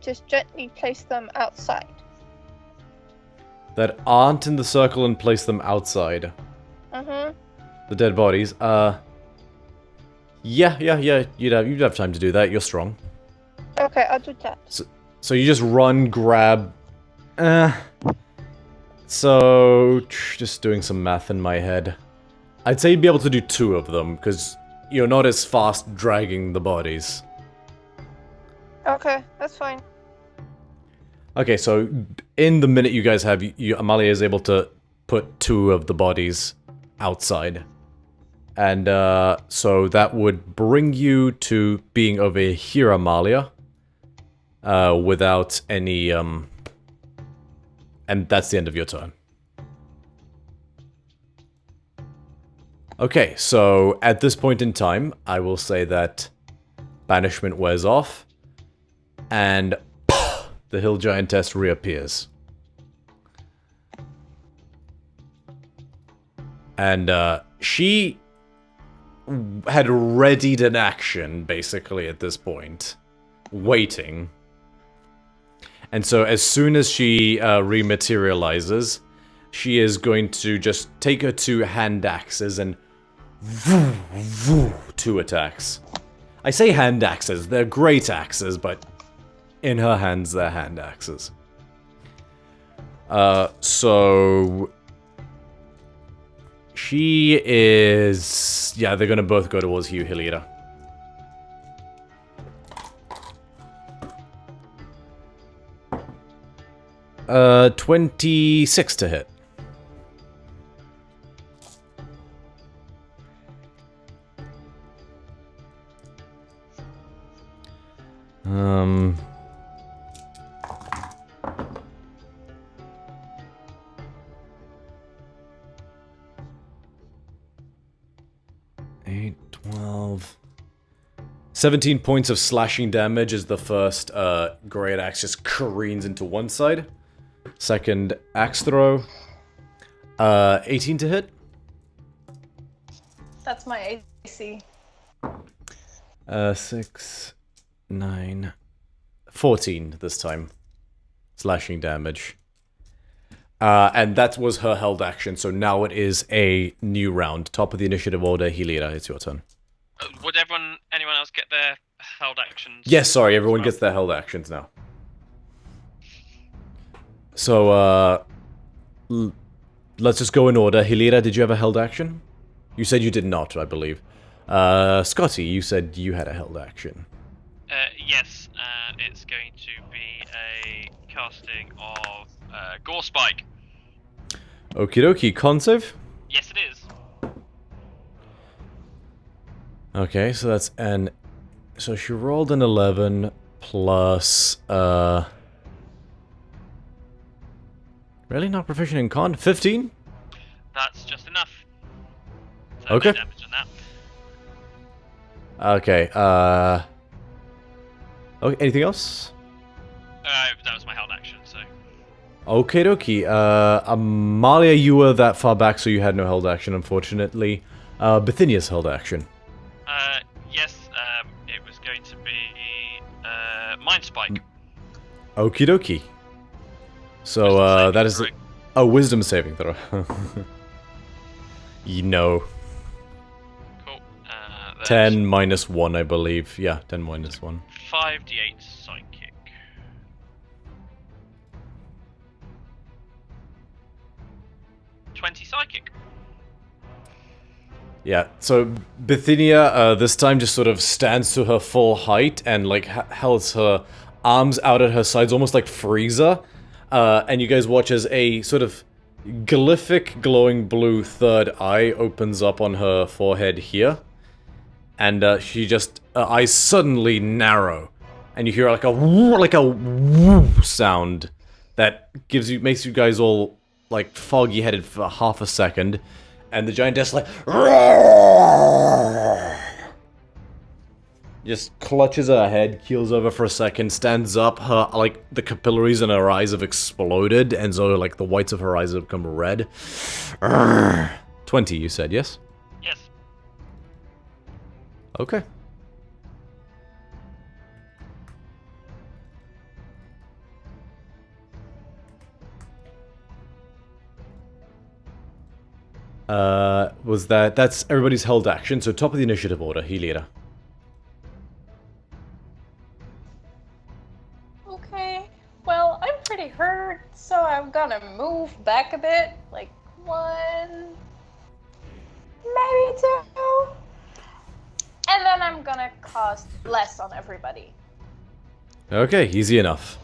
just gently place them outside? That aren't in the circle and place them outside. Mm-hmm. The dead bodies. Yeah. You'd have time to do that. You're strong. Okay, I'll do that. So you just run, grab... So, just doing some math in my head. I'd say you'd be able to do 2 of them, because you're not as fast dragging the bodies. Okay, that's fine. Okay, so in the minute you guys have, Amalia is able to put 2 of the bodies outside. And so that would bring you to being over here, Amalia. Without any... And that's the end of your turn. Okay, so at this point in time, I will say that banishment wears off, and the hill giantess reappears. And she had readied an action, basically, at this point, waiting. And so as soon as she rematerializes, she is going to just take her 2 hand axes and 2 attacks. I say hand axes, they're great axes, but in her hands they're hand axes. So she is... Yeah, they're gonna both go towards you, Hilira. 26 to hit. 17 points of slashing damage as the first great axe just careens into one side. Second axe throw. 18 to hit. That's my AC. 6, 9, 14 this time. Slashing damage. And that was her held action, so now it is a new round. Top of the initiative order, Hilira, it's your turn. Would anyone else get their held actions? Yes, sorry, everyone gets their held actions now. So, let's just go in order. Hilira, did you have a held action? You said you did not, I believe. Scotty, you said you had a held action. Yes, it's going to be a casting of Gore Spike. Okie dokie, con save? Yes, it is. Okay, so that's an... So she rolled an 11 plus... Really not proficient in con? 15? That's just enough. So Okay. no damage on that. Okay, Okay, anything else? That was my held action, so... Okie dokie. Amalia, you were that far back, so you had no held action, unfortunately. Bithynia's held action. Yes, it was going to be Mind Spike. Okie dokie. So, that is a wisdom saving throw. You know. Cool. 10 minus 1, I believe. Yeah, 10 minus 1. 5d8 psychic. .20 psychic. Yeah, so Bithynia this time just sort of stands to her full height and like holds her arms out at her sides, almost like Frieza. And you guys watch as a sort of glyphic glowing blue third eye opens up on her forehead here. And she just, her eyes suddenly narrow. And you hear like a woo sound that makes you guys all like foggy headed for half a second. And the giantess like just clutches her head, keels over for a second, stands up, her like the capillaries in her eyes have exploded, and so like the whites of her eyes have become red. 20, you said, yes? Yes. Okay. That's everybody's held action, so top of the initiative order, Hilira. Okay. Well, I'm pretty hurt, so I'm gonna move back a bit. Like 1, maybe 2. And then I'm gonna cast Bless on everybody. Okay, easy enough.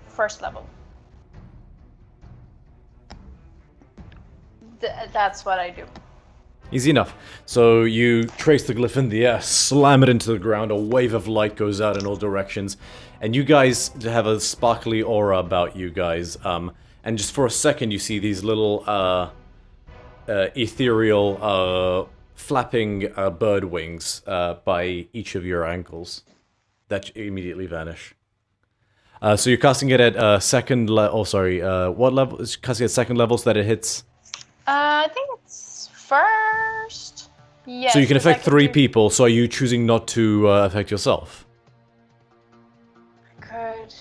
First level. That's what I do. Easy enough. So you trace the glyph in the air, slam it into the ground, a wave of light goes out in all directions, and you guys have a sparkly aura about you guys, and just for a second you see these little, ethereal, flapping bird wings by each of your ankles that immediately vanish. So you're casting it at second level, what level? Is casting at second level so that it hits... I think it's first. Yes. So you can affect 3 people, so are you choosing not to affect yourself? Good.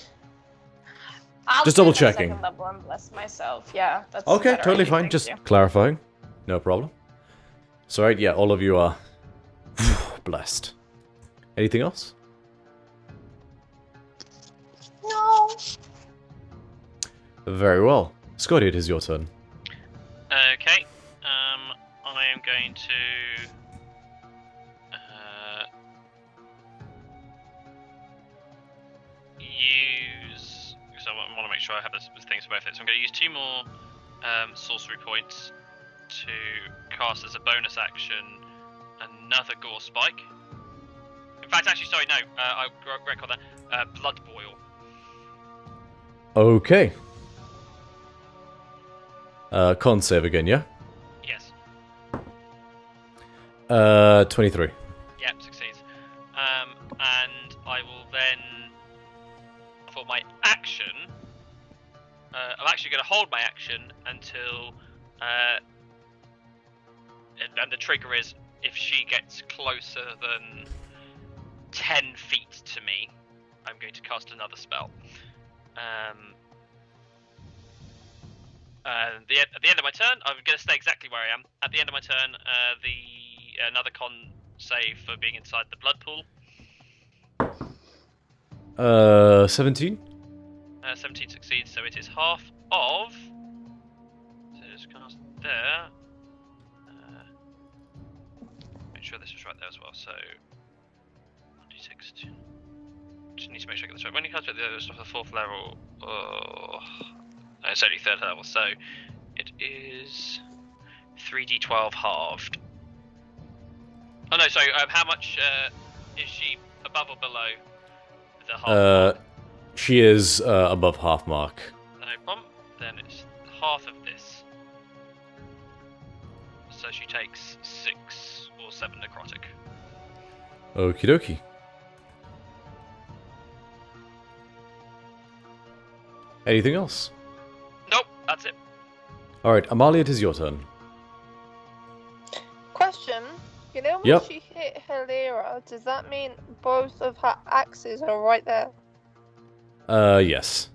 Just double checking. Second level and bless myself. Yeah, that's Okay, better, totally I think, fine. thank Just you. clarifying. No problem. So, right, yeah, all of you are blessed. Anything else? No. Very well. Scotty, it is your turn. Okay. I am going to use, because I want to make sure I have this things for both it. So I'm going to use 2 more sorcery points to cast as a bonus action another Gore Spike. In fact, actually, sorry, no, I record that. Blood Boil. Okay. Con save again, yeah? Yes. 23. Yep, succeeds. And I will then, for my action, I'm actually going to hold my action until, and the trigger is if she gets closer than 10 feet to me, I'm going to cast another spell. At the end of my turn, I'm going to stay exactly where I am. At the end of my turn, another con save for being inside the blood pool. 17? 17 succeeds, so it is half of. So just cast there. Make sure this was right there as well. So 1d6. Just need to make sure I get this right. When you cast it, it's the fourth level. It's only third level, so it is 3d12 halved. Oh no, sorry. How much is she above or below the half mark? She is above half mark. No problem. Then it's half of this. So she takes 6 or 7 necrotic. Okie dokie. Anything else? Nope, that's it. Alright, Amalia, it is your turn. Question. You know when Yep. she hit Helera, does that mean both of her axes are right there? Yes.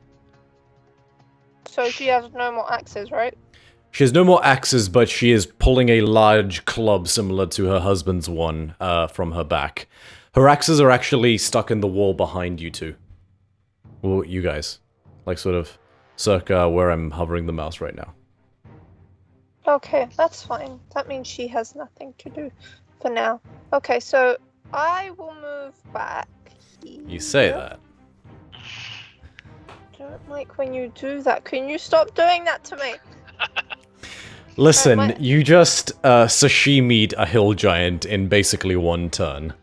So she has no more axes, right? She has no more axes, but she is pulling a large club similar to her husband's one from her back. Her axes are actually stuck in the wall behind you two. Well, you guys. Like, sort of circa where I'm hovering the mouse right now. Okay, that's fine. That means she has nothing to do for now. Okay, so I will move back here. You say that. I don't like when you do that. Can you stop doing that to me? Listen, my- you just sashimi'd a hill giant in basically one turn.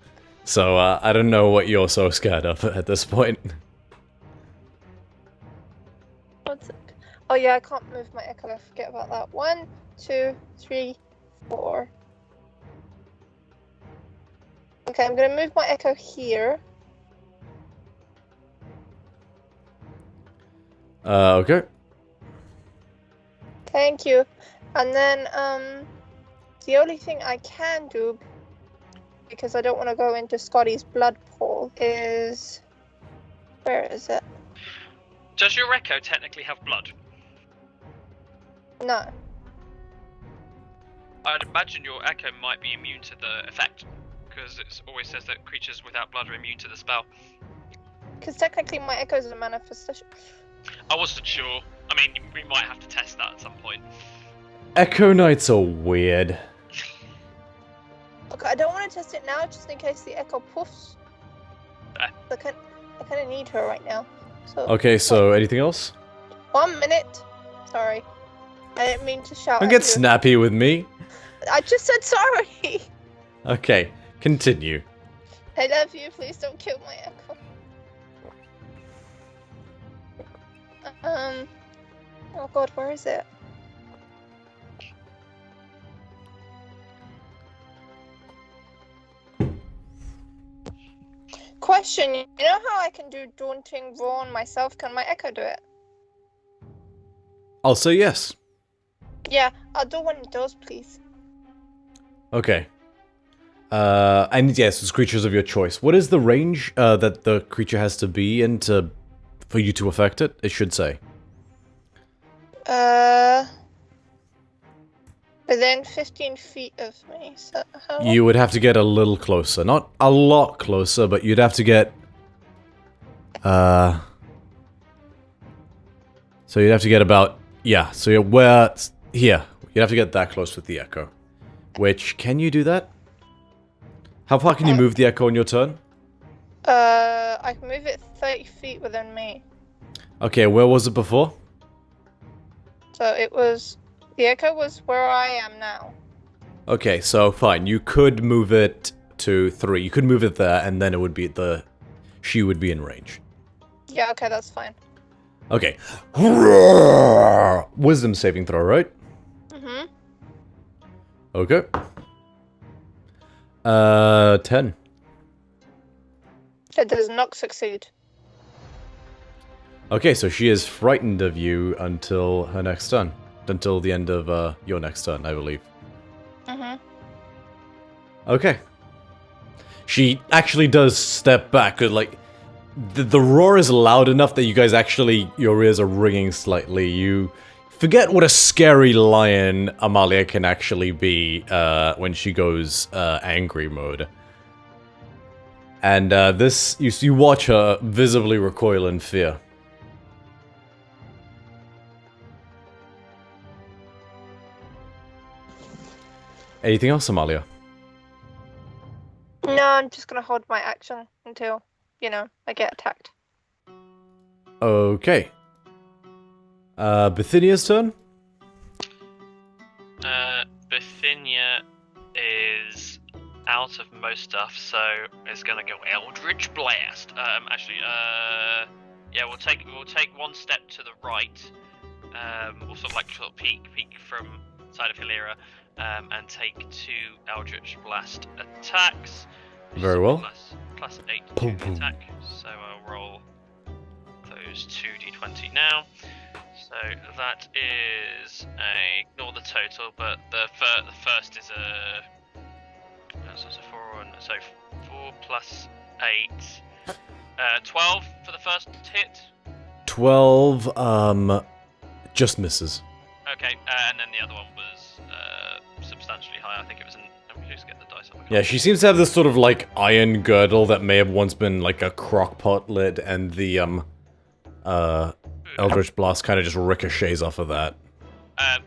So, I don't know what you're so scared of at this point. What's it? Oh yeah, I can't move my echo. I forget about that. 1, 2, 3, 4. Okay, I'm gonna move my echo here. Okay. Thank you. And then, the only thing I can do, because I don't want to go into Scotty's blood pool, is... Where is it? Does your echo technically have blood? No. I'd imagine your echo might be immune to the effect, because it always says that creatures without blood are immune to the spell. Because technically my echo is a manifestation. I wasn't sure. I mean, we might have to test that at some point. Echo Knights are weird. Okay, I don't want to test it now, just in case the echo puffs. I kind of need her right now. So. Okay, so anything else? 1 minute. Sorry. I didn't mean to shout Don't at get you. snappy with me. I just said sorry. Okay, continue. I love you. Please don't kill my echo. Oh god, where is it? Question, you know how I can do Daunting Roar on myself? Can my echo do it? I'll say yes. Yeah, I'll do one of those, please. Okay. And yes, it's creatures of your choice. What is the range that the creature has to be in for you to affect it? It should say. Within 15 feet of me, so how? You would have to get a little closer. Not a lot closer, but you'd have to get... So you'd have to get about... Yeah, so you're where... Here. You'd have to get that close with the echo. Which, can you do that? How far can you move the echo on your turn? I can move it 30 feet within me. Okay, where was it before? So it was... The echo was where I am now. Okay, so fine. You could move it to 3. You could move it there, and then it would be the... She would be in range. Yeah, okay, that's fine. Okay. Wisdom saving throw, right? Mm-hmm. Okay. 10. It does not succeed. Okay, so she is frightened of you until her next turn. Until the end of your next turn, I believe. Mm-hmm. Okay. She actually does step back, like, the roar is loud enough that you guys actually, your ears are ringing slightly. You forget what a scary lion Amalia can actually be when she goes angry mode. And this, you watch her visibly recoil in fear. Anything else, Amalia? No, I'm just gonna hold my action until, I get attacked. Okay. Bithynia's turn? Bithynia is out of most stuff, so it's gonna go Eldritch Blast. Yeah, we'll take one step to the right. We'll sort of peek from side of Hilira, and take 2 Eldritch Blast attacks. Very well. Plus 8 to the attack. So I'll roll those 2d20 now. So that is ignore the total, but the first is a 4 so 4 plus 8, 12 for the first hit. 12 just misses. Okay, and then the other one was substantially higher. I think it was let me just get the dice up. Yeah, she seems to have this sort of like iron girdle that may have once been like a crock pot lid, and the Eldritch Blast kind of just ricochets off of that.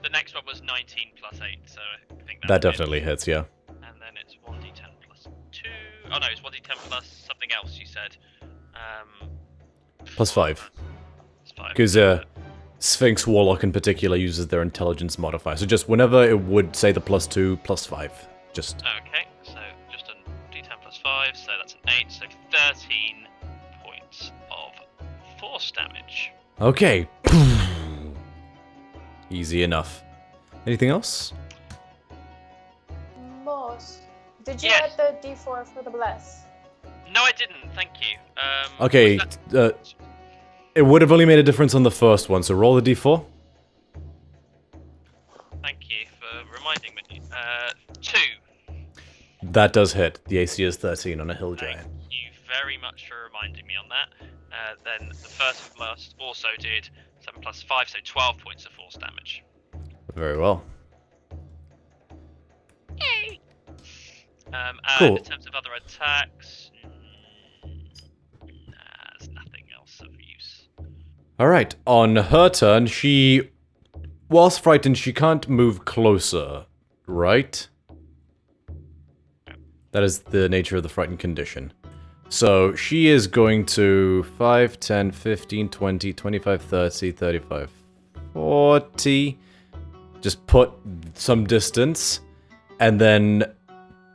The next one was 19 plus 8, so I think that definitely hits, yeah. And then it's 1d10 plus 2. Oh no, it's 1d10 plus something else, you said. Plus 5. Plus 5. Because Sphinx Warlock in particular uses their intelligence modifier. So just whenever it would say the plus 2, plus 5. Just. Okay, so just a d10 plus 5, so that's an 8, so 13 points of force damage. Okay. Easy enough. Anything else? Moss, did you Yes. add the D4 for the bless? No, I didn't, thank you. Okay, it would have only made a difference on the first one, so roll the d4. Thank you for reminding me. 2. That does hit. The AC is 13 on a hill giant. Thank you very much for reminding me on that. Then the first blast also did 7 plus 5, so 12 points of force damage. Very well. Yay! Cool. In terms of other attacks, there's nothing else of use. Alright, on her turn, she... Whilst frightened, she can't move closer, right? That is the nature of the frightened condition. So, she is going to 5, 10, 15, 20, 25, 30, 35, 40... Just put some distance, and then...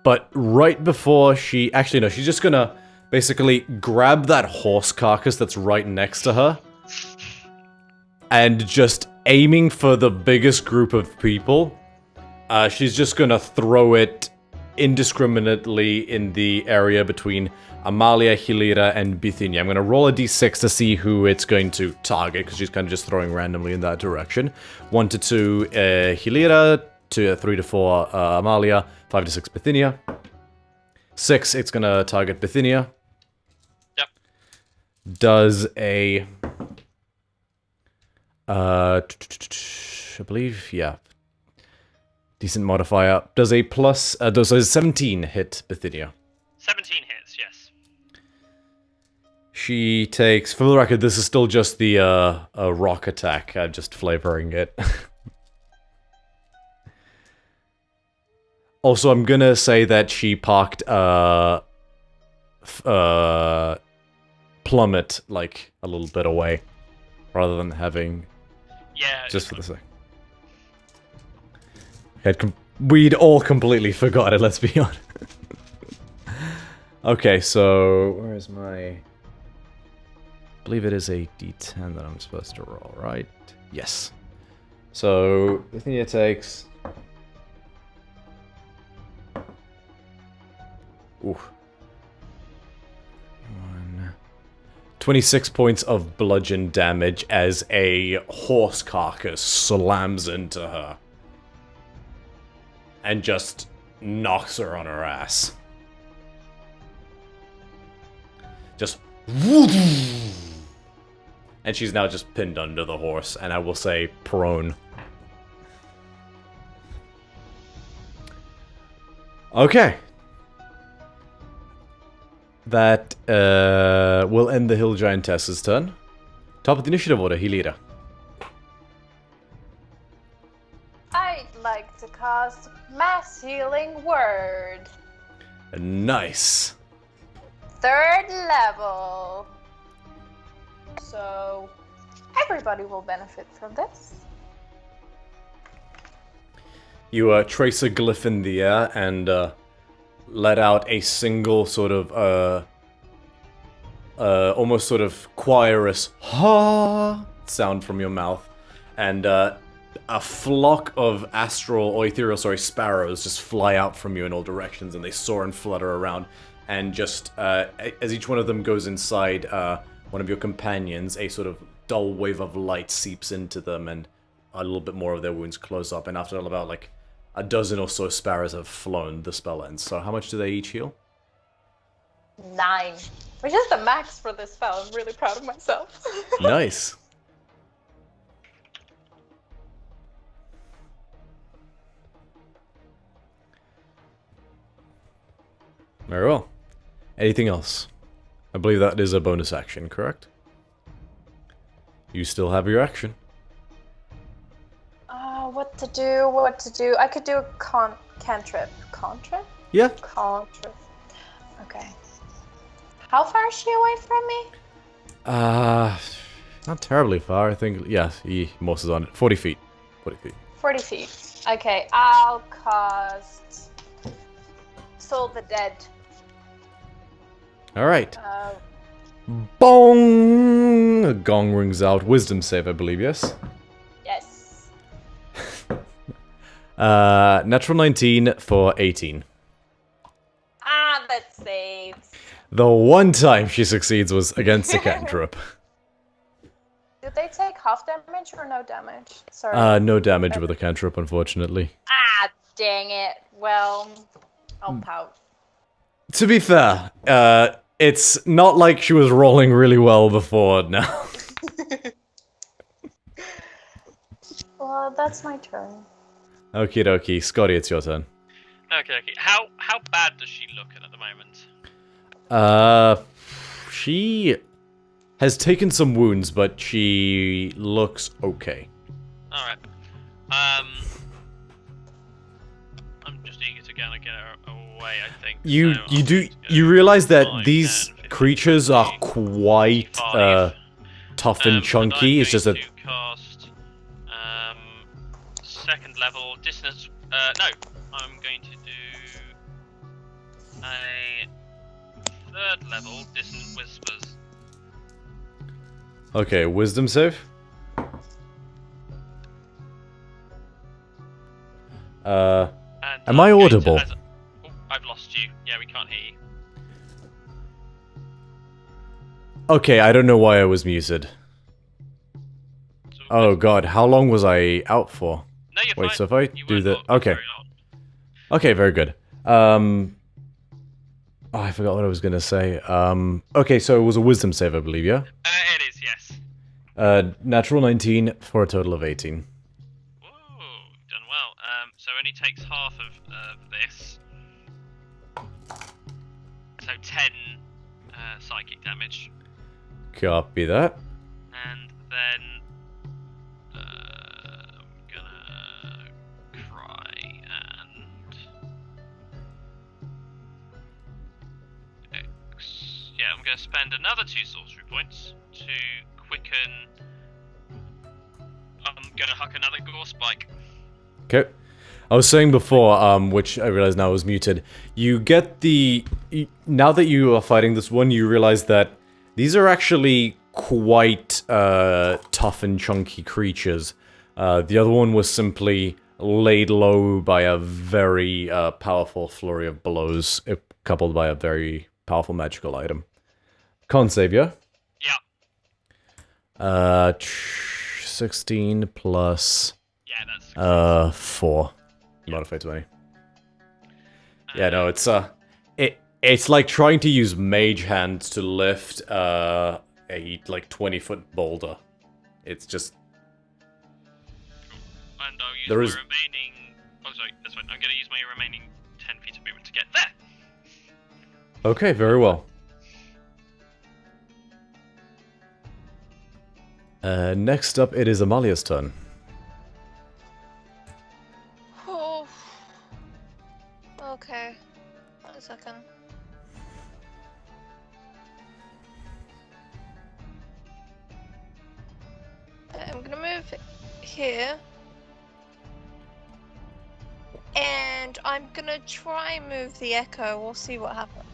But right before she... Actually, no, she's just gonna basically grab that horse carcass that's right next to her, and just aiming for the biggest group of people, she's just gonna throw it indiscriminately in the area between Amalia, Hilira, and Bithynia. I'm gonna roll a d6 to see who it's going to target, because she's kind of just throwing randomly in that direction. 1 to 2, Hilira. 3 to 4, Amalia. 5 to 6, Bithynia. 6, it's gonna target Bithynia. Yep. Does a... I believe, yeah. Decent modifier. Does a plus... does a 17 hit Bithynia? 17 hits, yes. She takes... For the record, this is still just the rock attack. I'm just flavoring it. Also, I'm gonna say that she parked Plummet, like, a little bit away, rather than having... Yeah. Just for the sake. We'd all completely forgot it, let's be honest. Okay, so... Where is my... I believe it is a d10 that I'm supposed to roll, right? Yes. So, Bithynia takes... Ooh. 26 points of bludgeon damage as a horse carcass slams into her. And just knocks her on her ass. Just... And she's now just pinned under the horse, and I will say prone. Okay. That will end the Hill Giantess's turn. Top of the initiative order, Hilira. I'd like to cast Mass Healing Word. Nice. 3rd level. So, everybody will benefit from this. You trace a glyph in the air and let out a single sort of almost sort of choirous ha sound from your mouth, and a flock of astral or ethereal, sparrows just fly out from you in all directions, and they soar and flutter around, and just as each one of them goes inside one of your companions, a sort of dull wave of light seeps into them, and a little bit more of their wounds close up, and after about like a dozen or so sparrows have flown, the spell ends. So how much do they each heal? 9. Which is the max for this spell. I'm really proud of myself. Nice. Very well. Anything else? I believe that is a bonus action, correct? You still have your action. What to do? I could do a cantrip. Cantrip? Yeah. Cantrip. Okay. How far is she away from me? Not terribly far, I think. Yeah, he mosses on it. 40 feet. 40 feet. 40 feet. Okay, I'll cast Soul the Dead. Alright. Bong! A gong rings out. Wisdom save, I believe, yes? Yes. Natural 19 for 18. Ah, that saves. The one time she succeeds was against a cantrip. Did they take half damage or no damage? Sorry. No damage with a cantrip, unfortunately. Ah, dang it. Well, I'll pout. To be fair, it's not like she was rolling really well before now. Well, that's my turn. Okie dokie. Scotty, it's your turn. Okay. How bad does she look at the moment? She has taken some wounds, but she looks okay. Alright. I'm just eager to get her away, I think. You so you realize that 5, these 10, 15, creatures are 20, quite 25. tough and chunky. It's just that to cast second level dissonance. No, I'm going to do a 3rd level dissonant whispers. okay, wisdom save. And Am I'm I going to- audible? Oh, I've lost you. Yeah, we can't hear you. Okay, I don't know why I was muted. So Oh god, how long was I out for? no, you're Wait, fine. so if I You do weren't the... audible Okay. very long. Okay, very good. Oh, I forgot what I was gonna say. Okay, so it was a wisdom save, I believe, yeah? It is, yes. Natural 19 for a total of 18. Whoa, done well. So only takes half of this. So 10 psychic damage. Copy that. And then I'm gonna cry and I'm gonna spend another 2 sorcery points to quicken. I'm gonna huck another gore spike. Okay. I was saying before, which I realize now was muted, you get the... Now that you are fighting this one, you realize that these are actually quite tough and chunky creatures. The other one was simply laid low by a very powerful flurry of blows. It coupled by a very powerful magical item. Con save, yeah? Yeah. 16 plus Yeah, that's 4. Modify 20. Yeah, no, it's like trying to use mage hand to lift a like 20-foot boulder. It's just And I'll use There my is- remaining. Oh, sorry, that's fine. I'm going to use my remaining 10 feet of movement to get there. okay, very well. Next up, it is Amalia's turn. Oh. Okay. 1 second. I'm gonna move here. And I'm gonna try and move the echo. We'll see what happens.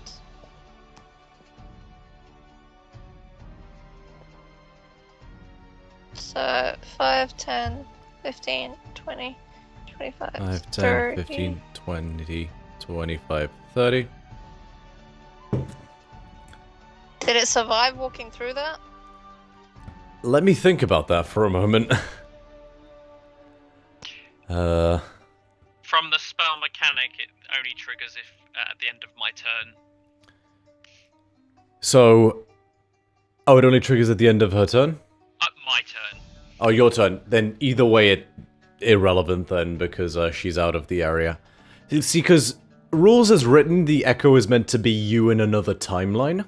So 5, 10, 15, 20, 25, 5, 10, 30. 15, 20, 25, 30. Did it survive walking through that? Let me think about that for a moment. From the spell mechanic, it only triggers if at the end of my turn. So... Oh, it only triggers at the end of her turn? My turn. Oh, your turn. Then either way, it's irrelevant then, because she's out of the area. See, because rules as written, the Echo is meant to be you in another timeline.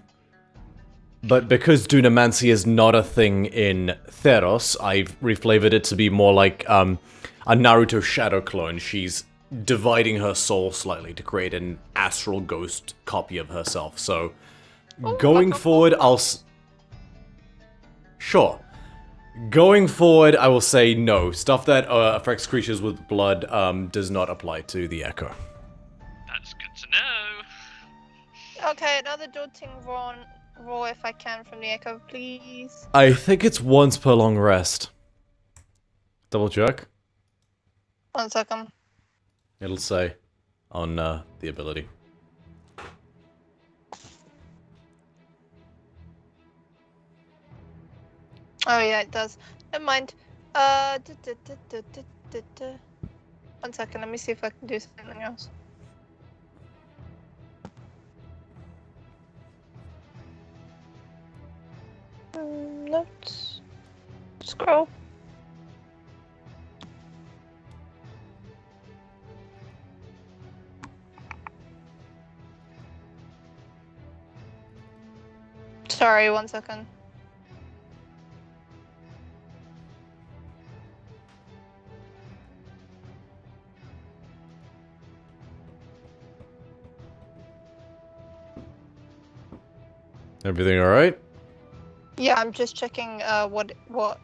But because Dunamancy is not a thing in Theros, I've reflavored it to be more like a Naruto shadow clone. She's dividing her soul slightly to create an astral ghost copy of herself. So, going forward, Sure. Going forward, I will say no. Stuff that affects creatures with blood does not apply to the Echo. That's good to know. Okay, another daunting roll if I can from the echo, please. I think it's once per long rest. Double check. 1 second. It'll say on the ability. Oh yeah, it does. Never mind. 1 second, let me see if I can do something else. Let's scroll. Sorry, 1 second. Everything alright? Yeah, I'm just checking what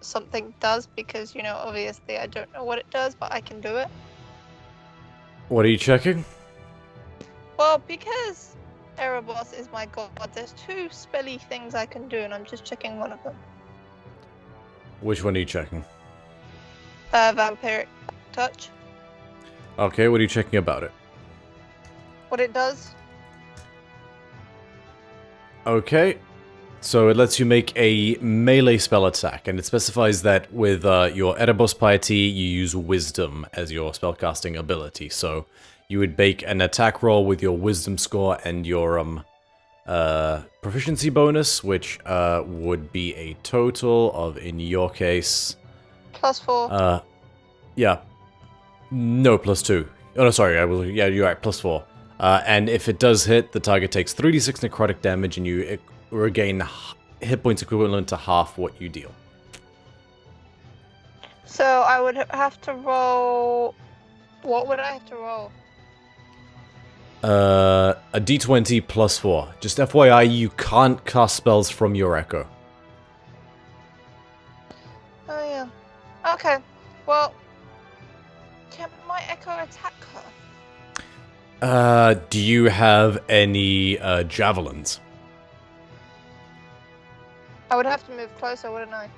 something does because, you know, obviously I don't know what it does, but I can do it. What are you checking? Well, because Erebos is my god, there's 2 spelly things I can do, and I'm just checking one of them. Which one are you checking? Vampiric Touch. Okay, what are you checking about it? What it does? Okay, so it lets you make a melee spell attack, and it specifies that with your Erebos Piety, you use Wisdom as your spellcasting ability. So you would make an attack roll with your Wisdom score and your proficiency bonus, which would be a total of, in your case... +4. Yeah. No, +2. Oh, no, sorry, yeah, you're right, +4. And if it does hit, the target takes 3d6 necrotic damage, and you regain hit points equivalent to half what you deal. So I would have to roll... What would I have to roll? A d20 +4. Just FYI, you can't cast spells from your Echo. Oh yeah. Okay, well... Can my echo attack her? Do you have any javelins? I would have to move closer, wouldn't I?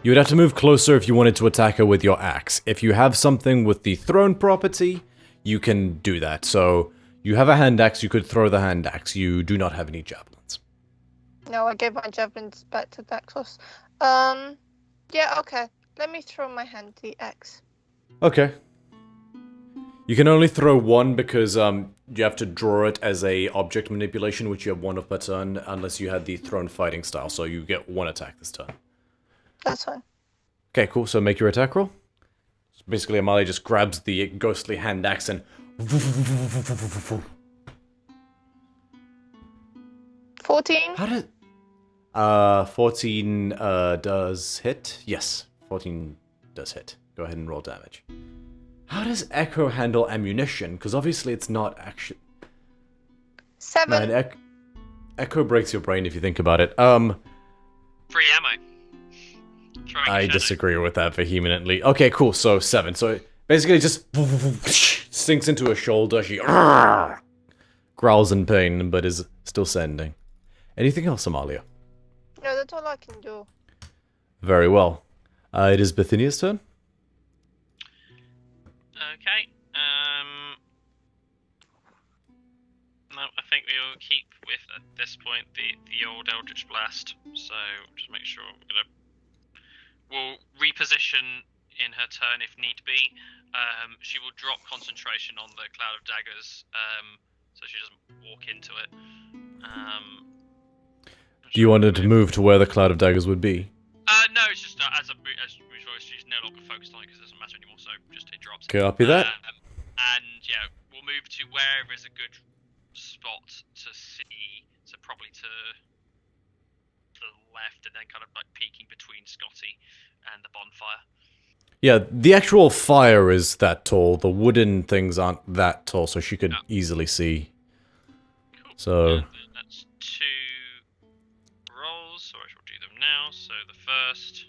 You would have to move closer if you wanted to attack her with your axe. If you have something with the throne property, you can do that. So You have a hand axe, you could throw the hand axe. You do not have any javelins. No, I gave my javelins back to Daxos. Yeah, okay. Let me throw my hand the axe. Okay. You can only throw one because you have to draw it as a object manipulation, which you have one of per turn, unless you had the thrown fighting style, so you get one attack this turn. That's fine. Okay, cool, so make your attack roll. So basically, Amalia just grabs the ghostly hand axe and... 14? How did... 14 does hit? Yes, 14 does hit. Go ahead and roll damage. How does Echo handle ammunition? Because obviously it's not actually... 7. Man, Echo breaks your brain if you think about it. Free ammo. Throwing I shadow. disagree with that vehemently. Okay, cool, so 7. So it basically just sinks into her shoulder. She growls in pain, but is still sending. Anything else, Amalia? No, that's all I can do. Very well. It is Bithynia's turn. Okay. No, I think we will keep with at this point the old Eldritch Blast. So just make sure we'll reposition in her turn if need be. She will drop concentration on the Cloud of Daggers, so she doesn't walk into it. Do you want her to move to where the Cloud of Daggers would be? No, it's just as she's no longer focused on it because it doesn't matter anymore. So just it drops. Copy that. And yeah, we'll move to wherever is a good spot to see. So probably to the left, and then kind of like peeking between Scotty and the bonfire. Yeah, the actual fire is that tall. The wooden things aren't that tall, so she could easily see. Cool. So And that's 2 rolls, so I shall do them now. So the first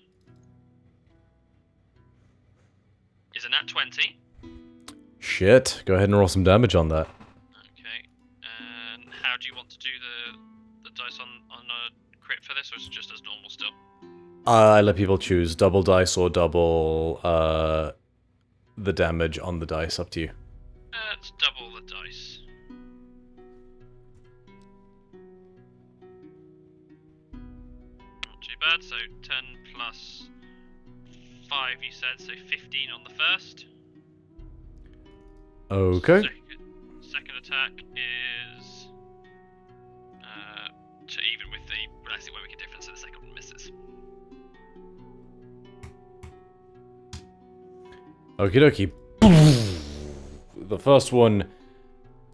is a nat 20. shit. Go ahead and roll some damage on that. Okay. And how do you want to do the dice on a crit for this, or is it just as normal still? I let people choose double dice or double the damage on the dice. Up to you. Let's double the dice. Not too bad. So 10 plus 5, you said. So 15 on the first. Okay. Second attack is to even with the. Well, I see where we can difference. So the second one misses. Okie dokie. The first one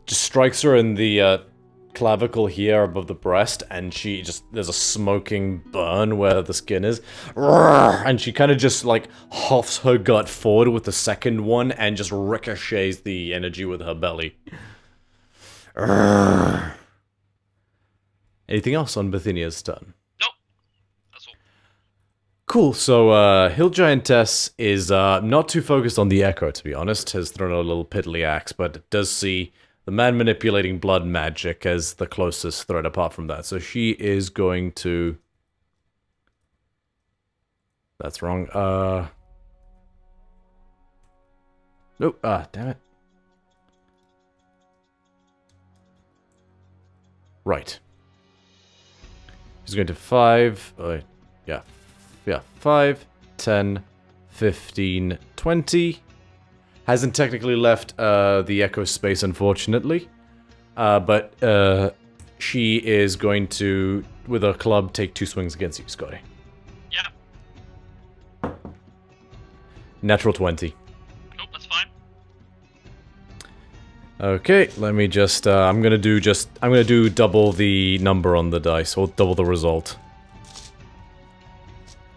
just strikes her in the clavicle here above the breast, and she just, there's a smoking burn where the skin is. And she kind of just like huffs her gut forward with the second one and just ricochets the energy with her belly. Anything else on Bithynia's turn? Nope. That's all. Cool, so Hill Giantess is not too focused on the Echo, to be honest. Has thrown a little piddly axe, but does see the man manipulating blood magic as the closest threat apart from that. So she is going to... That's wrong. Nope, damn it. Right. She's going to 5... yeah. Yeah, 5, 10, 15, 20. Hasn't technically left the Echo space, unfortunately. But she is going to, with her club, take 2 swings against you, Scotty. Yeah. Natural 20. Cool, that's fine. Okay, let me just, I'm gonna do double the number on the dice, or double the result.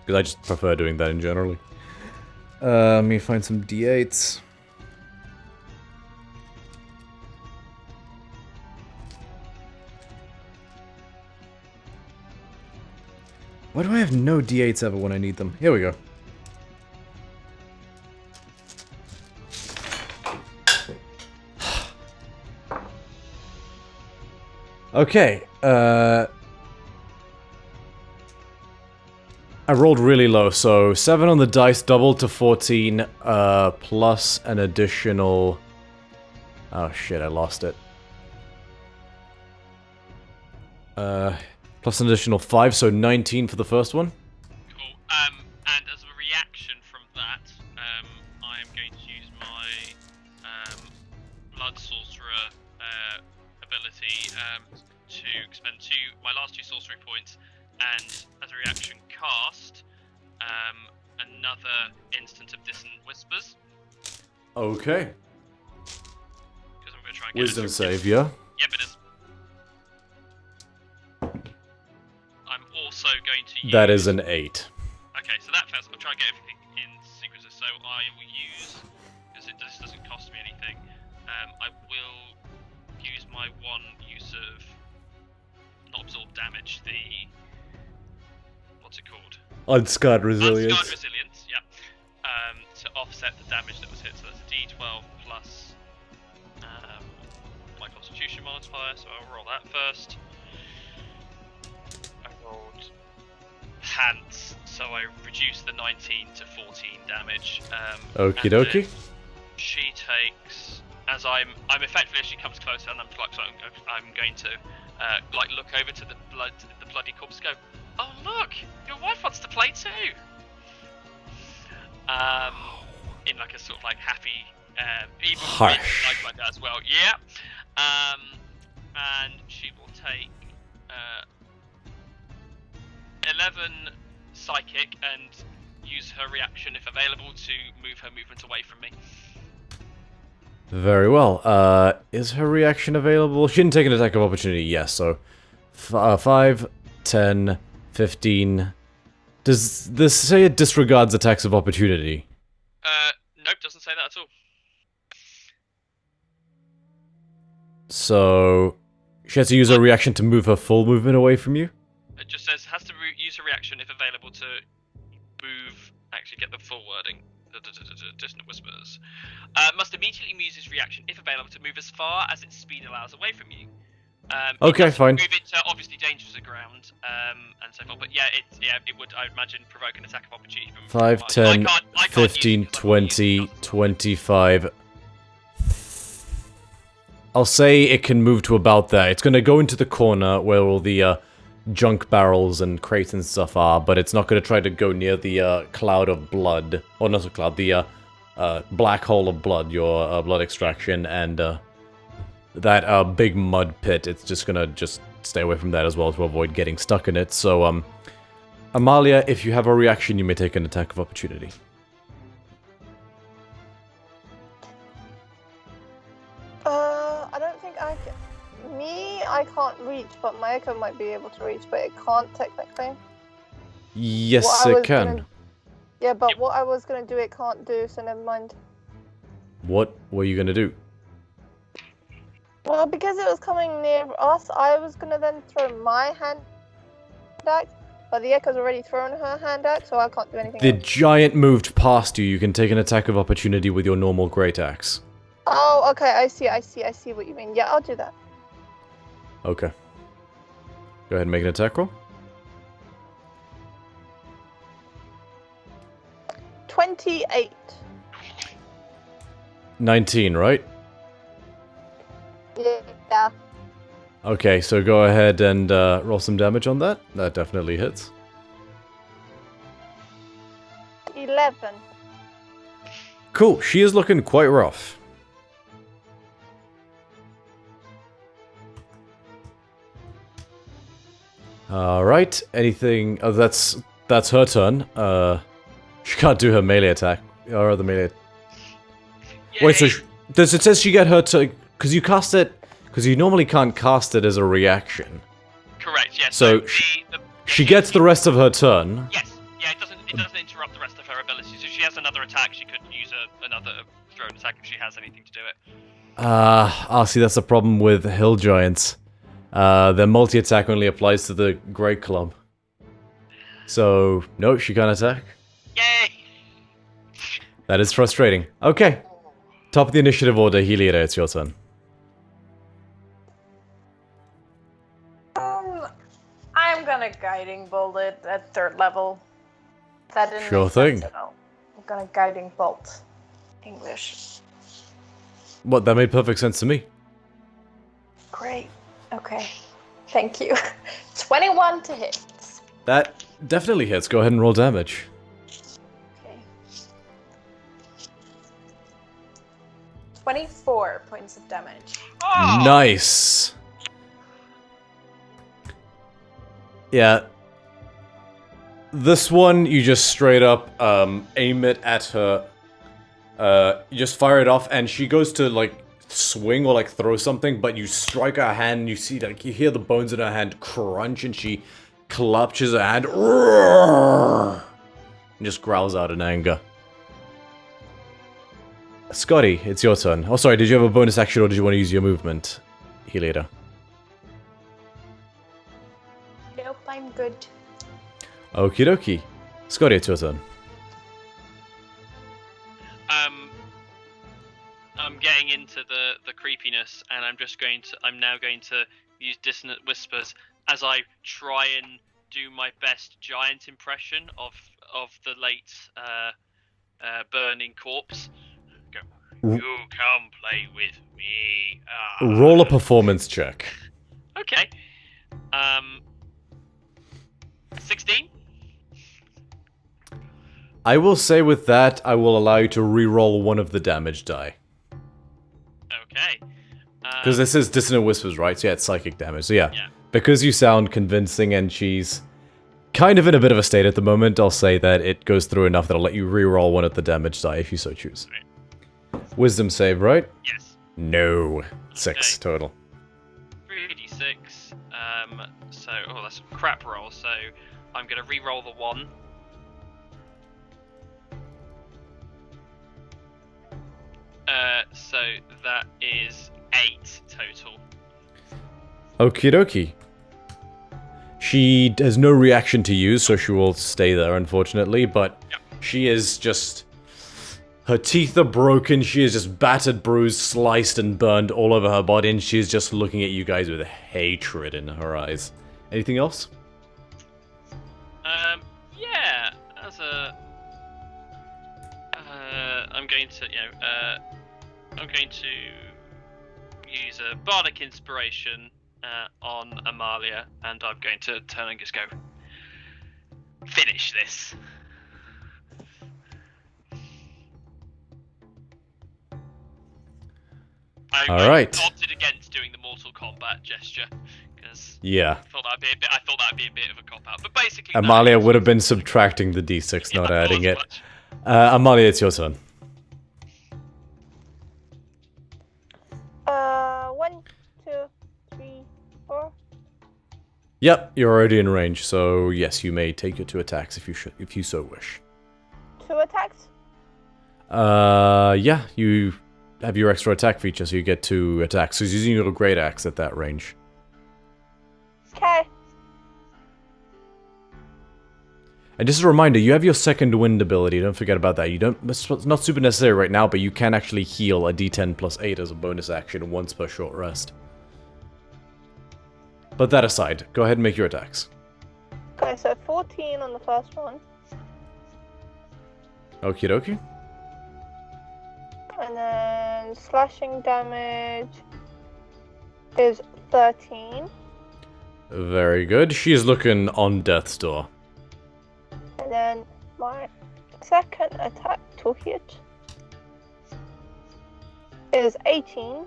Because I just prefer doing that in general. Let me find some d8s. Why do I have no d8s ever when I need them? Here we go. Okay, I rolled really low, so 7 on the dice, doubled to 14, plus an additional... Oh shit, I lost it. Plus an additional 5, so 19 for the first one. Cool. And as a reaction from that, I am going to use my Blood Sorcerer ability to expend my last 2 sorcery points, and as a reaction cast another instance of Dissonant Whispers. Okay. Because I'm going to try and get Wisdom save, yeah? Yep, it is. I'm also going to use... That is an 8. Okay, so that fails. I'll try and get everything in sequences. So I will use, because this doesn't cost me anything, I will use my one use of not absorb damage, what's it called? Unscarred resilience. Unscarred resilience, yeah. To offset the damage that was hit. So that's a D12 plus my Constitution modifier. So I'll roll that first. I rolled pants, so I reduced the 19 to 14 damage. Okie and dokie. then she takes, as I'm effectively, as she comes closer, and I'm going to look over to the bloody corpse, and go, oh look, your wife wants to play too. In like a sort of like happy, even Harsh. like that as well. Yeah. And she will take 11 psychic and use her reaction if available to move her movement away from me. Very well. Is her reaction available? She didn't take an attack of opportunity, yes, so 5, 10, 15. Does this say it disregards attacks of opportunity? Nope, doesn't say that at all. So she has to use her reaction to move her full movement away from you? It just says has to use a reaction if available to move. Actually, get the full wording. Dissonant Whispers. Must immediately use his reaction if available to move as far as its speed allows away from you. Okay, fine. Move into obviously dangerous ground and so forth. But yeah, it would, I would imagine, provoke an attack of opportunity. From 5, 10, I can't 15, use it 'cause I'm not 20, using it. 25. I'll say it can move to about there. It's going to go into the corner where all the junk barrels and crates and stuff are, but it's not going to try to go near the cloud of blood. Or not a cloud, the black hole of blood, your blood extraction, and that big mud pit. It's just going to stay away from that as well to avoid getting stuck in it. So, Amalia, if you have a reaction, you may take an attack of opportunity. I don't think I can. I can't reach, but my echo might be able to reach, but it can't technically. Yes, What I it was can. Yeah, but what I was gonna do, it can't do, so never mind. What were you going to do? Well, because it was coming near us, I was gonna then throw my hand axe, but the echo's already thrown her hand axe, so I can't do anything The else. giant moved past you. You can take an attack of opportunity with your normal great axe. Oh, okay, I see what you mean. Yeah, I'll do that. Okay. Go ahead and make an attack roll. 28. 19, right? Yeah. Okay, so go ahead and roll some damage on that. That definitely hits. 11. Cool, she is looking quite rough. Alright, anything... Oh, that's her turn. She can't do her melee attack. Or the melee... Wait, so... Does it says she get her to... Because you cast it... Because you normally can't cast it as a reaction. Correct. Yes. So she gets the rest of her turn. Yes. Yeah. It doesn't interrupt the rest of her abilities. If she has another attack, she could use another thrown attack if she has anything to do it. See, that's the problem with hill giants. Their multi-attack only applies to the Great Club. So, no, she can't attack. Yay! That is frustrating. Okay. Top of the initiative order, Heliada, it's your turn. I'm gonna guiding bolt it at 3rd level. That didn't Sure make sense thing. at all. I'm gonna guiding bolt. English. What, that made perfect sense to me. Great. Okay. Thank you. 21 to hit. That definitely hits. Go ahead and roll damage. Okay. 24 points of damage. Oh! Nice. Yeah. This one, you just straight up aim it at her. You just fire it off, and she goes to like swing or like throw something, but you strike her hand. And you see like you hear the bones in her hand crunch, and she clutches her hand and just growls out in anger. Scotty, it's your turn. Oh, sorry. Did you have a bonus action, or did you want to use your movement, Helida? Nope, I'm good. Okie dokie. Scotty, it's your turn. I'm getting into the creepiness, and I'm now going to use dissonant whispers as I try and do my best giant impression of the late burning corpse. Go. You come play with me. Roll a performance check. Okay. 16. I will say with that, I will allow you to re-roll one of the damage die. Okay. Because this is Dissonant Whispers, right? So yeah, it's psychic damage. So yeah, Yeah. because you sound convincing and she's kind of in a bit of a state at the moment, I'll say that it goes through enough that I'll let you re-roll one of the damage die if you so choose. Wisdom save, right? Yes. No. 6 total. 3d6. So that's a crap roll. So I'm gonna re-roll the 1. So that is 8 total. Okie dokie. She has no reaction to you, so she will stay there, unfortunately, but she is just... Her teeth are broken, she is just battered, bruised, sliced, and burned all over her body, and she's just looking at you guys with hatred in her eyes. Anything else? Yeah, as a... I'm going to, I'm going to use a bardic inspiration on Amalia, and I'm going to turn and just go, finish this. I opted against doing the Mortal Kombat gesture because Yeah. I thought that'd be a bit of a cop out. But basically, Amalia would have been subtracting the d6, not adding it. Much. Amalia, it's your turn. 1, 2, 3, 4. Yep, you're already in range, so yes, you may take your 2 attacks if you so wish. 2 attacks? Yeah, you have your extra attack feature, so you get 2 attacks. So he's using your great axe at that range. Okay. And just a reminder, you have your second wind ability. Don't forget about that. It's not super necessary right now, but you can actually heal a d10 plus 8 as a bonus action once per short rest. But that aside, go ahead and make your attacks. Okay, so 14 on the first one. Okie dokie. And then slashing damage is 13. Very good. She is looking on death's door. And then my second attack to hit is 18.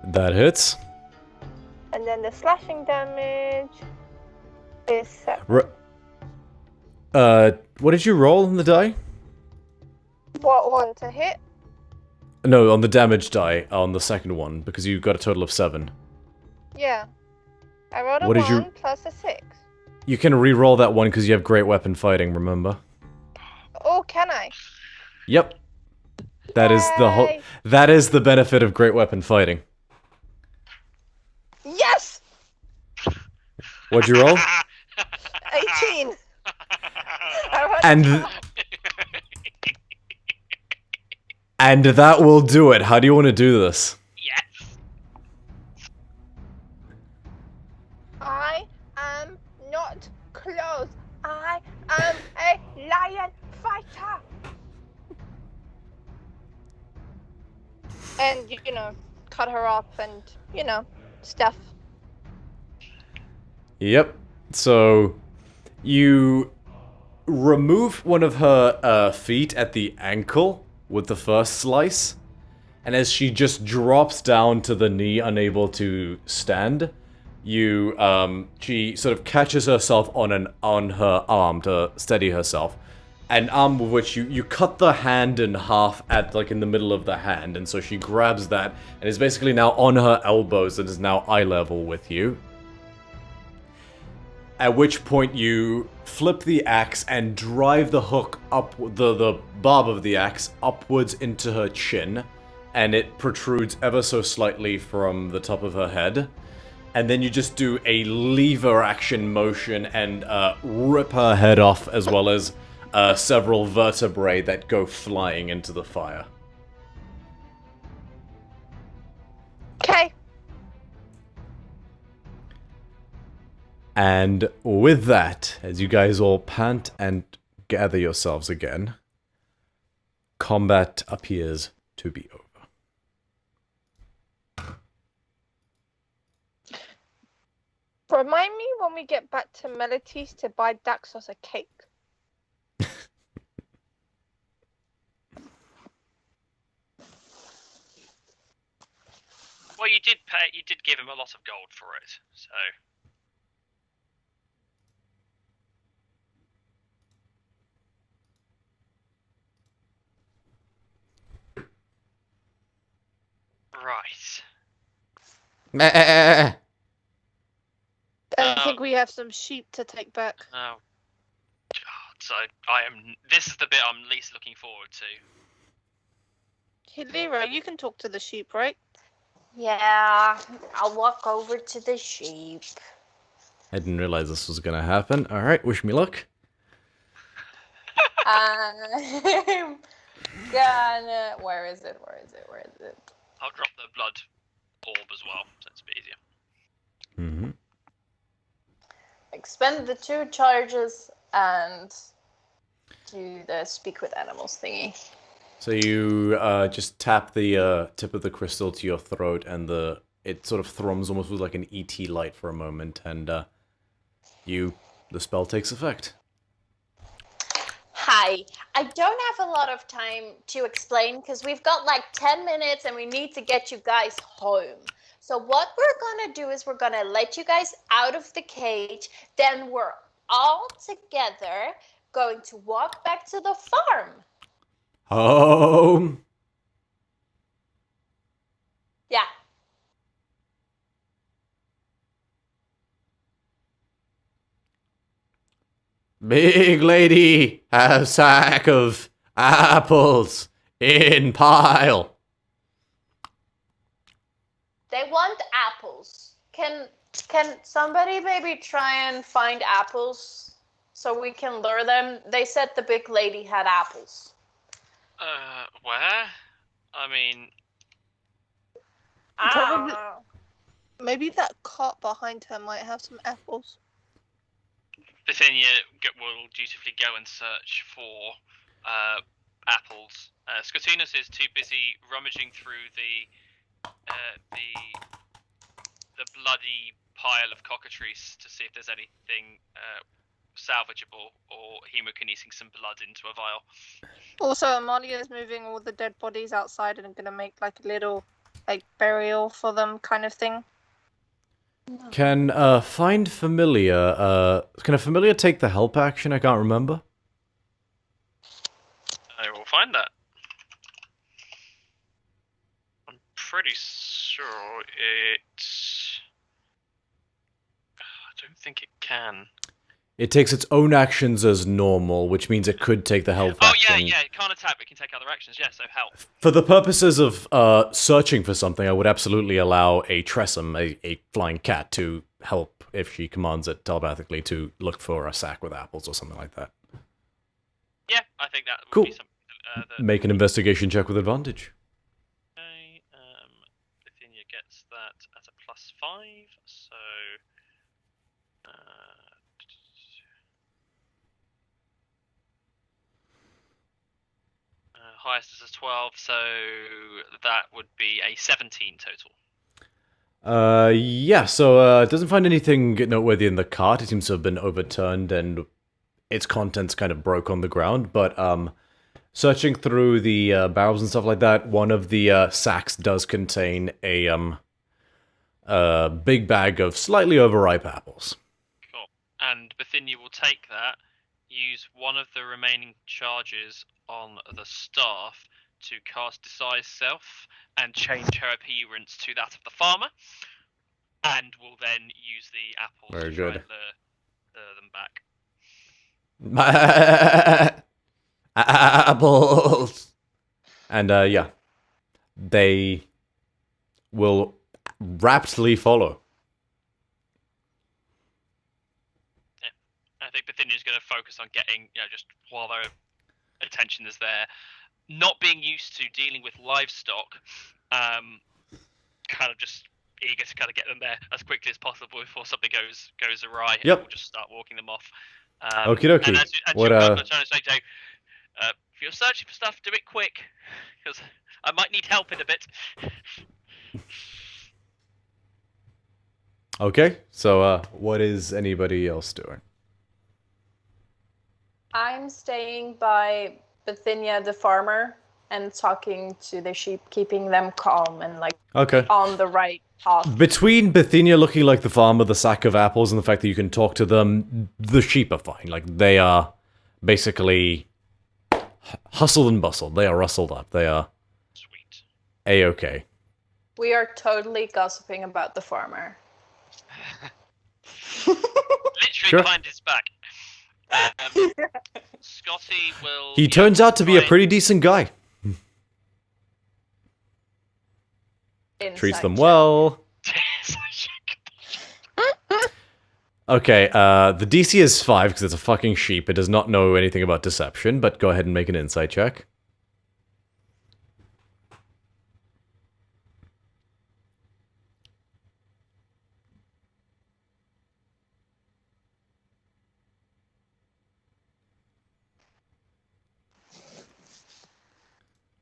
That hits. And then the slashing damage is 7. What did you roll on the die? What one to hit? No, on the damage die, on the second one, because you got a total of 7. Yeah. I rolled a What did 1 you- plus a 6. You can re-roll that one because you have great weapon fighting, remember? Oh, can I? Yep. That is the whole. Yay. That is the benefit of great weapon fighting. Yes! What'd you roll? 18. I rolled And and that will do it. How do you want to do this? Yes. I am not close. I am a lion fighter. And, cut her up and, stuff. Yep. So you remove one of her feet at the ankle with the first slice, and as she just drops down to the knee, unable to stand, you she sort of catches herself on her arm to steady herself. An arm with which you cut the hand in half at like in the middle of the hand, and so she grabs that and is basically now on her elbows and is now eye level with you. At which point you flip the axe and drive the hook up, the barb of the axe upwards into her chin, and it protrudes ever so slightly from the top of her head. And then you just do a lever action motion and rip her head off, as well as several vertebrae that go flying into the fire. Okay. And with that, as you guys all pant and gather yourselves again, combat appears to be over. Remind me when we get back to Melites to buy Daxos a cake. Well, you did give him a lot of gold for it, so. Right. I think we have some sheep to take back. Oh. God, so this is the bit I'm least looking forward to. Hey, Lira, you can talk to the sheep, right? Yeah, I'll walk over to the sheep. I didn't realize this was gonna happen. Alright, wish me luck. I'm gonna. Where is it? I'll drop the blood orb as well, so it's a bit easier. Mm-hmm. Expend the 2 charges and do the speak with animals thingy. So you just tap the tip of the crystal to your throat, and it sort of thrums almost with like an ET light for a moment, and the spell takes effect. Hi, I don't have a lot of time to explain because we've got like 10 minutes and we need to get you guys home. So what we're gonna do is we're gonna let you guys out of the cage, then we're all together going to walk back to the farm. Home. Yeah. Big lady, have a sack of apples in pile. They want apples. Can somebody maybe try and find apples so we can lure them? They said the big lady had apples. Where? I mean, Probably. Maybe that cart behind her might have some apples. Bithynia will dutifully go and search for apples. Scotunus is too busy rummaging through the bloody pile of cockatrice to see if there's anything salvageable or hemokinesing some blood into a vial. Also, Amalia's moving all the dead bodies outside and gonna make like a little like burial for them kind of thing. Can find familiar can a familiar take the help action? I can't remember. I will find that. I'm pretty sure I don't think it can. It takes its own actions as normal, which means it could take the help action. Oh yeah, it can't attack, but it can take other actions. Yeah, so help. For the purposes of searching for something, I would absolutely allow a Tressum, a flying cat, to help if she commands it telepathically to look for a sack with apples or something like that. Yeah, I think that would Cool. be something. Make an investigation check with advantage. Okay, Bithynia gets that at a +5, so. Highest is a 12, so that would be a 17 total. Yeah, so, it doesn't find anything noteworthy in the cart. It seems to have been overturned and its contents kind of broke on the ground, but, searching through the, barrels and stuff like that, one of the, sacks does contain a big bag of slightly overripe apples. Cool. And Bithynia will take that, use one of the remaining charges on the staff to cast Disguise Self and change her appearance to that of the farmer, and will then use the apples Very to try good. and lure them back. Apples! And, yeah. They will raptly follow. I think Bithynia's going to focus on getting, just while their attention is there, not being used to dealing with livestock, kind of just eager to kind of get them there as quickly as possible before something goes awry, and Yep. we'll just start walking them off. Okie dokie. And as What, you're kind of trying to say, Joe, if you're searching for stuff, do it quick, because I might need help in a bit. Okay, so, what is anybody else doing? I'm staying by Bithynia the farmer and talking to the sheep, keeping them calm and like Okay. on the right path. Between Bithynia looking like the farmer, the sack of apples, and the fact that you can talk to them, the sheep are fine. Like, they are basically hustled and bustled. They are rustled up. They are Sweet. A-okay. We are totally gossiping about the farmer. Literally Sure. behind his back. Scotty will... He turns out to be a try- pretty decent guy. Treats Inside them joke. well. Okay, the DC is 5 because it's a fucking sheep. It does not know anything about deception, but go ahead and make an insight check.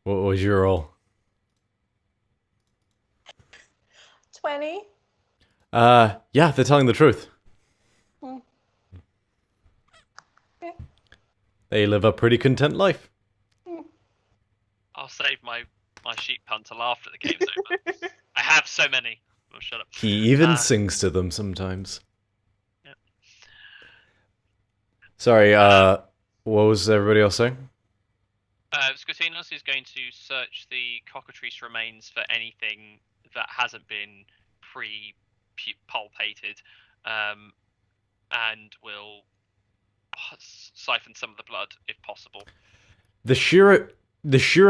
What was your roll? 20? Yeah, they're telling the truth. Hmm. Yeah. They live a pretty content life. I'll save my sheep pun till after the game's over. I have so many. Oh, shut up. He even sings to them sometimes. Yeah. Sorry, what was everybody else saying? Scotinos is going to search the cockatrice remains for anything that hasn't been pre-pulpated, and will siphon some of the blood if possible. The sheer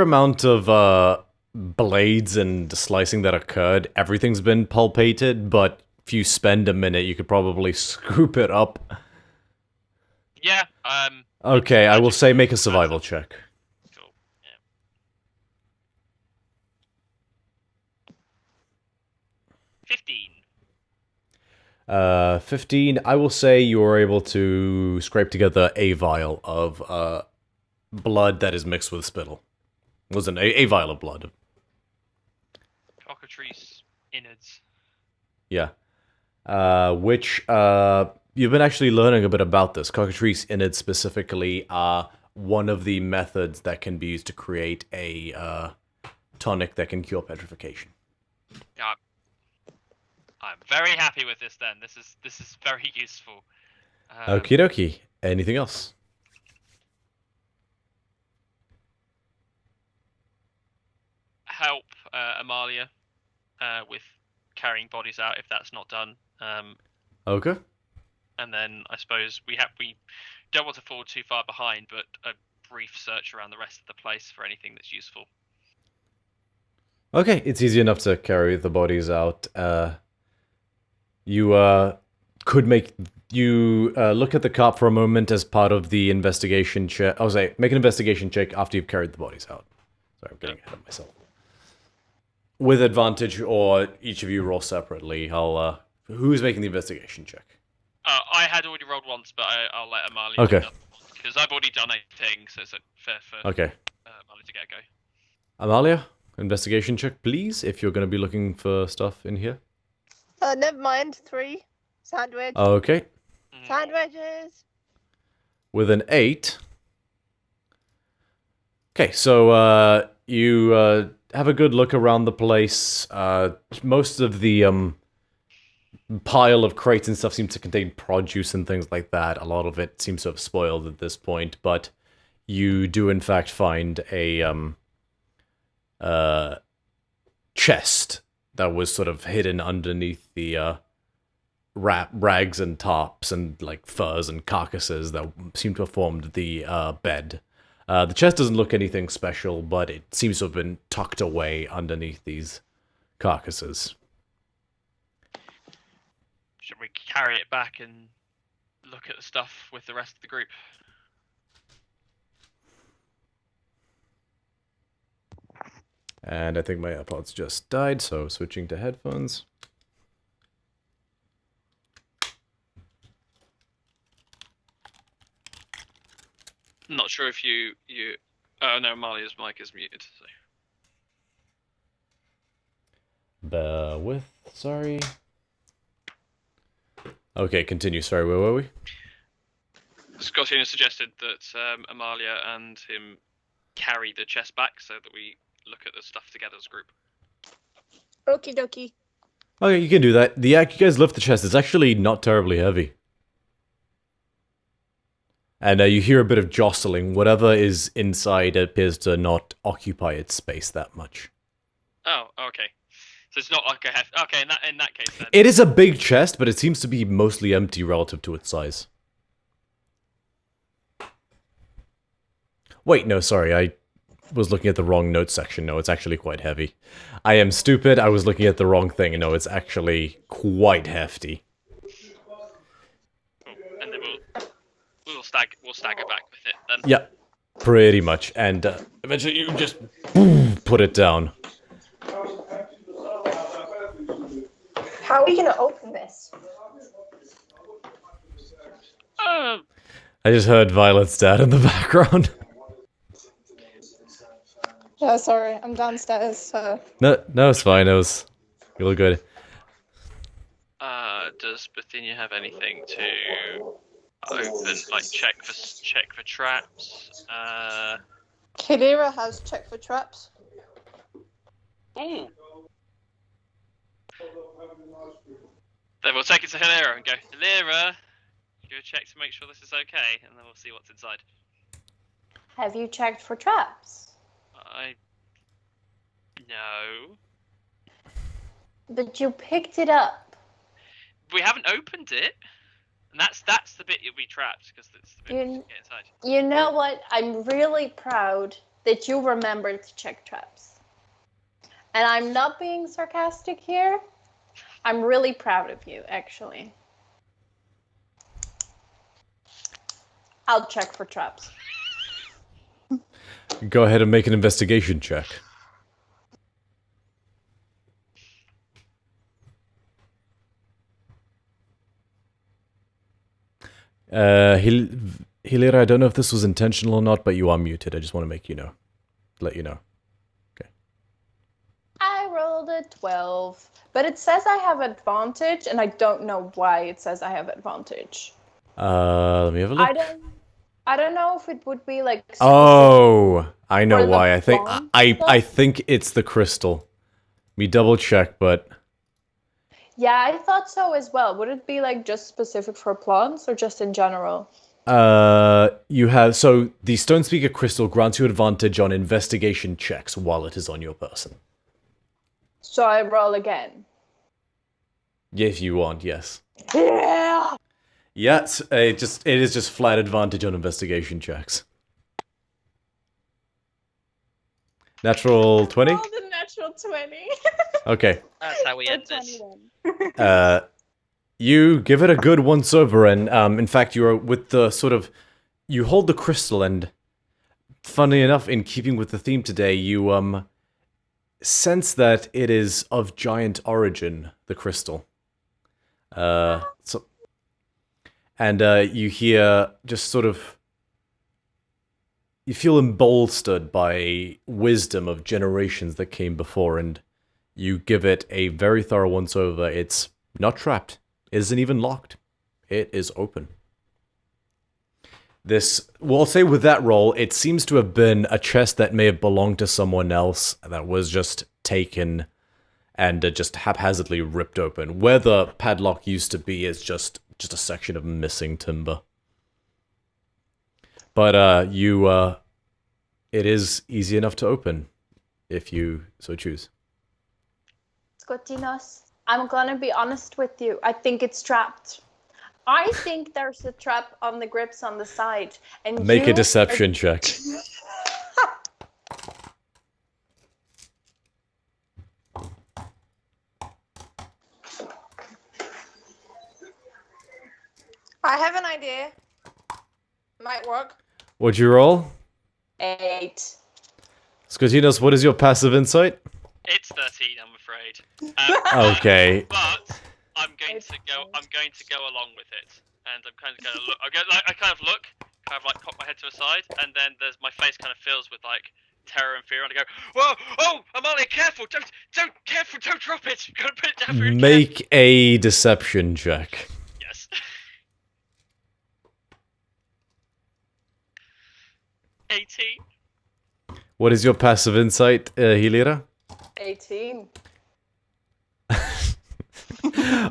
amount of blades and slicing that occurred, everything's been pulpated, but if you spend a minute, you could probably scoop it up. Yeah. Okay, I will say make a survival check. Cool. Yeah. 15. 15, I will say you are able to scrape together a vial of blood that is mixed with spittle. Wasn't a vial of blood. Cockatrice innards. Yeah. Which, you've been actually learning a bit about this. Cockatrice innards specifically are one of the methods that can be used to create a tonic that can cure petrification. Yeah. I'm very happy with this then. This is very useful. Okie dokie. Anything else? Help Amalia with carrying bodies out if that's not done. Okay. And then I suppose we don't want to fall too far behind, but a brief search around the rest of the place for anything that's useful. Okay, it's easy enough to carry the bodies out. You could make look at the cart for a moment as part of the investigation check. I'll say make an investigation check after you've carried the bodies out. Sorry, I'm getting ahead of myself. With advantage, or each of you roll separately. I'll who's making the investigation check? I had already rolled once, but I'll let Amalia. Okay. Because I've already done a thing, so it's fair for Okay. Amalia to get a go. Amalia, investigation check, please, if you're going to be looking for stuff in here. Never mind. 3. Sandwich. Okay. Sandwiches. With an 8. Okay, so you have a good look around the place. Most of the pile of crates and stuff seems to contain produce and things like that. A lot of it seems to have spoiled at this point, but you do in fact find a chest that was sort of hidden underneath the rags and tops and like furs and carcasses that seem to have formed the bed. The chest doesn't look anything special, but it seems to have been tucked away underneath these carcasses. Should we carry it back and look at the stuff with the rest of the group? And I think my AirPods just died, so switching to headphones. Not sure if you. Oh no, Amalia's mic is muted. So. Bear with, sorry. Okay, continue. Sorry, where were we? Scottina suggested that Amalia and him carry the chest back so that we look at the stuff together as a group. Okie dokie. Okay, you can do that. You guys lift the chest. It's actually not terribly heavy. And you hear a bit of jostling. Whatever is inside appears to not occupy its space that much. Oh, okay. So it's not like a okay. In that case, then. It is a big chest, but it seems to be mostly empty relative to its size. Wait, no, sorry. I was looking at the wrong notes section. No, it's actually quite heavy. I am stupid. I was looking at the wrong thing. No, it's actually quite hefty. And then we'll stagger back with it then. Yeah, pretty much. And eventually you just put it down. How are we gonna open this? I just heard Violet's dad in the background. Yeah, sorry, I'm downstairs. So. No, it's fine. It was real good. Does Bithynia have anything to open, like check for traps? Kalira has check for traps. Ooh. Then we'll take it to Hilera and go, Hilera, go check to make sure this is okay, and then we'll see what's inside. Have you checked for traps? No. But you picked it up. We haven't opened it. And that's the bit you'll be trapped, because it's the bit you get inside. You know what? I'm really proud that you remembered to check traps. And I'm not being sarcastic here. I'm really proud of you, actually. I'll check for traps. Go ahead and make an investigation check. Hilira, I don't know if this was intentional or not, but you are muted. I just want to let you know. Okay. I rolled a 12, but it says I have advantage, and I don't know why it says I have advantage. Let me have a look. I don't know if it would be like. Oh, I know why. I think bomb I think it's the crystal. Let me double check, but. Yeah, I thought so as well. Would it be like just specific for plants or just in general? You have so the Stone Speaker crystal grants you advantage on investigation checks while it is on your person. So I roll again. If you want, yes. Yeah. Yes, it is just flat advantage on investigation checks. Natural 20? Rolled a natural 20. Okay. That's how we end this. You give it a good once over, and in fact, you're with the sort of you hold the crystal, and funny enough, in keeping with the theme today, you sense that it is of giant origin. The crystal. You hear just sort of. You feel embolstered by wisdom of generations that came before, and you give it a very thorough once over. It's Not trapped. It isn't even locked. It is open. This, well, I'll say with that roll, it seems to have been a chest that may have belonged to someone else that was just taken and just haphazardly ripped open. Where the padlock used to be is just a section of missing timber. But it is easy enough to open if you so choose. Skotinos, I'm gonna be honest with you. I think it's trapped. I think there's a trap on the grips on the side. And Make a deception check. I have an idea. Might work. What'd you roll? 8. Skotinos, what is your passive insight? It's 13, I'm afraid. Okay. But I'm going to go along with it, and I'm kind of going to look. I kind of look, kind of like pop my head to the side, and then my face kind of fills with like terror and fear, and I go, "Whoa! Oh, Amalia, careful! Don't drop it! You've got to put it down very Make a deception check. Yes. What is your passive insight, Hilira? 18.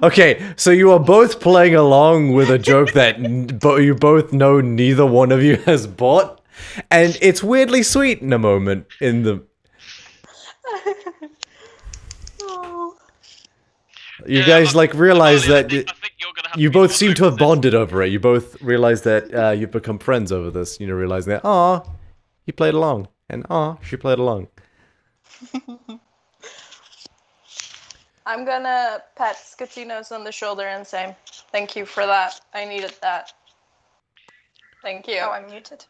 Okay, so you are both playing along with a joke that you both know neither one of you has bought, and it's weirdly sweet in a moment in the... You guys, like, realize that... I think you're gonna have You to be both more seem to have open bonded over it. You both realize that you've become friends over this. You know, realizing that, aw, he played along, and aw, she played along. I'm gonna pat Skotinos on the shoulder and say, thank you for that. I needed that. Thank you. Oh, I'm muted.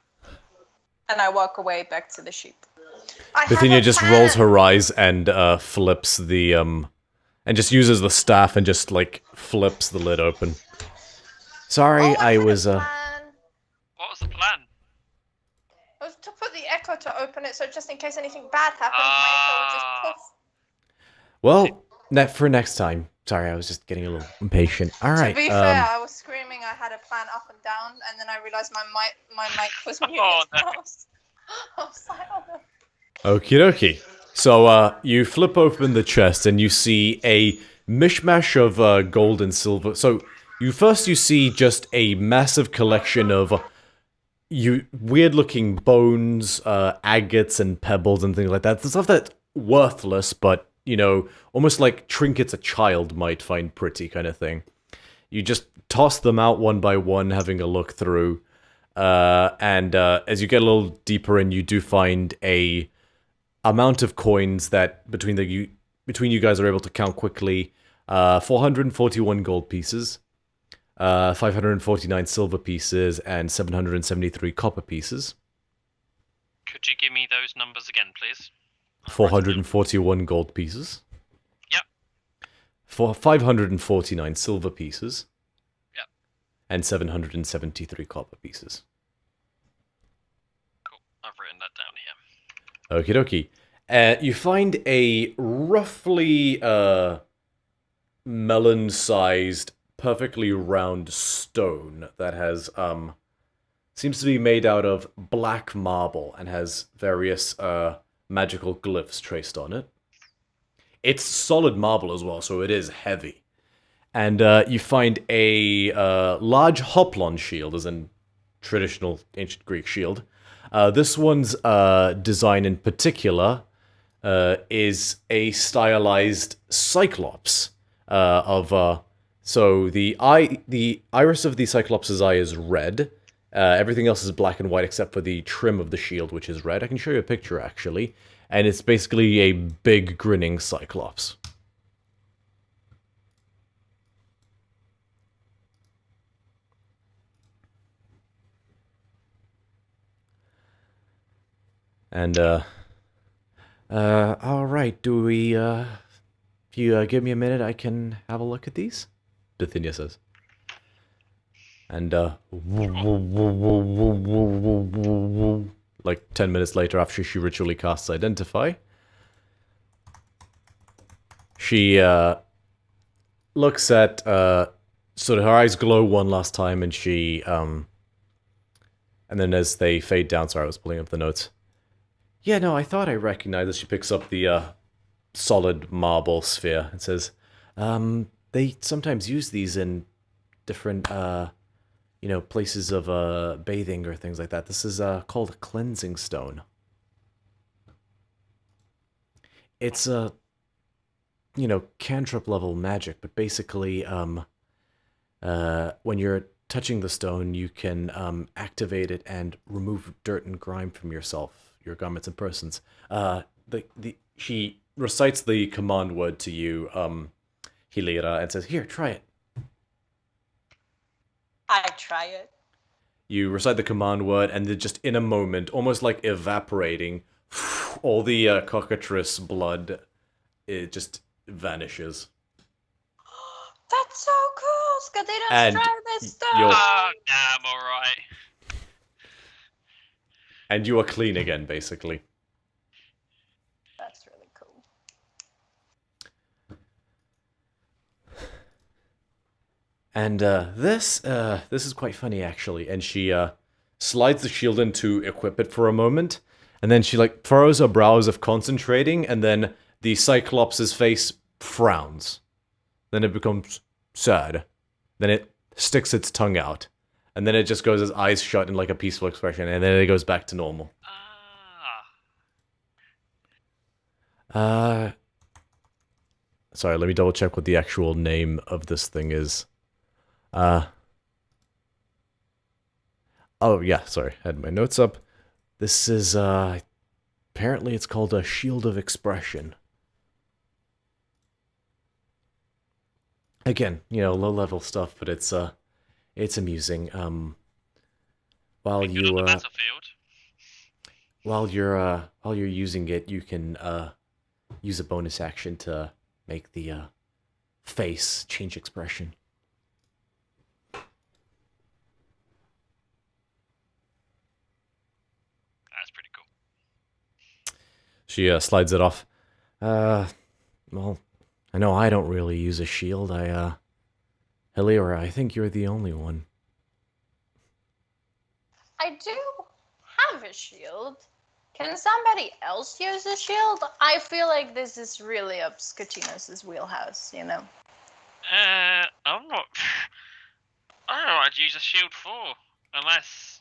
And I walk away back to the sheep. Bithynia just rolls her eyes and flips the and just uses the staff and just like flips the lid open. Sorry, I was What was the plan? It was to put the echo to open it, so just in case anything bad happened, my echo would just poof. well, for next time. Sorry, I was just getting a little impatient. All right. To be fair, I was screaming. I had a plan up and down, and then I realized my mic was muted. Oh, no. I was like, oh no. Okie dokie. So, you flip open the chest and you see a mishmash of gold and silver. So, you see just a massive collection of weird-looking bones, agates and pebbles and things like that. The stuff that's worthless, but, you know, almost like trinkets a child might find pretty kind of thing. You just toss them out one by one, having a look through. And as you get a little deeper in, you do find a amount of coins that between you guys are able to count quickly. 441 gold pieces, 549 silver pieces, and 773 copper pieces. Could you give me those numbers again, please? 441 gold pieces. Yep. For 549 silver pieces. Yep. And 773 copper pieces. Cool. I've written that down here. Okie dokie. You find a roughly melon-sized, perfectly round stone that has seems to be made out of black marble and has various magical glyphs traced on it. It's solid marble as well, so it is heavy. And you find a large hoplon shield, as in traditional ancient Greek shield. This one's design in particular is a stylized cyclops so the iris of the cyclops' eye is red. Everything else is black and white except for the trim of the shield, which is red. I can show you a picture actually, and it's basically a big grinning cyclops. And, alright, do we, if you give me a minute, I can have a look at these? Bithynia says. And, like 10 minutes later after she ritually casts Identify, she, looks at, sort of her eyes glow one last time, and she, and then as they fade down, sorry, I was pulling up the notes. Yeah, no, I thought I recognized it. She picks up the, solid marble sphere and says, they sometimes use these in different, you know, places of, bathing or things like that. This is, called a cleansing stone. It's a, you know, cantrip level magic, but basically, when you're touching the stone, you can, activate it and remove dirt and grime from yourself, your garments and persons. She recites the command word to you, Hilira, and says, "Here, try it." I try it. You recite the command word, and then just in a moment, almost like evaporating, all the cockatrice blood, it just vanishes. That's so cool! Skadina's And try this stuff! you're- Oh, damn, alright. And you are clean again, basically. That's really cool. And this is quite funny, actually. And she slides the shield in to equip it for a moment, and then she like furrows her brows of concentrating, and then the Cyclops' face frowns. Then it becomes sad. Then it sticks its tongue out, and then it just goes its eyes shut in like a peaceful expression, and then it goes back to normal. Sorry, let me double check what the actual name of this thing is. Oh yeah, sorry, I had my notes up. This is, apparently it's called a Shield of Expression. Again, you know, low-level stuff, but it's amusing. While Be good you, on the battlefield. while you're using it, you can, use a bonus action to make the, face change expression. That's pretty cool. She slides it off. Well, I know I don't really use a shield. Hilira, I think you're the only one. I do have a shield. Can somebody else use a shield? I feel like this is really up Scatinos' wheelhouse, you know? I'm not. I don't know what I'd use a shield for. Unless.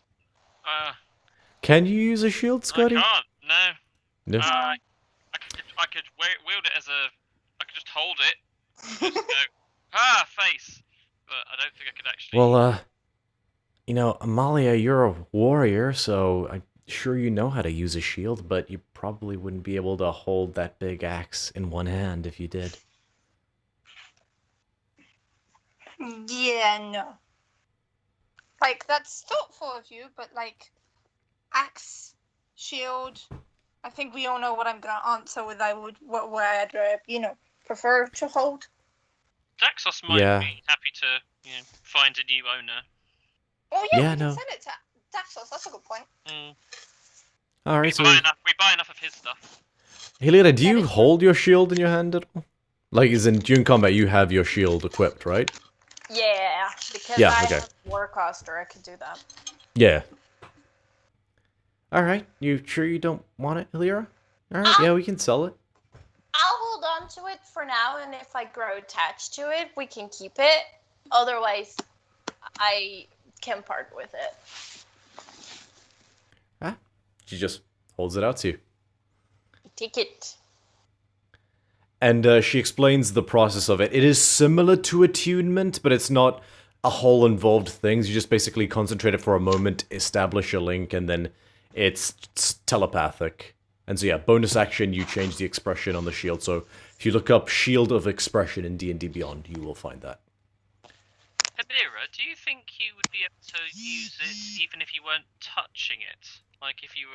Can you use a shield, Scotty? I can't, no. No. I could wield it as a. I could just hold it. Just go, face! But I don't think I could actually. Well, you know, Amalia, you're a warrior, so I'm sure you know how to use a shield, but you probably wouldn't be able to hold that big axe in one hand if you did. Yeah, no. Like, that's thoughtful of you, but, like, axe, shield, I think we all know what I'm gonna answer with what I'd, you know, prefer to hold. Daxos might Yeah. be happy to, you know, find a new owner. Oh, yeah, Yeah, we no. can send it to Daxos, that's a good point. Alright, We so buy enough of his stuff. Hilira, do you hold your shield in your hand at all? Like, as in, during combat, you have your shield equipped, right? Yeah, because Yeah, I okay. have a Warcaster, I could do that. Yeah. Alright, you sure you don't want it, Hilira? Alright, yeah, we can sell it. I'll hold on to it for now, and if I grow attached to it, we can keep it. Otherwise, I can part with it. She just holds it out to you. Take it. And she explains the process of it. It is similar to attunement, but it's not a whole involved thing. You just basically concentrate it for a moment, establish a link, and then it's telepathic. And so yeah, bonus action, you change the expression on the shield. So if you look up Shield of Expression in D&D Beyond, you will find that. Hadira, do you think you would be able to use it even if you weren't touching it? Like if you're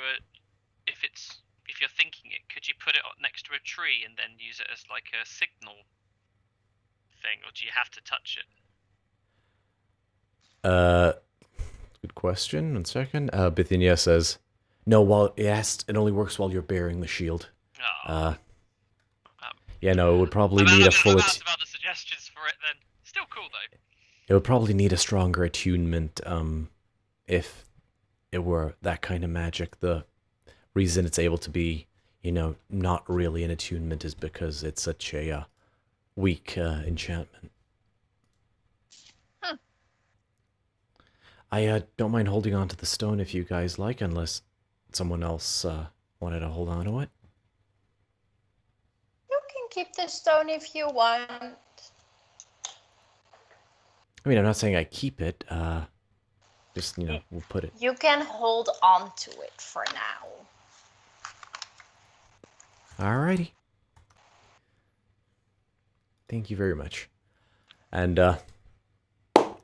thinking it, could you put it next to a tree and then use it as like a signal thing, or do you have to touch it? Good question. 1 second. Bithynia says, no, well, yes, it only works while you're bearing the shield. Oh. Yeah, no, it would probably I'm need a out full... of other suggestions for for it, then still cool though. It would probably need a stronger attunement, if it were that kind of magic. The reason it's able to be, not really an attunement is because it's such a weak enchantment. I don't mind holding on to the stone if you guys like, unless someone else wanted to hold on to it. You can keep the stone if you want. I mean, I'm not saying I keep it, just, we'll put it... You can hold on to it for now. Alrighty. Thank you very much. And,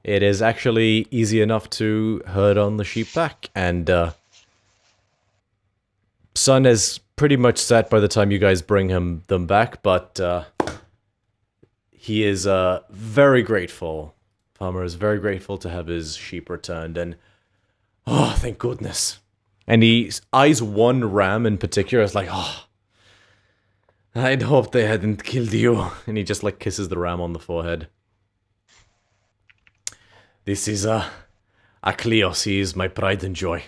it is actually easy enough to herd on the sheep back, and, sun is pretty much set by the time you guys bring them back, but, he is, very grateful. Farmer is very grateful to have his sheep returned, and, oh, thank goodness. And he eyes one ram in particular, it's like, oh, I'd hoped they hadn't killed you. And he just, kisses the ram on the forehead. This is, Aklios. He is my pride and joy.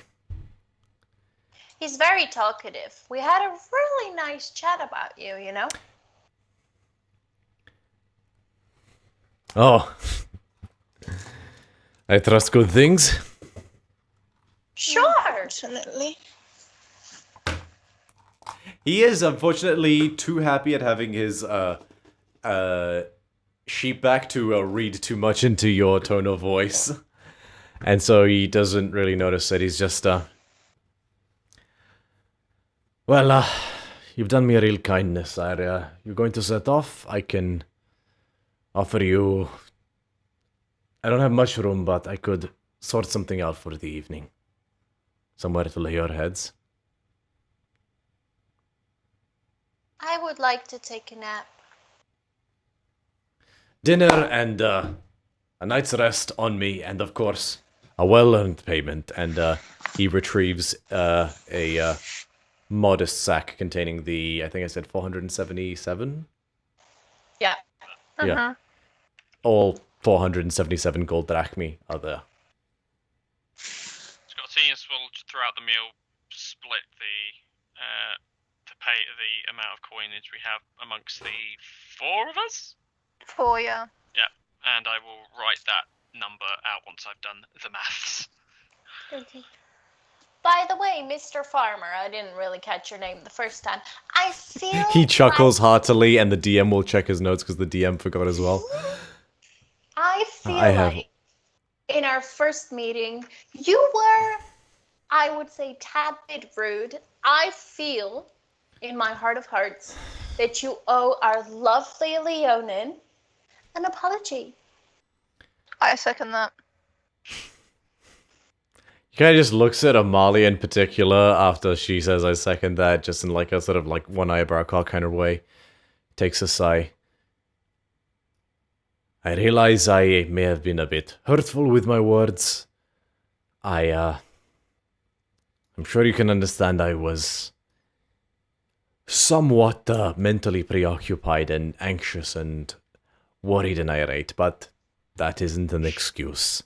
He's very talkative. We had a really nice chat about you, Oh. I trust good things. Sure. Absolutely. He is, unfortunately, too happy at having his, sheep back to read too much into your tone of voice. And so he doesn't really notice it. He's just, well, you've done me a real kindness, Arya. You're going to set off? I can offer you... I don't have much room, but I could sort something out for the evening. Somewhere to lay your heads. I would like to take a nap. Dinner and a night's rest on me, and of course, a well-earned payment. And he retrieves a modest sack containing the, I think I said 477? Yeah. Yeah. All 477 gold drachmi are there. Scottinius will, throughout the meal, split to pay the amount of coinage we have amongst the four of us. 4, yeah. Yeah, and I will write that number out once I've done the maths. Okay. By the way, Mr. Farmer, I didn't really catch your name the first time. I feel He chuckles heartily, and the DM will check his notes because the DM forgot as well. I feel have... like in our first meeting, you were, I would say, tad bit rude. I feel, in my heart of hearts, that you owe our lovely Leonin an apology. I second that. He kind of just looks at Amalia in particular after she says I second that, just in a sort of one eyebrow cock kind of way. Takes a sigh. I realize I may have been a bit hurtful with my words. I'm sure you can understand I was somewhat mentally preoccupied and anxious and worried and irate, but that isn't an excuse.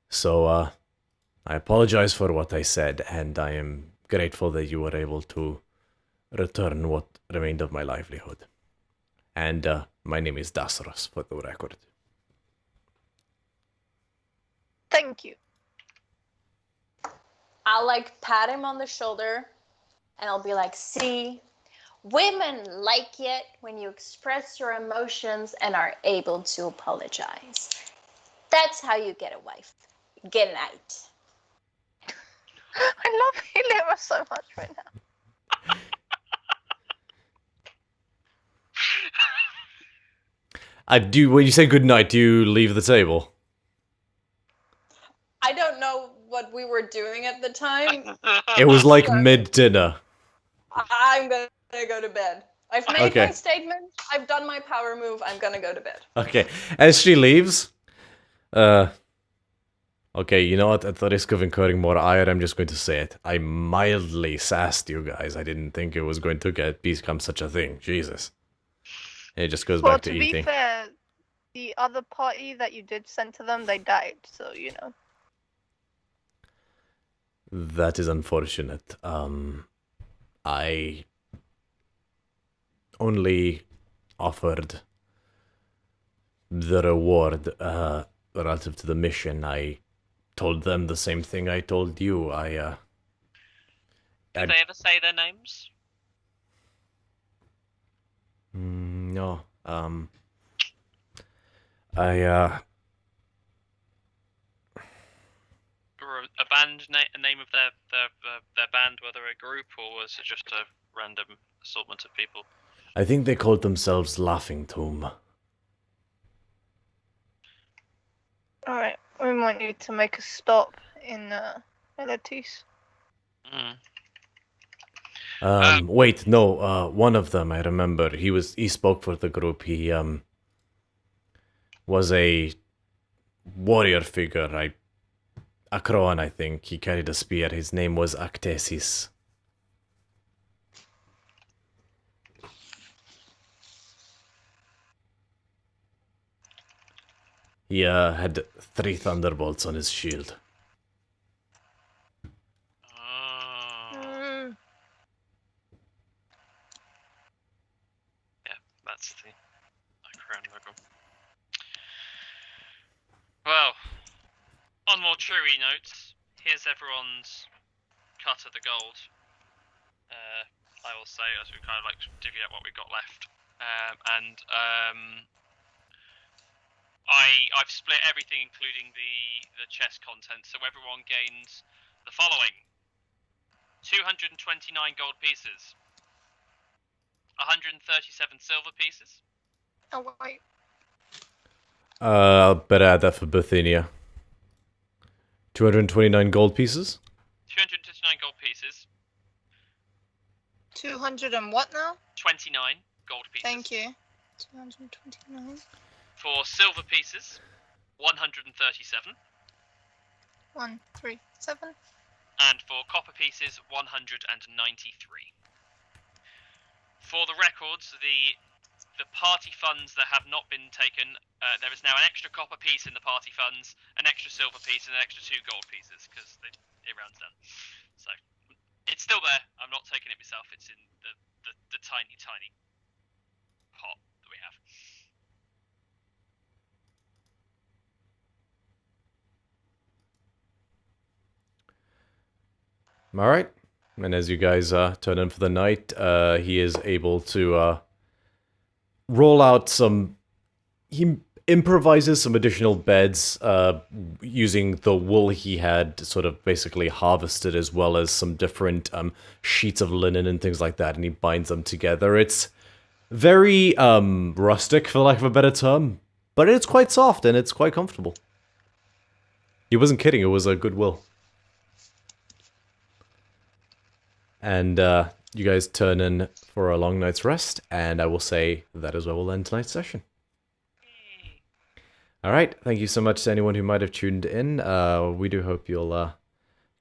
So, I apologize for what I said, and I am grateful that you were able to return what remained of my livelihood. And, my name is Dasros, for the record. Thank you. I'll pat him on the shoulder and I'll be like, see, women like it when you express your emotions and are able to apologize. That's how you get a wife. Good night. I love Hilera so much right now. When you say goodnight, do you leave the table? I don't know what we were doing at the time. It was mid-dinner. I'm gonna go to bed. I've made Okay. my statement. I've done my power move. I'm gonna go to bed. Okay, as she leaves, okay, you know what, at the risk of incurring more ire, I'm just going to say it. I mildly sassed you guys. I didn't think it was going to become such a thing. Jesus. It just goes Well, back to to be eating. fair, the other party that you did send to them, they died, so you know. That is unfortunate. I only offered the reward relative to the mission. I told them the same thing I told you. Did they ever say their names? No. Or a band name of their band, whether a group or was it just a random assortment of people? I think they called themselves Laughing Tomb. Alright, we might need to make a stop in Elatis. Wait, no, one of them, I remember, he spoke for the group. He, was a warrior figure, a Crowan, I think. He carried a spear. His name was Actesis. He, had 3 thunderbolts on his shield. That's the crown logo. Well, on more cheery notes, here's everyone's cut of the gold. I will say, as we kind of like divvy out what we've got left, I've split everything, including the chest content, so everyone gains the following: 229 gold pieces. 137 silver pieces. Oh wait. I'll better add that for Bithynia. 229 gold pieces? 229 gold pieces. 200 and what now? 29 gold pieces. Thank you. 229. For silver pieces, 137. 137. And for copper pieces, 193. For the records, the party funds that have not been taken, there is now an extra copper piece in the party funds, an extra silver piece, and an extra 2 gold pieces, because it rounds down. So, it's still there. I'm not taking it myself. It's in the tiny, tiny pot that we have. Alright. And as you guys turn in for the night, he is able to roll out some... He improvises some additional beds using the wool he had sort of basically harvested, as well as some different sheets of linen and things like that, and he binds them together. It's very rustic, for lack of a better term, but it's quite soft and it's quite comfortable. He wasn't kidding, it was a goodwill. And you guys turn in for a long night's rest, and I will say that is where we'll end tonight's session. Alright, thank you so much to anyone who might have tuned in. We do hope you'll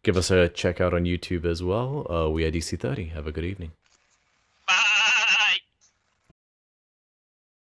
give us a check out on YouTube as well. We are DC30. Have a good evening.